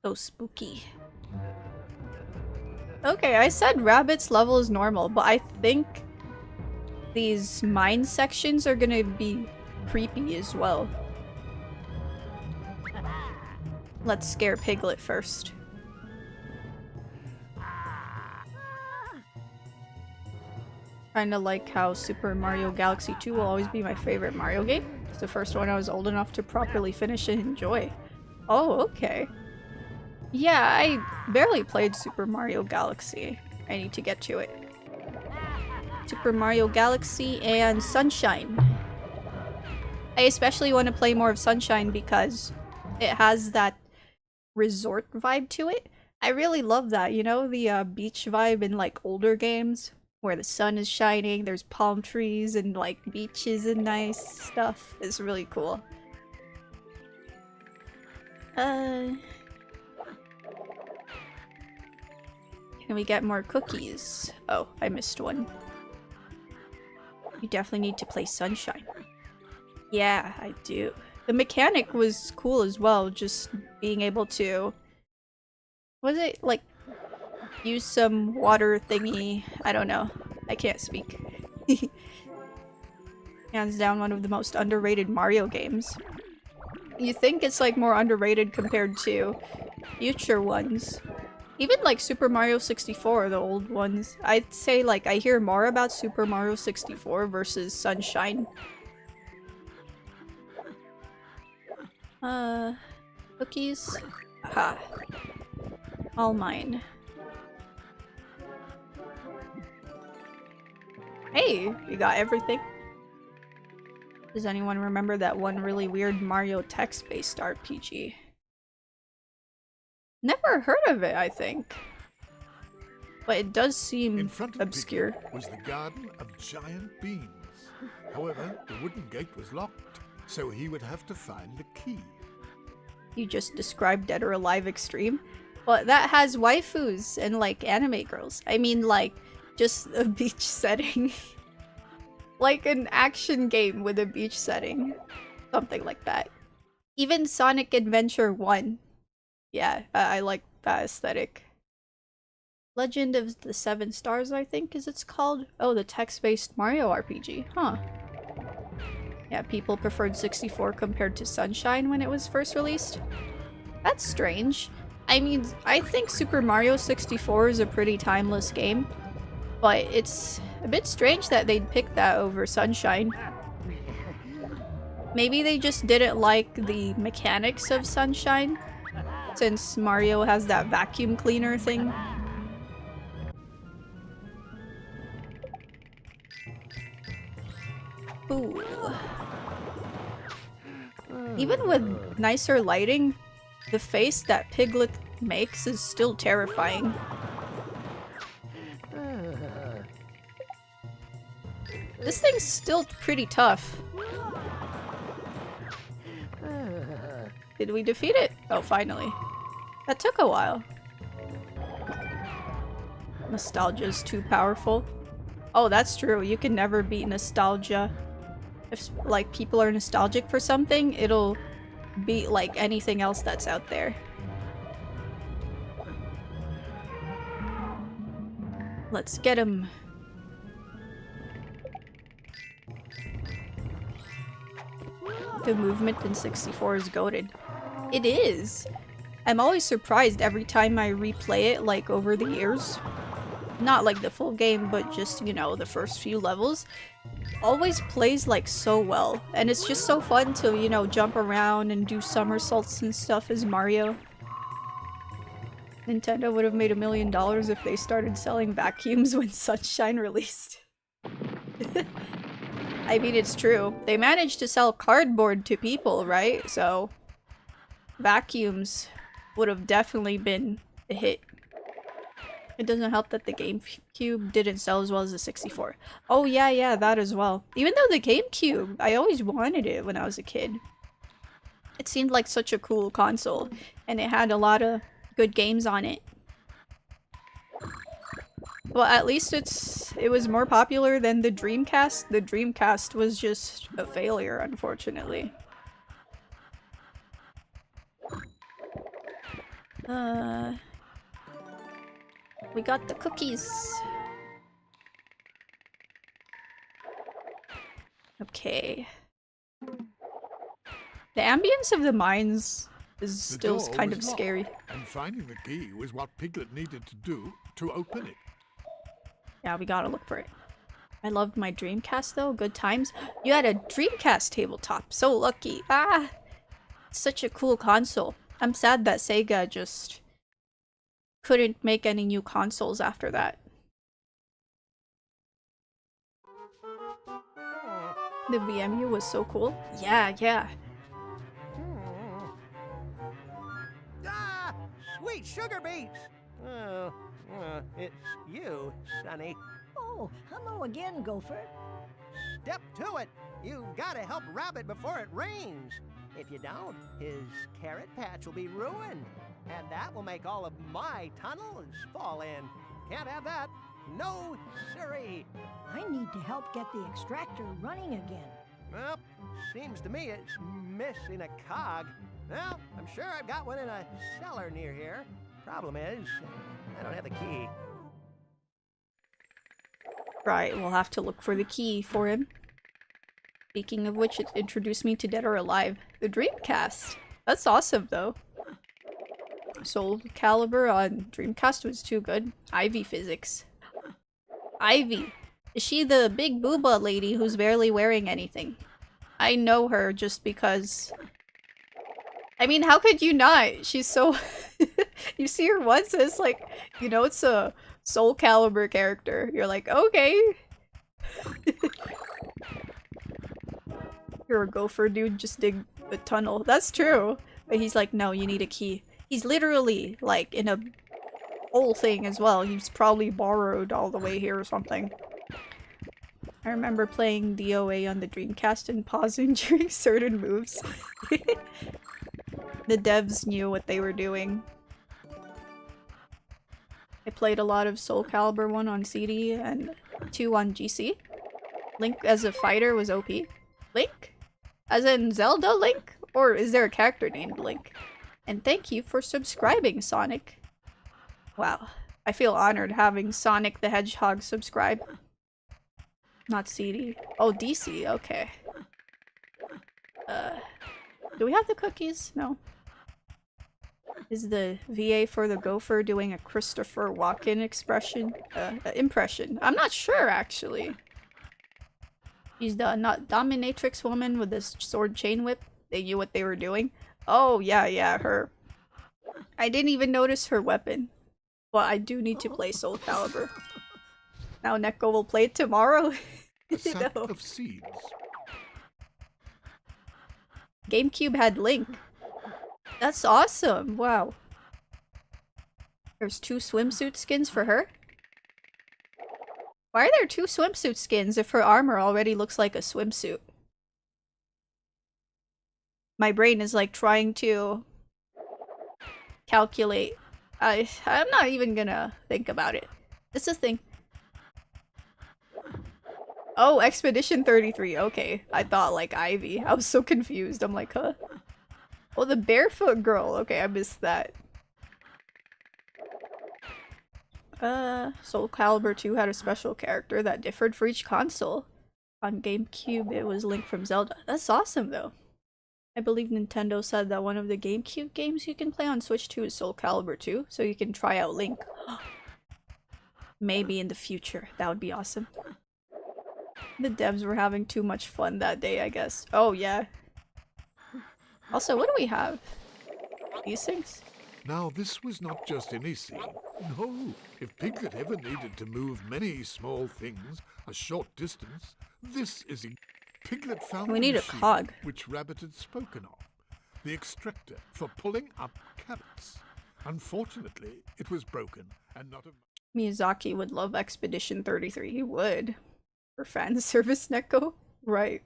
[SPEAKER 1] So spooky. Okay, I said Rabbit's level is normal, but I think these mine sections are gonna be creepy as well. Let's scare Piglet first. Kinda like how Super Mario Galaxy 2 will always be my favorite Mario game. It's the first one I was old enough to properly finish and enjoy. Oh, okay. Yeah, I barely played Super Mario Galaxy. I need to get to it. Super Mario Galaxy and Sunshine. I especially want to play more of Sunshine because it has that resort vibe to it. I really love that, you know, the beach vibe in like older games where the sun is shining, there's palm trees and like beaches and nice stuff. It's really cool. Can we get more cookies? Oh, I missed one. You definitely need to play Sunshine. Yeah, I do. The mechanic was cool as well, just being able to... Was it, like, use some water thingy? I don't know. I can't speak. Hands down one of the most underrated Mario games. You think it's, like, more underrated compared to future ones. Even, like, Super Mario 64, the old ones. I'd say, like, I hear more about Super Mario 64 versus Sunshine. Cookies? Aha. All mine. Hey, you got everything. Does anyone remember that one really weird Mario text-based RPG? Never heard of it, I think. But it does seem
[SPEAKER 5] In front of
[SPEAKER 1] obscure.
[SPEAKER 5] Piglet was the garden of giant beans. However, the wooden gate was locked, so he would have to find the key.
[SPEAKER 1] You just described Dead or Alive Extreme? But that has waifus and, like, anime girls. I mean, like, just a beach setting. Like an action game with a beach setting. Something like that. Even Sonic Adventure 1. Yeah, I like that aesthetic. Legend of the Seven Stars, I think is it's called. Oh, the text-based Mario RPG. Huh. Yeah, people preferred 64 compared to Sunshine when it was first released. That's strange. I mean, I think Super Mario 64 is a pretty timeless game, but it's a bit strange that they'd pick that over Sunshine. Maybe they just didn't like the mechanics of Sunshine, since Mario has that vacuum cleaner thing. Ooh. Even with nicer lighting, the face that Piglet makes is still terrifying. This thing's still pretty tough. Did we defeat it? Oh, finally. That took a while. Nostalgia's too powerful. Oh, that's true. You can never beat nostalgia. If, like, people are nostalgic for something, it'll beat, like, anything else that's out there. Let's get him. The movement in 64 is goated. It is! I'm always surprised every time I replay it, like, over the years. Not like the full game, but just, you know, the first few levels. Always plays, like, so well. And it's just so fun to, you know, jump around and do somersaults and stuff as Mario. Nintendo would have made $1 million if they started selling vacuums when Sunshine released. I mean, it's true. They managed to sell cardboard to people, right? So, vacuums would have definitely been a hit. It doesn't help that the GameCube didn't sell as well as the 64. Oh yeah, that as well. Even though the GameCube, I always wanted it when I was a kid. It seemed like such a cool console, and it had a lot of good games on it. Well, at least it was more popular than the Dreamcast. The Dreamcast was just a failure, unfortunately. We got the cookies. Okay. The ambience of the mines is
[SPEAKER 5] The
[SPEAKER 1] still
[SPEAKER 5] door
[SPEAKER 1] kind
[SPEAKER 5] was
[SPEAKER 1] of
[SPEAKER 5] locked,
[SPEAKER 1] scary.
[SPEAKER 5] and finding the key was what Piglet needed to do to open it.
[SPEAKER 1] Yeah, we gotta look for it. I loved my Dreamcast though. Good times. You had a Dreamcast tabletop. So lucky. Ah! Such a cool console. I'm sad that Sega just couldn't make any new consoles after that. The VMU was so cool. Yeah, yeah.
[SPEAKER 2] Ah, sweet sugar beets. Oh, it's you, Sonny.
[SPEAKER 3] Oh, hello again, Gopher.
[SPEAKER 2] Step to it. You've got to help Rabbit before it rains. If you don't, his carrot patch will be ruined. And that will make all of my tunnels fall in. Can't have that. No, siree.
[SPEAKER 3] I need to help get the extractor running again.
[SPEAKER 2] Well, seems to me it's missing a cog. Well, I'm sure I've got one in a cellar near here. Problem is, I don't have the key.
[SPEAKER 1] Right, we'll have to look for the key for him. Speaking of which, it introduced me to Dead or Alive. The Dreamcast! That's awesome, though. Soul Calibur on Dreamcast was too good. Ivy physics. Ivy! Is she the big booba lady who's barely wearing anything? I know her just because... I mean, how could you not? She's so... You see her once, and it's like, you know, it's a Soul Calibur character. You're like, okay. You're a gopher dude, just dig the tunnel. That's true. But he's like, no, you need a key. He's literally, like, in a whole thing as well. He's probably borrowed all the way here or something. I remember playing DOA on the Dreamcast and pausing during certain moves. The devs knew what they were doing. I played a lot of Soul Calibur 1 on CD and 2 on GC. Link as a fighter was OP. Link? As in Zelda Link? Or is there a character named Link? And thank you for subscribing, Sonic. Wow. I feel honored having Sonic the Hedgehog subscribe. Not CD. Oh, DC. Okay. Do we have the cookies? No. Is the VA for the gopher doing a Christopher Walken impression? I'm not sure, actually. She's the not dominatrix woman with this sword chain whip. They knew what they were doing. Oh, yeah, her. I didn't even notice her weapon. Well, I do need to play Soul Calibur. Now Neko will play it tomorrow?
[SPEAKER 5] A sack
[SPEAKER 1] No.
[SPEAKER 5] of seeds.
[SPEAKER 1] GameCube had Link. That's awesome. Wow. There's 2 swimsuit skins for her? Why are there 2 swimsuit skins if her armor already looks like a swimsuit? My brain is like trying to calculate. I'm not even gonna think about it. It's a thing. Oh, Expedition 33. Okay. I thought like Ivy. I was so confused. I'm like, huh? Oh, the barefoot girl. Okay, I missed that. Soul Calibur 2 had a special character that differed for each console. On GameCube, it was Link from Zelda. That's awesome, though. I believe Nintendo said that one of the GameCube games you can play on Switch 2 is Soul Calibur 2, so you can try out Link. Maybe in the future. That would be awesome. The devs were having too much fun that day, I guess. Oh, yeah. Also, what do we have? These things?
[SPEAKER 5] Now, this was not just any scene. No, if Piglet ever needed to move many small things a short distance, this is it. Piglet found
[SPEAKER 1] We
[SPEAKER 5] the
[SPEAKER 1] need a
[SPEAKER 5] machine
[SPEAKER 1] cog.
[SPEAKER 5] which Rabbit had spoken of, the extractor for pulling up carrots. Unfortunately, it was broken and not a...
[SPEAKER 1] Miyazaki would love Expedition 33. He would. For fan service, Neko? Right.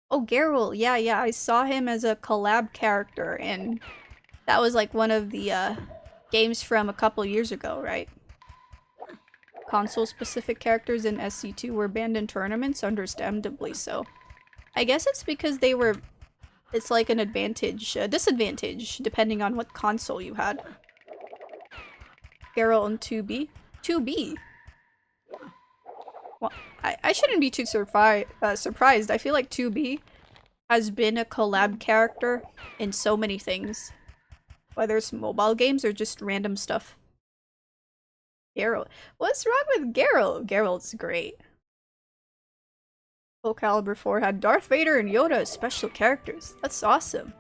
[SPEAKER 1] Oh, Geralt. Yeah, I saw him as a collab character, and that was like one of the games from a couple years ago, right? Console-specific characters in SC2 were banned in tournaments, understandably so. I guess it's because they were It's like an advantage, disadvantage, depending on what console you had. Geralt and 2B? 2B? Well, I shouldn't be too surprised. I feel like 2B has been a collab character in so many things. Whether it's mobile games or just random stuff. Geralt. What's wrong with Geralt? Geralt's great. Soul Calibur 4 had Darth Vader and Yoda as special characters. That's awesome.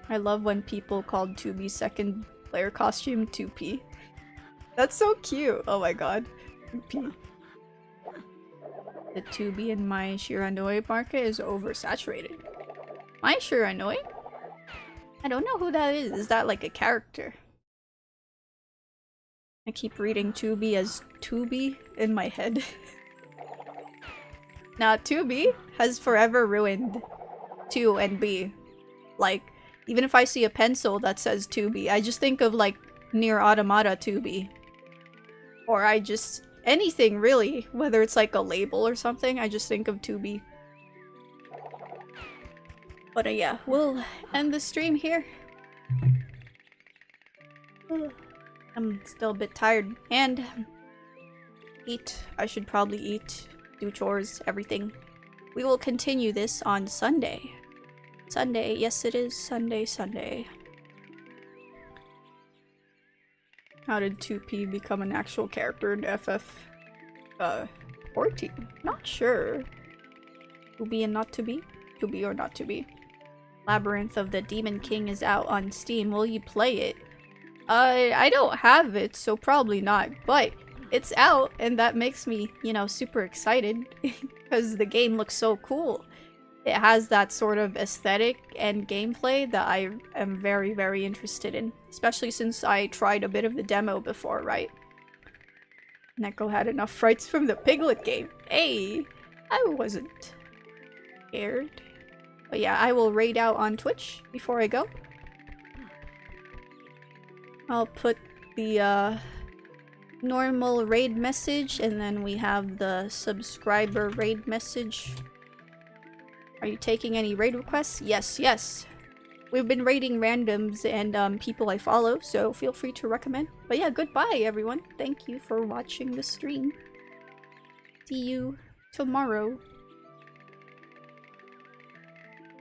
[SPEAKER 1] I love when people called 2B's second player costume 2P. That's so cute. Oh my god. 2P. The 2B in my Shiranui market is oversaturated. My Shiranui? I don't know who that is. Is that like a character? I keep reading 2B as 2B in my head. Nah, 2B has forever ruined 2 and B. Like, even if I see a pencil that says 2B, I just think of like Nier Automata 2B. Or I just... anything really, whether it's like a label or something, I just think of 2B. But yeah, we'll end the stream here. I'm still a bit tired. And... eat. I should probably eat. Do chores, everything. We will continue this on Sunday. Sunday, yes it is. Sunday. How did 2P become an actual character in FF 14? Not sure. To be and not to be? To be or not to be? Labyrinth of the Demon King is out on Steam. Will you play it? I don't have it, so probably not, but it's out, and that makes me, you know, super excited because the game looks so cool. It has that sort of aesthetic and gameplay that I am very, very interested in, especially since I tried a bit of the demo before, right? Neko had enough frights from the Piglet game. Hey, I wasn't scared. But yeah, I will raid out on Twitch before I go. I'll put the normal raid message, and then we have the subscriber raid message. Are you taking any raid requests? Yes. We've been raiding randoms and people I follow, so feel free to recommend. But yeah, goodbye everyone. Thank you for watching the stream. See you tomorrow.